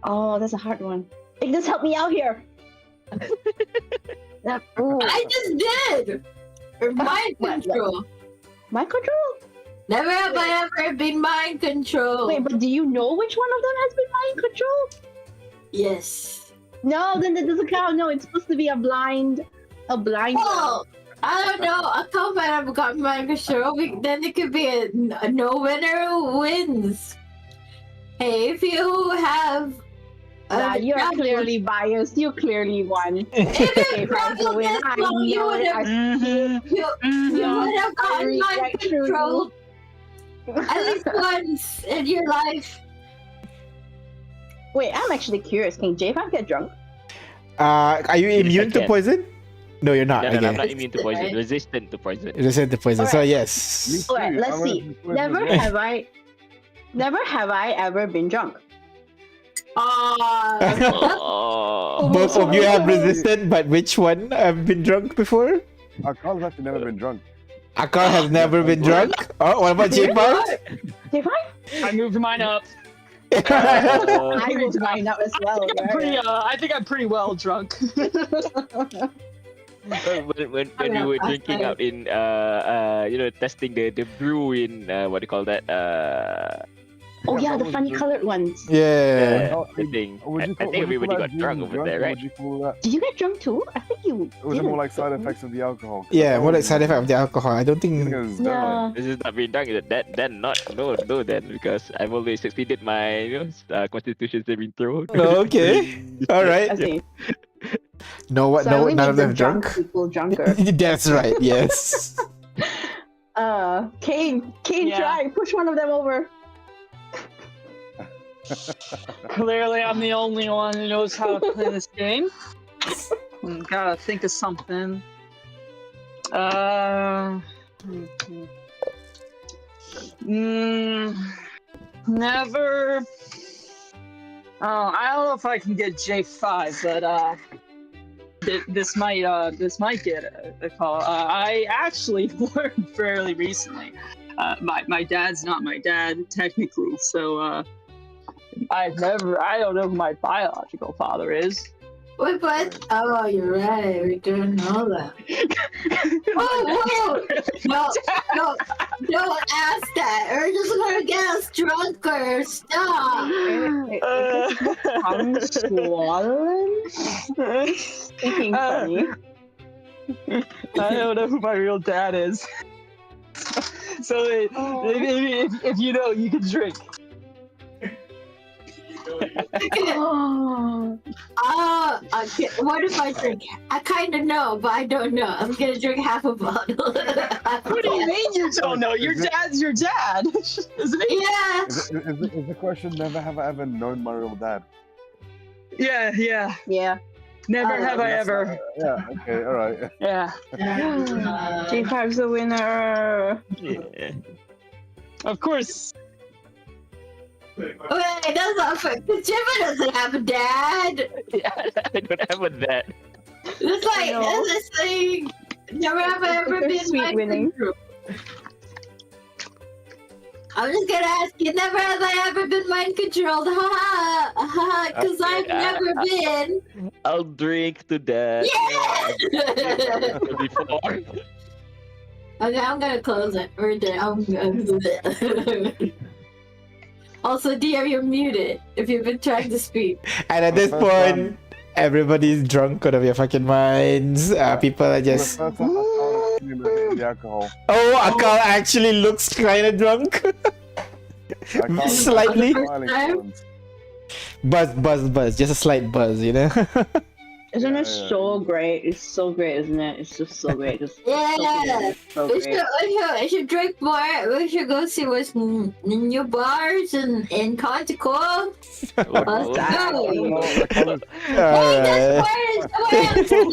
Oh, that's a hard one. Ignis, help me out here. Ooh. I just did! Mind What? control. Mind control? Never have I ever been mind controlled. Wait, but do you know which one of them has been mind control? Yes. No, then that doesn't count. No, it's supposed to be a blind. Well, I don't know. A couple might have got mind control. Then it could be a no winner who wins. Hey, if you have. Nah, you're clearly biased. You clearly won. If Okay, you fine, so win. I you know would it. have. You would have gotten mind control at least once in your life. Wait, I'm actually curious. Can J5 get drunk? Are you immune to can. poison? No, you're not. No, Okay. I'm not immune to poison. Resistant to poison. Resistant to poison. So Alright. yes. Alright, let's see. Never have I ever been drunk. Oh. Both of you have resistant, but which one have been drunk before? Akaal has actually never been drunk. Akaal has never been drunk. Oh, what about J5? J5? I moved mine up. I was mine up as well. Right? I think I'm pretty well drunk. When we were drinking out in testing the brew in what do you call that Oh yeah, the funny colored ones. Yeah. I think everybody got drunk over there, right? Would you call that? Did you get drunk too? I think you. It was didn't. more like side effects of the alcohol. Yeah, more like side effect of the alcohol. I don't I think think. it was Yeah. This is not being drunk. Then not no then because I've always succeeded my constitution saving throw. Oh, okay. All right. Okay. No, what? So No, we none of made them the drunk. People drunker. That's right. Yes. Kane, Yeah. try push one of them over. Clearly, I'm the only one who knows how to play this game. Gotta think of something. Never. Oh, I don't know if I can get J5, but this might get a call. I actually learned fairly recently. My dad's not my dad technically, so I don't know who my biological father is. Wait, what? Oh, you're right. We don't know that. Whoa! Don't ask that. We're just gonna get us drunker. Stop. I'm swollen. Thinking funny. I don't know who my real dad is. So if you know, you can drink. What if I drink? I kind of know, but I don't know. I'm gonna drink half a bottle. What do you mean you don't know? Your dad's your dad, isn't he? Yeah. Is the question never have I ever known my real dad? Yeah. Yeah. Never Oh, have I ever. Yeah, okay, alright. Yeah. J5's the winner. Yeah. Of course. Wait, that's not fair. Jimmy doesn't have a dad. Yeah, I don't have a dad. It's like it's this thing. Never have I ever been Sweet mind winning. controlled. I'm just gonna ask you, never have I ever been mind controlled, because I've never been. I'll drink to that. Yeah! Before. Okay, I'm gonna close it. We're done. Also, DM, you're muted if you've been trying to speak. And at this point, everybody's drunk out of your fucking minds. People are just. The first time I started feeling the alcohol. Oh, Akaal actually looks kind of drunk. I can't Slightly. smiling Time? once. Buzz. Just a slight buzz, you know? Isn't it Yeah, so great? It's so great, isn't it? It's just so great. Just Yeah. it's so We great. should drink more. We should go see what's new bars in Contico. Oh, Let's go. Alright. Let's go.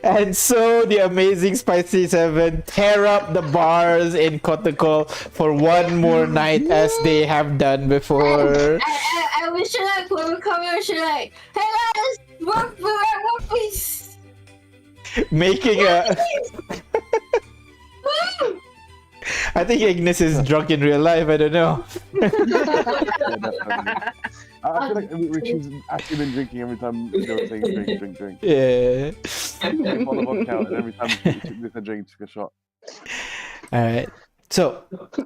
And so the amazing Spicy Seven tear up the bars in Kotoko for one more night as they have done before. And we should like when we come here, we should like, hey guys, work, please. Making a. I think Ignis is drunk in real life. I don't know. I feel like Richie's actually been drinking every time they were saying drink. Yeah. He bought a vodka out, and every time he took a drink, he took a shot. All right. So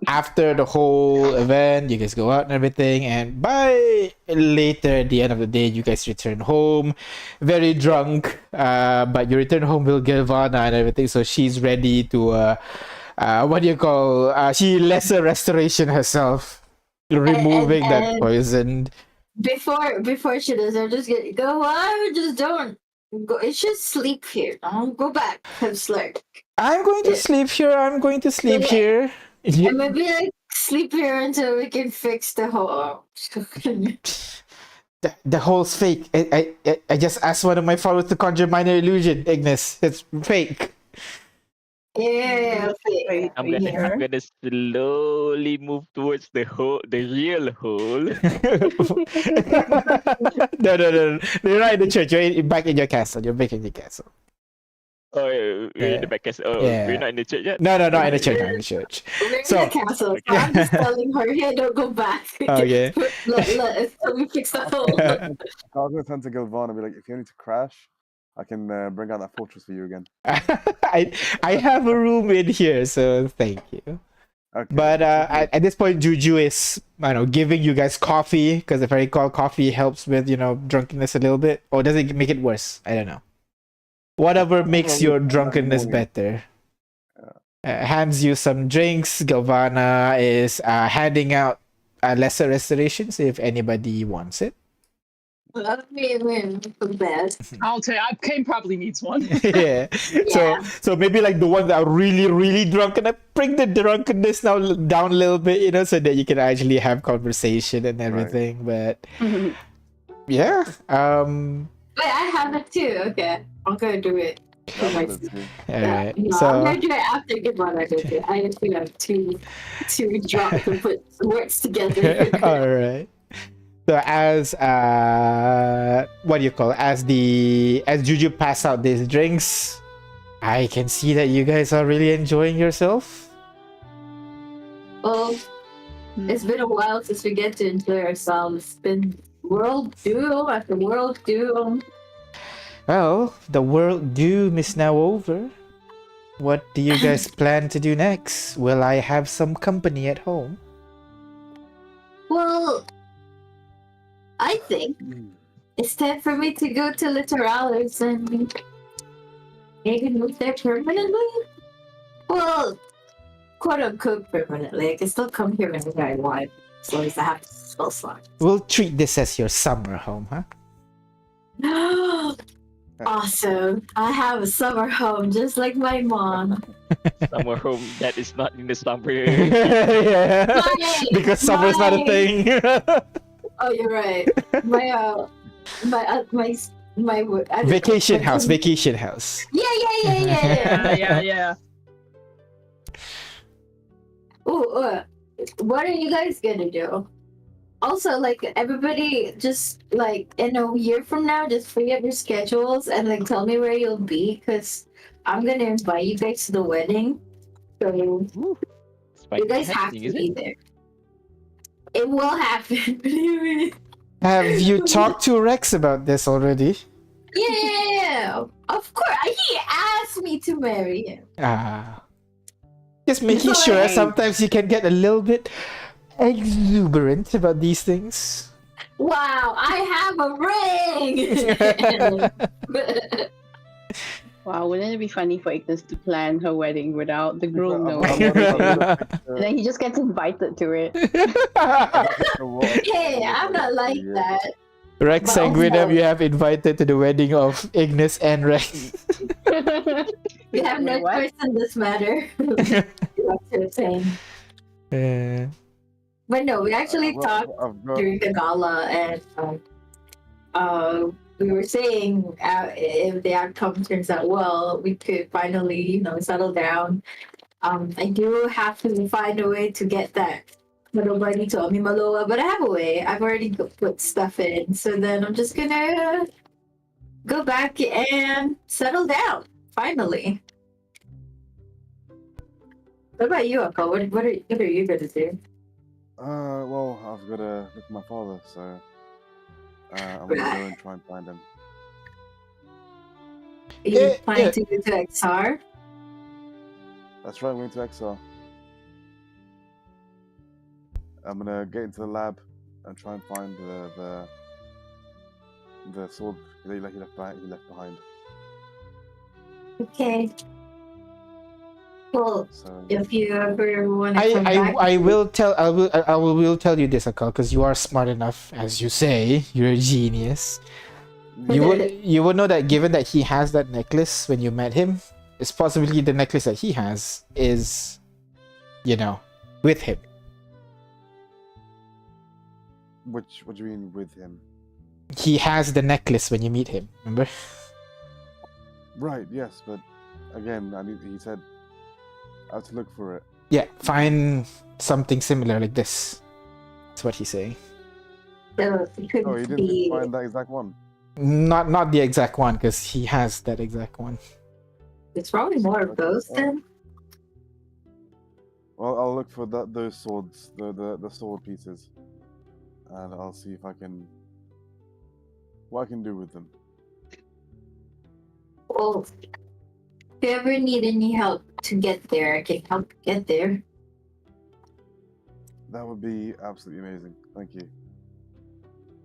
after the whole event, you guys go out and everything, and by later at the end of the day, you guys return home, very drunk. But you return home with Gilvana and everything, so she's ready to what do you call? She lesser restoration herself, removing that and poison. before she does, I'm just gonna go. Why just don't go? It's just sleep here. Don't go back. Have slept. I'm going to sleep here. I'm going to sleep Yeah. here. And maybe like sleep here until we can fix the whole. The hole's fake. I just asked one of my followers to conjure minor illusion, Ignis. It's fake. Yeah, okay. I'm gonna slowly move towards the real hole. No. You're not in the church. Back in your castle. You're back in your castle. Oh, we're in the back. Oh, Yeah. we're not in the church yet. No, not in the church. Not in the church. We're So- in the castle. So I'm just telling her, hey, don't go back. Okay. Let me fix the hole. I was gonna turn to Gilvan and be like, if you need to crash, I can bring out that fortress for you again. I have a room in here, so thank you. Okay. But at this point, Juju is, I don't know, giving you guys coffee, because if I recall, coffee helps with, drunkenness a little bit. Or does it make it worse? I don't know. Whatever makes your drunkenness better. Hands you some drinks. Galvana is handing out lesser restorations if anybody wants it. I mean, bad. I'll tell you, Kane probably needs one. Yeah. So maybe like the ones that are really, really drunk, and I bring the drunkenness now down a little bit, so that you can actually have conversation and everything. But yeah. Wait, I have it too. Okay, I'm gonna do it. I wanted to. All right. No, So I'm gonna do it after Goodbye. I did it. I just feel like too drunk to put words together. all right. So as what do you call it? As Juju pass out these drinks, I can see that you guys are really enjoying yourself. Well, it's been a while since we get to enjoy ourselves. It's been world doom after world doom. Well, the world doom is now over. What do you guys plan to do next? Will I have some company at home? Well, I think it's time for me to go to Literalis and maybe move there permanently. Well, quote unquote permanently. I can still come here whenever I want, as long as I have to spell slots. We'll treat this as your summer home, huh? Awesome! I have a summer home just like my mom. Summer home that is not in the summer. Yeah. Because summer's not a thing. Oh, you're right. My Vacation house. Yeah. Oh, what are you guys gonna do? Also, like, everybody just, like, in a year from now, just free up your schedules and, like, tell me where you'll be, because I'm gonna invite you guys to the wedding. So, you guys have to be there. It will happen, believe me. Have you talked to Rex about this already? Yeah, of course. He asked me to marry him. Just making sure sometimes you can get a little bit exuberant about these things. Wow, I have a ring! Wow, wouldn't it be funny for Ignis to plan her wedding without the groom I'm knowing? wondering And then he just gets invited to it. Hey, I'm not like that. Rex But Sanguinum, also- you have invited to the wedding of Ignis and Rex. We have no Wait, what? choice in this matter. What you're saying. Uh, But no, we actually Well, talked I've got. during the gala, and we were saying if the outcome turns out well, we could finally, settle down. I do have to find a way to get that little buddy to Amimaloa, but I have a way. I've already put stuff in, so then I'm just gonna go back and settle down finally. What about you, Akaal? What are you gonna do? Well, I've got to look for my father, so I'm gonna go and try and find him. Are you Yeah, planning yeah. to go to XR? That's right, I'm going to XR. I'm gonna get into the lab and try and find the sword that he left behind. Okay. Well, So if you ever want to come back, I will tell you this, Akaal, because you are smart enough, as you say, you're a genius. You would know that given that he has that necklace when you met him, it's possibly the necklace that he has is, with him. what do you mean with him? He has the necklace when you meet him, remember? Right, yes, but again, he said I have to look for it. Yeah, find something similar like this. That's what he's saying. so it could Oh, he didn't be. find that exact one. Not the exact one, because he has that exact one. It's probably more of those then. Well, I'll look for those swords, the sword pieces, and I'll see if what I can do with them. Well, if you ever need any help to get there, I can help get there. That would be absolutely amazing. Thank you.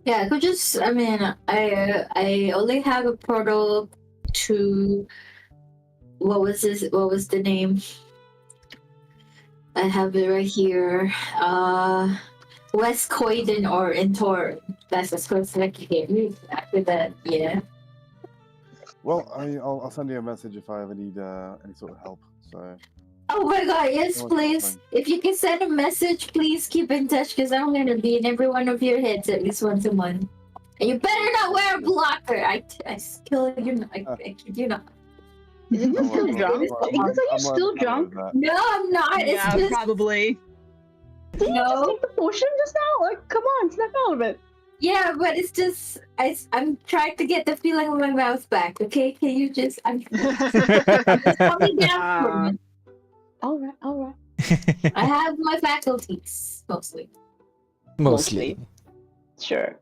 Yeah, I could just. I mean, I only have a portal to. What was this? What was the name? I have it right here. West Croydon or in Tor. That's as close as I can get. After that, yeah. Well, I'll send you a message if I ever need any sort of help. So Oh my god, yes, Oh, please. fine. If you can send a message, please keep in touch because I'm gonna be in every one of your heads at least once a month. And you better not wear a blocker. I kill you. I kid you not. Is it I'm still not- drunk? I'm- Ignis, are you I'm not still a fan drunk? of that. No, I'm not. It's Yeah, just probably. Did you just no. take the potion just now? Like, come on, snap out of it. Yeah, but it's just I'm trying to get the feeling of my mouth back. Okay, can you just calm me down for a minute. All right. I have my faculties mostly. Mostly. Sure.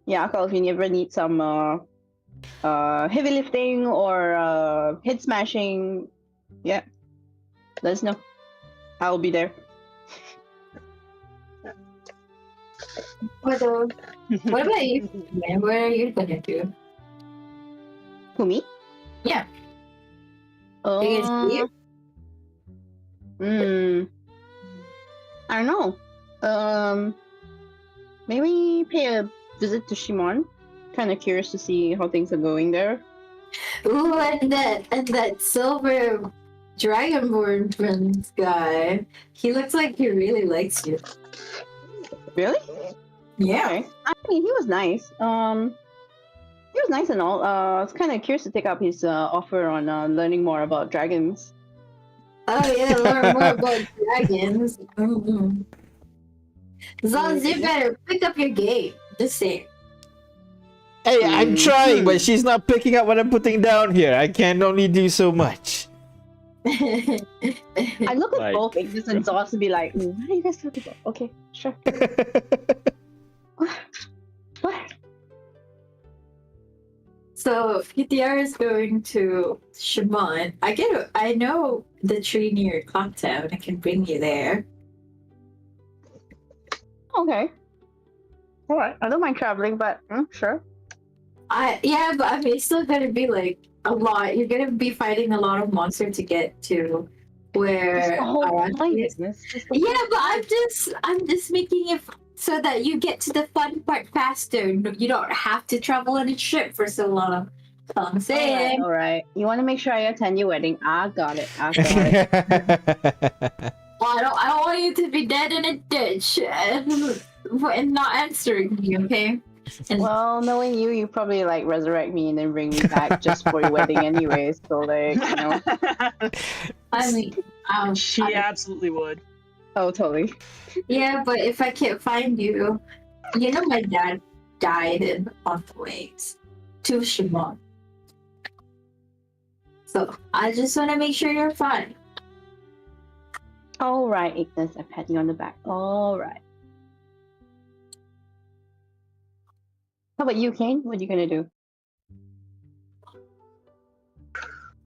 Yeah, Akaal, if you ever need some heavy lifting or head smashing, yeah, let us know. I'll be there. What about you, man? What are you gonna do? Who, me? Yeah. Are you gonna see it? I don't know. Maybe pay a visit to Shimon. Kind of curious to see how things are going there. Ooh, and that silver dragonborn prince guy. He looks like he really likes you. Really? Yeah. Okay. I mean, he was nice. He was nice and all. I was kind of curious to take up his offer on learning more about dragons. Oh yeah, learn more about dragons. Mm-hmm. As long as you better pick up your game. Just saying. Hey, I'm trying, but she's not picking up what I'm putting down here. I can only do so much. I look at My both Ignis and Zoss and be like, what are you guys talking about? Okay, sure. What? So PTR is going to Shimon. I know the tree near Clocktown. I can bring you there. Okay. Alright. I don't mind traveling, but sure. Yeah, but I mean, it's still gonna be like a lot. You're gonna be fighting a lot of monsters to get to That's where the whole Arashi point, is. Ignis. That's the Yeah, but I'm just making it so that you get to the fun part faster. You don't have to travel on a ship for so long. I'm saying. All right. You want to make sure I attend your wedding? I got it. I got it. Well, I don't want you to be dead in a ditch and not answering me, okay? And Well, knowing you, you probably like resurrect me and then bring me back just for your wedding anyway. So like, you know. I mean, She absolutely would. Oh, totally. yeah, but if I can't find you, you know my dad died on the way to Shimon. So I just want to make sure you're fine. All right, Ignis, I pat you on the back. All right. How about you, Kane? What are you gonna do?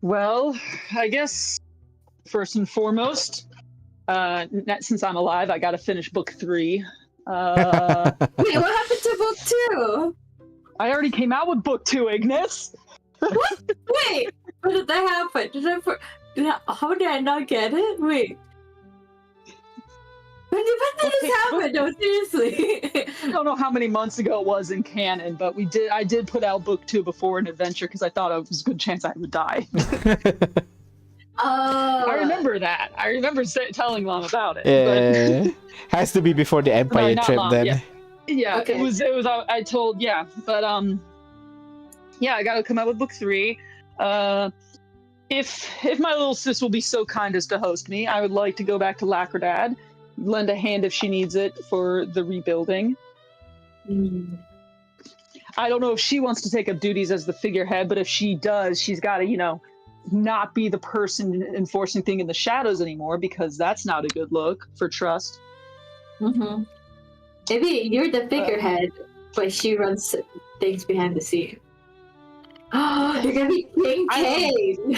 Well, I guess first and foremost, since I'm alive, I gotta finish book 3. Wait, what happened to book 2? I already came out with book 2, Ignis. Wait, when did that happen? How did I not get it? Wait. When did this happen? No, seriously. I don't know how many months ago it was in canon, but I did put out book 2 before an adventure because I thought it was a good chance I would die. I remember that. I remember telling Mom about it. Yeah. Has to be before the Empire not trip long, then. Yeah, Okay. it was. I told. Yeah, but yeah, I gotta come out with book 3. If my little sis will be so kind as to host me, I would like to go back to Lacrodad, lend a hand if she needs it for the rebuilding. I don't know if she wants to take up duties as the figurehead, but if she does, she's got to, not be the person enforcing thing in the shadows anymore, because that's not a good look for trust. Mm-hmm. Maybe you're the figurehead, but she runs things behind the scene. Oh, you're gonna be King Kane.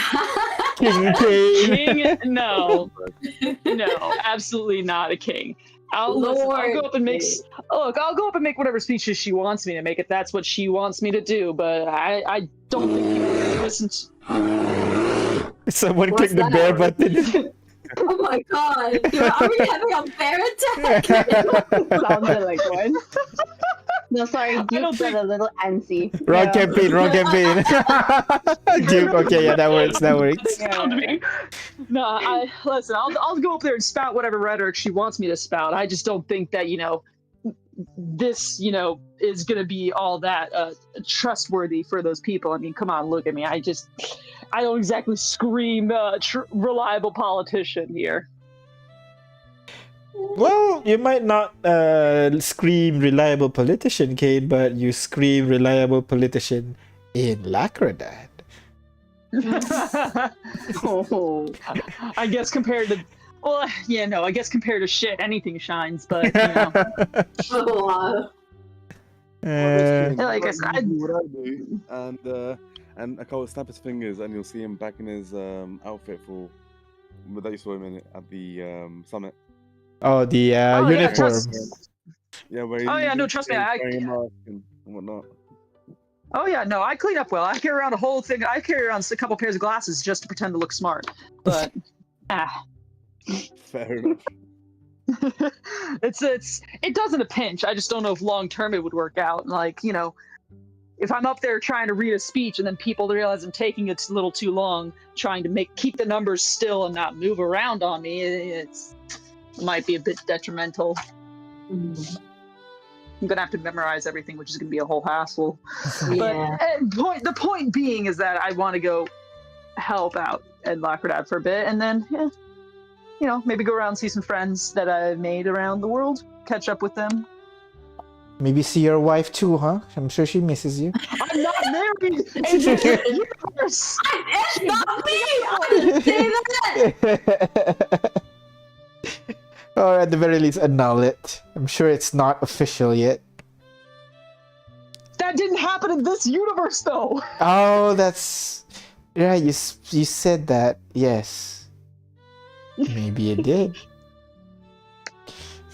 King Kane. King? No, absolutely not a king. I'll go up and make. Look, I'll go up and make whatever speeches she wants me to make if that's what she wants me to do. But I don't think people listen. Someone What's click the bear that? button. Oh my god! Are we having a bear attack? Sounded like one. No, sorry, Duke got a little antsy. Wrong Yeah. campaign, wrong campaign. Duke, okay, yeah, that works. Yeah. No, listen. I'll go up there and spout whatever rhetoric she wants me to spout. I just don't think that this is gonna be all that trustworthy for those people. I mean, come on, look at me. I don't exactly scream reliable politician here. Well, you might not scream reliable politician, Kane, but you scream reliable politician in Lacrodad. Oh. I guess compared to, I guess compared to shit, anything shines. But Oh, like I said, what I do, and Akaal will snap his fingers, and you'll see him back in his outfit that you saw him in at the summit. Oh, the yeah, uniform. Yeah, where trust me, wearing a mask and whatnot. Oh yeah, no, I clean up well. I carry around a whole thing. I carry around a couple pairs of glasses just to pretend to look smart. But Fair enough. it doesn't a pinch. I just don't know if long term it would work out. Like, if I'm up there trying to read a speech and then people realize I'm taking it a little too long, trying to keep the numbers still and not move around on me, it might be a bit detrimental. I'm gonna have to memorize everything, which is gonna be a whole hassle. yeah. But the point being is that I want to go help out at Lacrodad for a bit, and then maybe go around and see some friends that I've made around the world, catch up with them. Maybe see your wife too, huh? I'm sure she misses you. I'm not married. It's a universe. It's not me! I didn't say that! Or at the very least, annul it. I'm sure it's not official yet. That didn't happen in this universe, though. Oh, that's right. You said that. Yes. Maybe it did.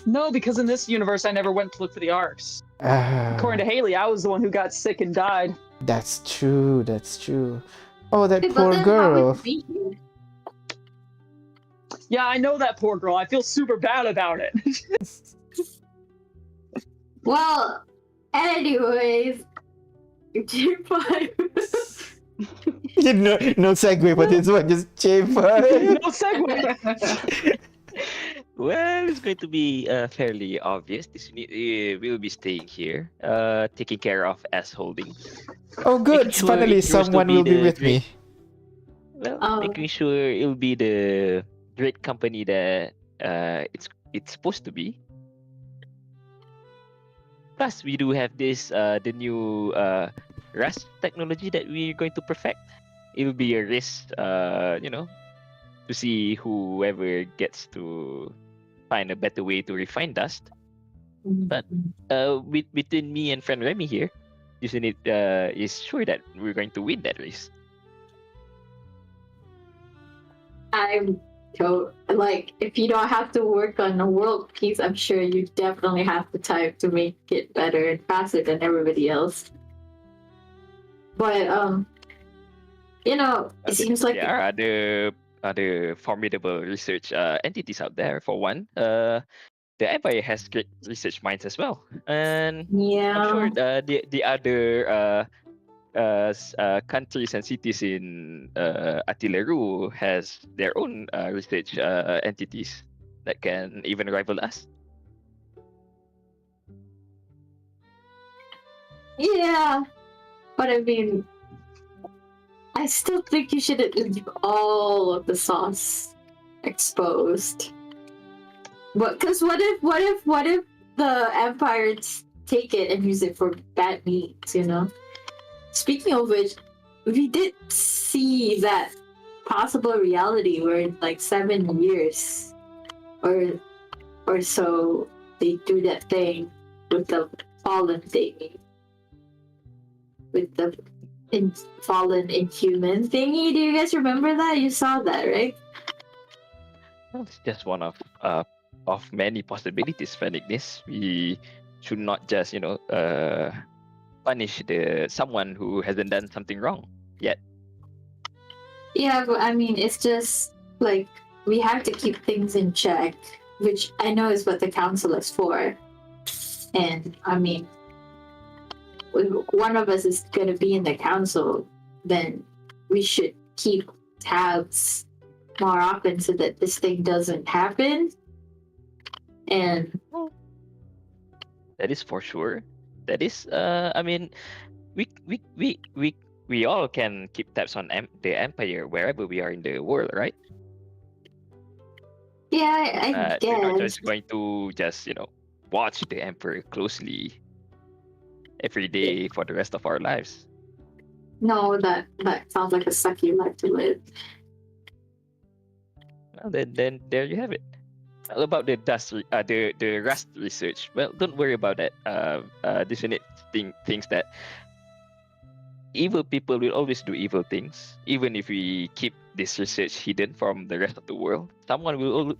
No, because in this universe, I never went to look for the arcs. According to Haley, I was the one who got sick and died. That's true. That's true. Oh, that But poor then how girl. would it be? Yeah, I know that poor girl. I feel super bad about it. Well, anyways, J5. No segue for this one, just J5. No segue. Well, it's going to be fairly obvious. This unit will be staying here, taking care of S Holdings. Oh, good. Making sure Finally, it grows to someone will be the with great, me. well, Oh. making sure it'll be the great company that it's supposed to be. Plus, we do have this the new Rust technology that we're going to perfect. It'll be a risk, to see whoever gets to find a better way to refine dust. But between me and friend Remy here, this unit is sure that we're going to win that race. I'm like, if you don't have to work on a world peace, I'm sure you definitely have the time to make it better and faster than everybody else. But it seems like there are other formidable research entities out there. For one, the Empire has great research minds as well, and I'm sure the other countries and cities in Atileru has their own research entities that can even rival us. Yeah, but I mean, I still think you should leave all of the sauce exposed. But because what if the Empires take it and use it for bad means? Speaking of which, we did see that possible reality where in like 7 years or so they do that thing with the fallen thingy. With the fallen inhuman thingy. Do you guys remember that? You saw that, right? Well, it's just one of many possibilities, Phoenix. We should not just punish someone who hasn't done something wrong yet. Yeah, but I mean, it's just like we have to keep things in check, which I know is what the council is for. And I mean, when one of us is going to be in the council, then we should keep tabs more often so that this thing doesn't happen. And that is for sure. That is, I mean, we all can keep tabs on the Empire wherever we are in the world, right? yeah, I We're not guess. just going to just watch the Emperor closely every day for the rest of our lives. No, that sounds like a sucky life to live. Well, then there you have it. Well, about the the Rust research. Well, don't worry about that. This unit thinks that evil people will always do evil things, even if we keep this research hidden from the rest of the world. Someone will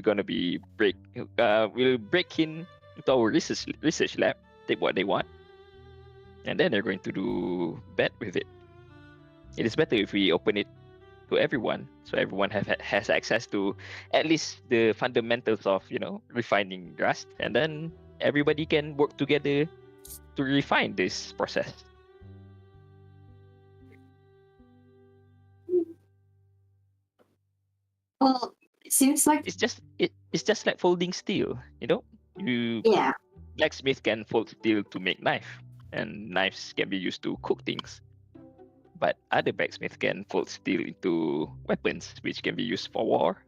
gonna be will break into our research lab, take what they want, and then they're going to do bad with it. It is better if we open it to everyone, so everyone has access to at least the fundamentals of refining Rust, and then everybody can work together to refine this process. Well, it seems like It's just like folding steel. You yeah. blacksmith can fold steel to make knife, and knives can be used to cook things. But other blacksmith can fold steel into weapons, which can be used for war,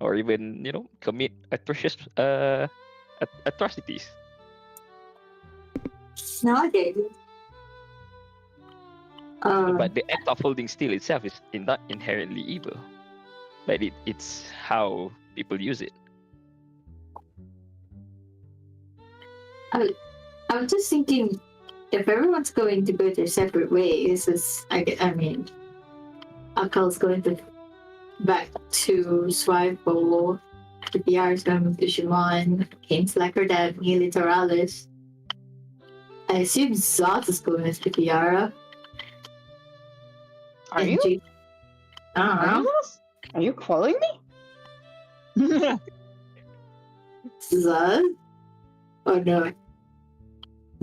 or even commit atrocious atrocities. Nowadays. But the act of holding steel itself is not inherently evil, but it's how people use it. I'm just thinking, if everyone's going to go their separate ways, I mean, Akaal's going back to Swivel, the BR is going to Shimon, King's Leckerdad, Militaralis. I assume Zot is going to Kiara. Are you? I don't know. Are you calling me? Zot? Oh no.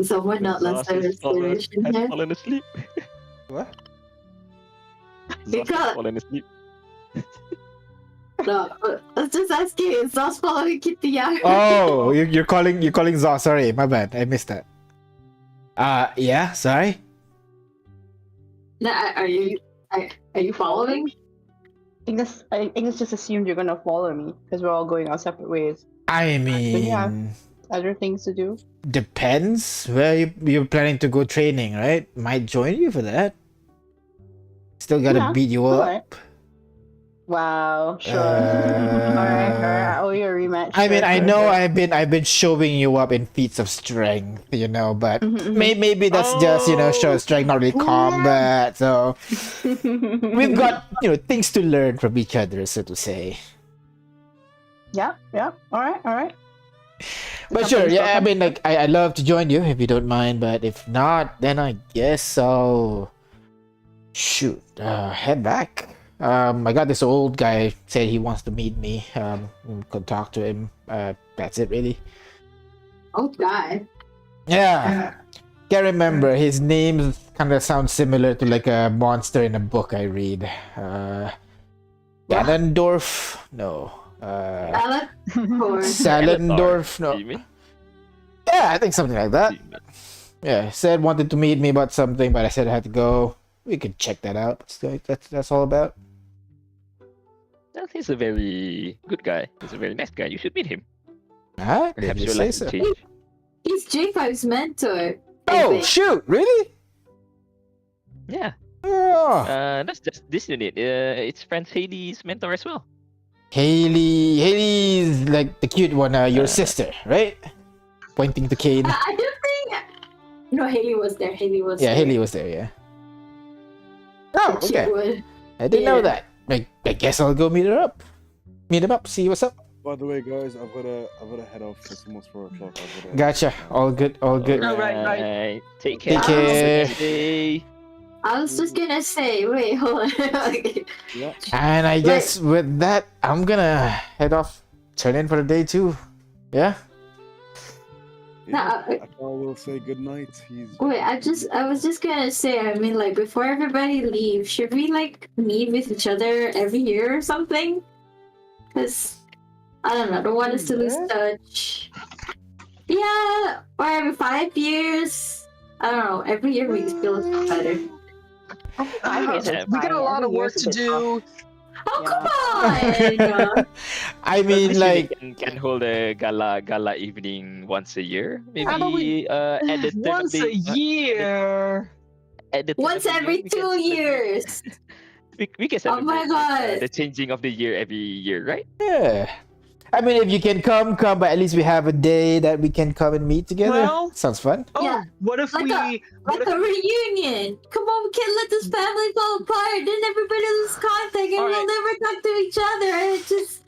Someone not less than Has fallen, inspiration has here. fallen asleep. What? Zos has Because fallen asleep. no, I was just asking. Is Zos following Kitty out? Oh, you're calling Zaw. Sorry, my bad. I missed that. Yeah. Sorry. Nah, are you following? Ignis just assumed you're gonna follow me because we're all going our separate ways. I yeah. mean, Other things to do. depends where you're planning to go training, right? Might join you for that. Still gotta Yeah, beat you alright. up. Wow, sure. Uh, alright. I owe you a rematch. I mean, Sure, I sure, know sure. I've been showing you up in feats of strength, but Mhm, mhm. maybe that's just show strength, not really combat. So we've got things to learn from each other, so to say. Yeah. Alright. But sure, yeah. I mean, like I'd love to join you if you don't mind, but if not, then I guess I'll head back. I got this old guy said he wants to meet me. Could talk to him. That's it, really. Oh God. Yeah. Can't remember. His name kind of sounds similar to like a monster in a book I read. Ganondorf? No. Alec? Or Salendorf? No. You mean? Yeah, I think something like that. Yeah, said wanted to meet me about something, but I said I had to go. We could check that out. That's all about. Well, he's a very good guy. He's a very nice guy. You should meet him. Ah, Perhaps you your say life so. will change. he's J5's mentor. I Oh think. shoot! Really? Yeah. Oh, That's just this unit. It's friend Haley's mentor as well. Haley's like the cute one. Your sister, right? Pointing to Kane. I don't think. No, Haley was there. Haley was. Yeah, there. Haley was there. Yeah. Oh, She okay. would. I didn't know Yeah. that. I guess I'll go meet her up. Meet him up. See what's up. By the way, guys, I've gotta head off. It's almost 4 o'clock. Gotcha. All good. All good. Right. Take care. Take care. Have a good day. I was just gonna say. Wait, hold on. Okay. Yeah. And I guess with that, I'm gonna head off. Turn in for the day too. Yeah. Nah, I will say good night. Wait, I was just gonna say, I mean, like, before everybody leaves, should we, like, meet with each other every year or something? Because, I don't know, I don't want us to lose touch. Yeah, or every 5 years. I don't know, every year makes me feel better. We got a lot of work to do. Oh, Yeah. come on! I mean, This like, unit can hold a gala evening once a year. Maybe How about we- at the Once a year. at the Once every 2 years! We can Oh my celebrate God. the changing of the year every year, right? yeah. I mean, if you can come, but at least we have a day that we can come and meet together. Well- Sounds fun. Oh, Yeah. what if Like we? Like a reunion! Come on, we can't let this family fall apart, then everybody lose contact and All we'll right. never talk to each other. And it's just.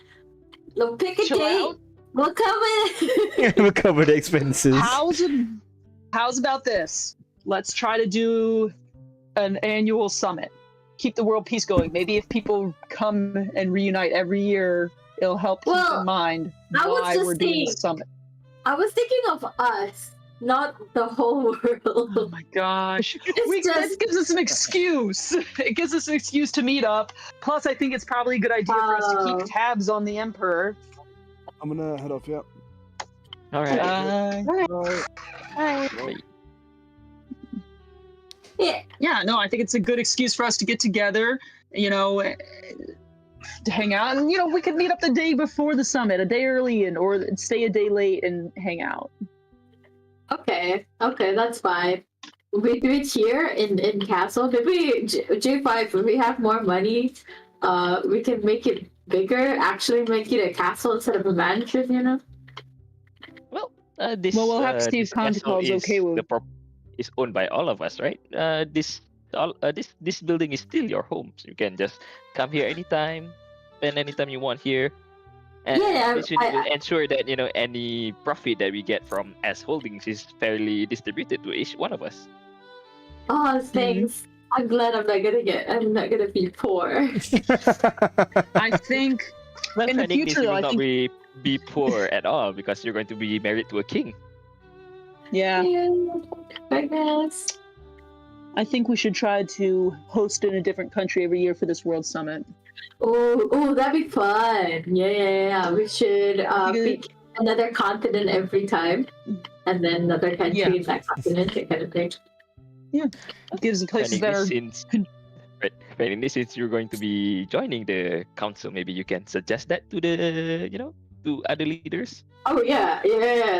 We'll pick a Chill date. out. We'll come in. We'll cover the expenses. How's about this? Let's try to do an annual summit. Keep the world peace going. Maybe if people come and reunite every year, it'll help keep Well, in mind I was why just we're doing the thinking- summit. I was thinking of us, not the whole Oh world. my gosh. It's That just- gives us an excuse. It gives us an excuse to meet up. Plus, I think it's probably a good idea for us to Oh. keep tabs on the Emperor. I'm gonna head off. Yeah. All right. Bye. Yeah. Yeah, no, I think it's a good excuse for us to get together, to hang out. And, we could meet up the day before the summit, a day early, or stay a day late and hang out. Okay, that's fine. We do it here in Castle. Maybe J5, if we have more money, we can make it bigger, actually make it a castle instead of a mansion, Well, this. Well, we'll have to see if this castle Conticol's okay with- is owned by all of us, right? This building is still your home, so you can just come here anytime, spend anytime you want here. And Yeah, we should ensure that any profit that we get from S Holdings is fairly distributed to each one of us. Oh, thanks. I'm glad I'm not gonna be poor. I think Well, In the technically, future, you though, will I not think- be poor at all because you're going to be married to a king. Yeah. I guess. I think we should try to host in a different country every year for this World Summit. Oh, that'd be fun. Yeah. We should pick another continent every time, and then another country in that continent, that kind of thing. Yeah, it gives the places that are. Since you're going to be joining the council, maybe you can suggest that to the to other leaders. Oh yeah,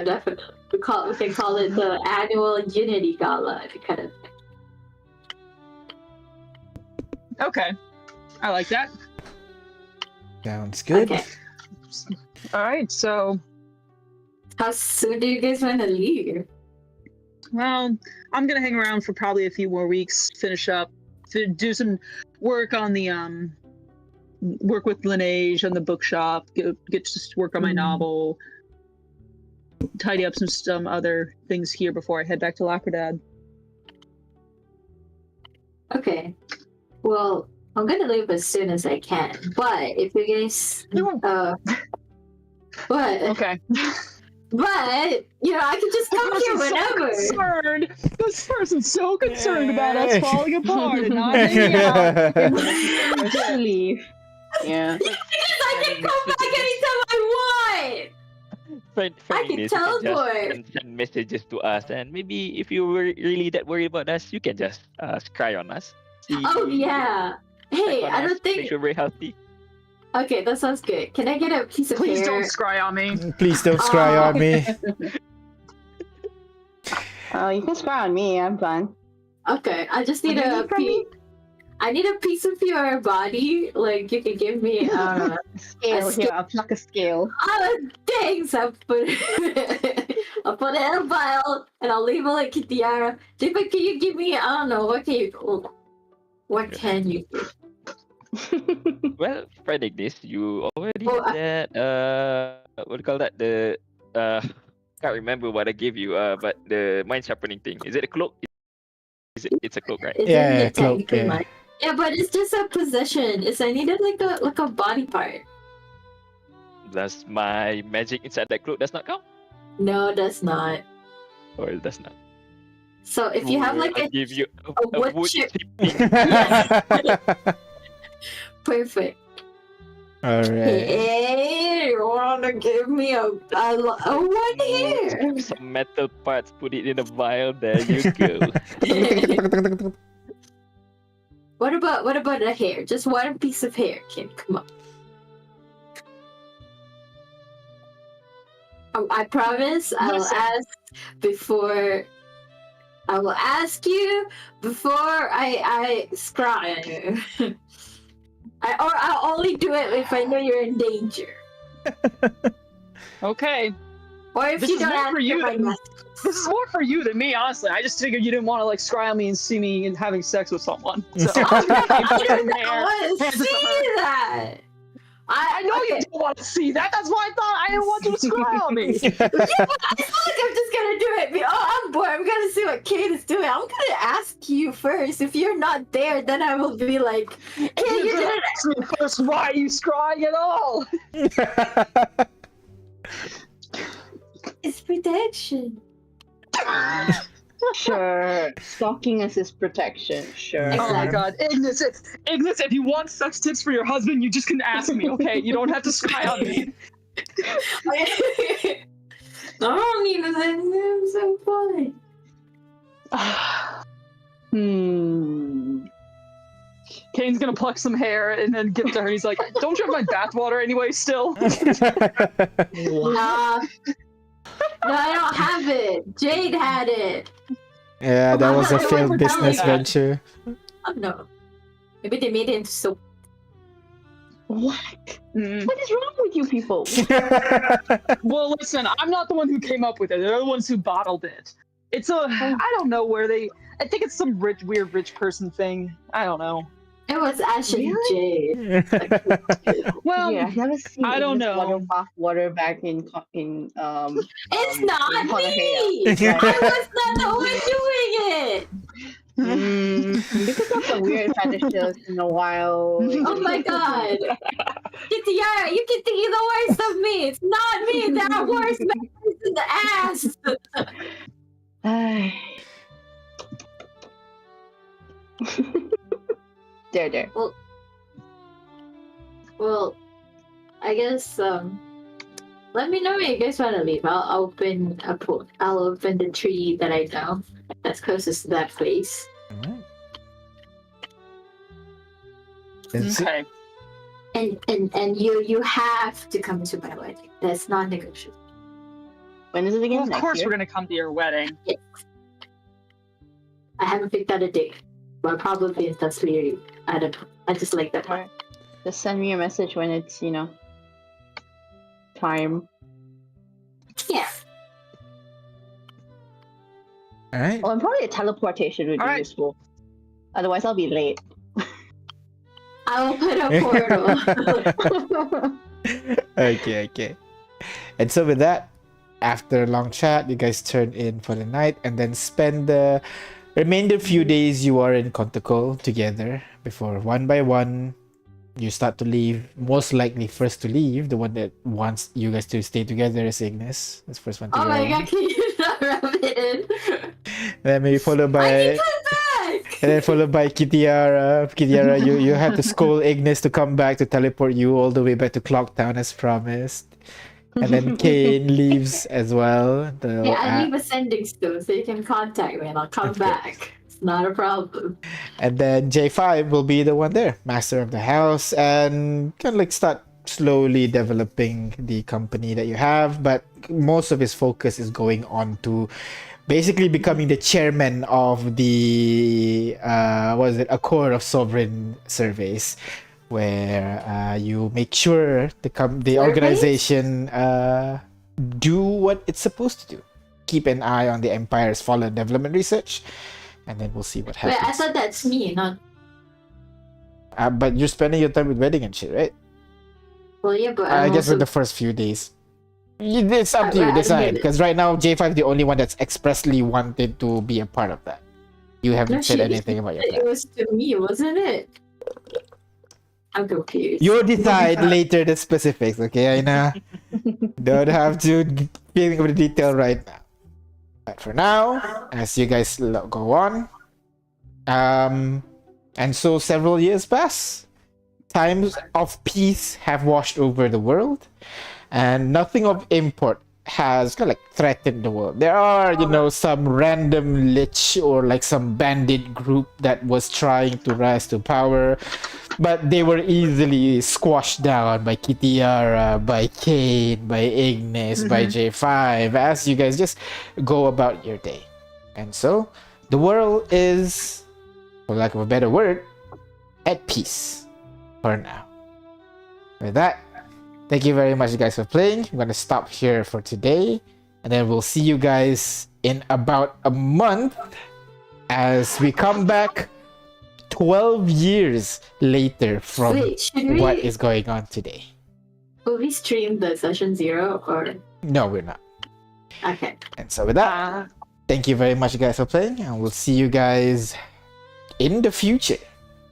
definitely. We can call it the annual Unity Gala, kind of thing. Okay, I like that. Sounds good. Okay. All right, so. How soon do you guys want to leave? Well, I'm gonna hang around for probably a few more weeks, finish up, to do some work on the work with Lineage on the bookshop, get to just work on my novel, tidy up some other things here before I head back to Lacradad. Okay. Well, I'm gonna leave as soon as I can. But if you guys, Okay. But I can just come here whenever. So concerned. This person's so concerned about us falling apart and not hanging out. Leave. Yeah. Because I can come back anytime I want. I can teleport. Send messages to us, and maybe if you were really that worried about us, you can just scry on us. Oh yeah. Hey, I don't think. Make sure we're healthy. Okay, that sounds good. Can I get a piece of Please hair? don't scry on me. Please don't scry on me. You can scry on me. I'm fine. Okay, I just need What do you a need from me? I need a piece of your body. Like you can give me Scale here. I'll pluck a scale. Thanks. I'll put it in a vial and I'll label it Kitiara. But can you give me? I don't know. What can you do? Well, Fred Ignis, you already had that. What do you call that? The can't remember what I gave you. But the mind sharpening thing. Is it a cloak? It's a cloak, right? Yeah, cloak. Yeah. Yeah, but it's just a possession. I needed like a body part. Does my magic inside that cloak does not count? No, that's not. Or it does not. So if you have like I'll give you a a wood chip. chipping. Perfect. All right. Hey, you wanna give me a one here? Some metal parts, put it in a vial. There you go. What about a hair? Just one piece of hair, Kim. Come on. I promise I will ask before. I will ask you before I scry on you. I'll only do it if I know you're in danger. Okay. Or if This you is don't more for answer you my than- message. This is more for you than me, honestly. I just figured you didn't want to like scry on me and see me having sex with someone. So I want to see that. I know you don't want to see that. That's why I thought I didn't want you to scry on me. Yeah, but I feel like I'm just gonna do it. I'm bored. I'm gonna see what Kate is doing. I'm gonna ask you first. If you're not there, then I will be like, "Hey, you You're gonna didn't." ask me first why you scrying at all. It's protection. Sure. Stalking us is protection. Sure. Oh my god, Ignis, if you want sex tips for your husband, you just can ask me, okay? You don't have to scry on me. I don't need to say I'm so funny. Kane's gonna pluck some hair and then give it to her. He's like, "Don't you have my bathwater anyway? Still." No, I don't have it. Jade had it. Yeah, that was a failed We're business telling venture. Oh no. Maybe they made it into soap. What? What is wrong with you people? Well, listen, I'm not the one who came up with it. They're the ones who bottled it. It's I don't know where they. I think it's some weird rich person thing. I don't know. It was actually Jade. Well, Yeah, I've never seen I don't know. Water back in It's not in Connor me! Hale. I was not the one doing it! Because of the weird fetishes in a while. Oh my god! Kitiara, you can think the worst of me! It's not me! There are worse members in the ass! Ay. there. Well, I guess let me know when you guys want to leave. I'll open a pool. I'll open the tree that I know that's closest to that place. Alright. Is it- Okay. And you have to come to my wedding. That's non-negotiable. When is it again? Well, of Next course year? we're gonna come to your wedding. Yes. I haven't picked out a date, but probably that's weird. I don't know. I just like that one. Alright. Just send me a message when it's time. Yeah. Alright. Oh, and probably a teleportation would be Alright. useful. Otherwise, I'll be late. I will put a portal. Okay. And so with that, after a long chat, you guys turn in for the night and then spend the remainder few days you are in Contacol together before one by one you start to leave. Most likely first to leave, the one that wants you guys to stay together is Ignis. That's the first one to Oh go. my god, can you not rub it in? Then maybe followed I by can come back! and then followed by Kitiara. Kitiara, you have to scold Ignis to come back to teleport you all the way back to Clocktown as promised. And then Kane leaves as well. Yeah, I leave a sending stone so you can contact me and I'll come Okay. back. It's not a problem. And then J5 will be the one there, master of the house, and kind of like start slowly developing the company that you have. But most of his focus is going on to basically becoming the chairman of the what is it, a core of sovereign surveys, where you make sure the organization do what it's supposed to do. Keep an eye on the Empire's fallen development research, and then we'll see what Wait, happens. I thought that's me, not. But you're spending your time with wedding and shit, right? Well, yeah, but I I'm guess also... with the first few days. It's up to you, I get decide. it. Because right now, J5 is the only one that's expressly wanted to be a part of that. You haven't No, said she- anything about your It plan. was to me, wasn't it? I'm confused. You'll decide later the specifics, okay, Aina? Don't have to feeling of the detail right now. But for now, as you guys go on, and so several years pass. Times of peace have washed over the world, and nothing of import has kind of like threatened the world. There are, some random lich or like some bandit group that was trying to rise to power, but they were easily squashed down by Kitiara, by Kane, by Ignis, by J5, as you guys just go about your day. And so, the world is, for lack of a better word, at peace for now. With that, thank you very much, guys, for playing. I'm gonna stop here for today, and then we'll see you guys in about a month as we come back 12 years later from Wait, should what we... is going on today. Will we stream the session 0 or... No, we're not. Okay. And so with that, thank you very much, guys, for playing, and we'll see you guys in the future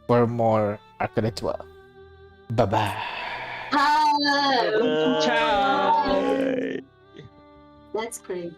for more Arcana 12. Bye-bye. Oh, Ciao. that's crazy.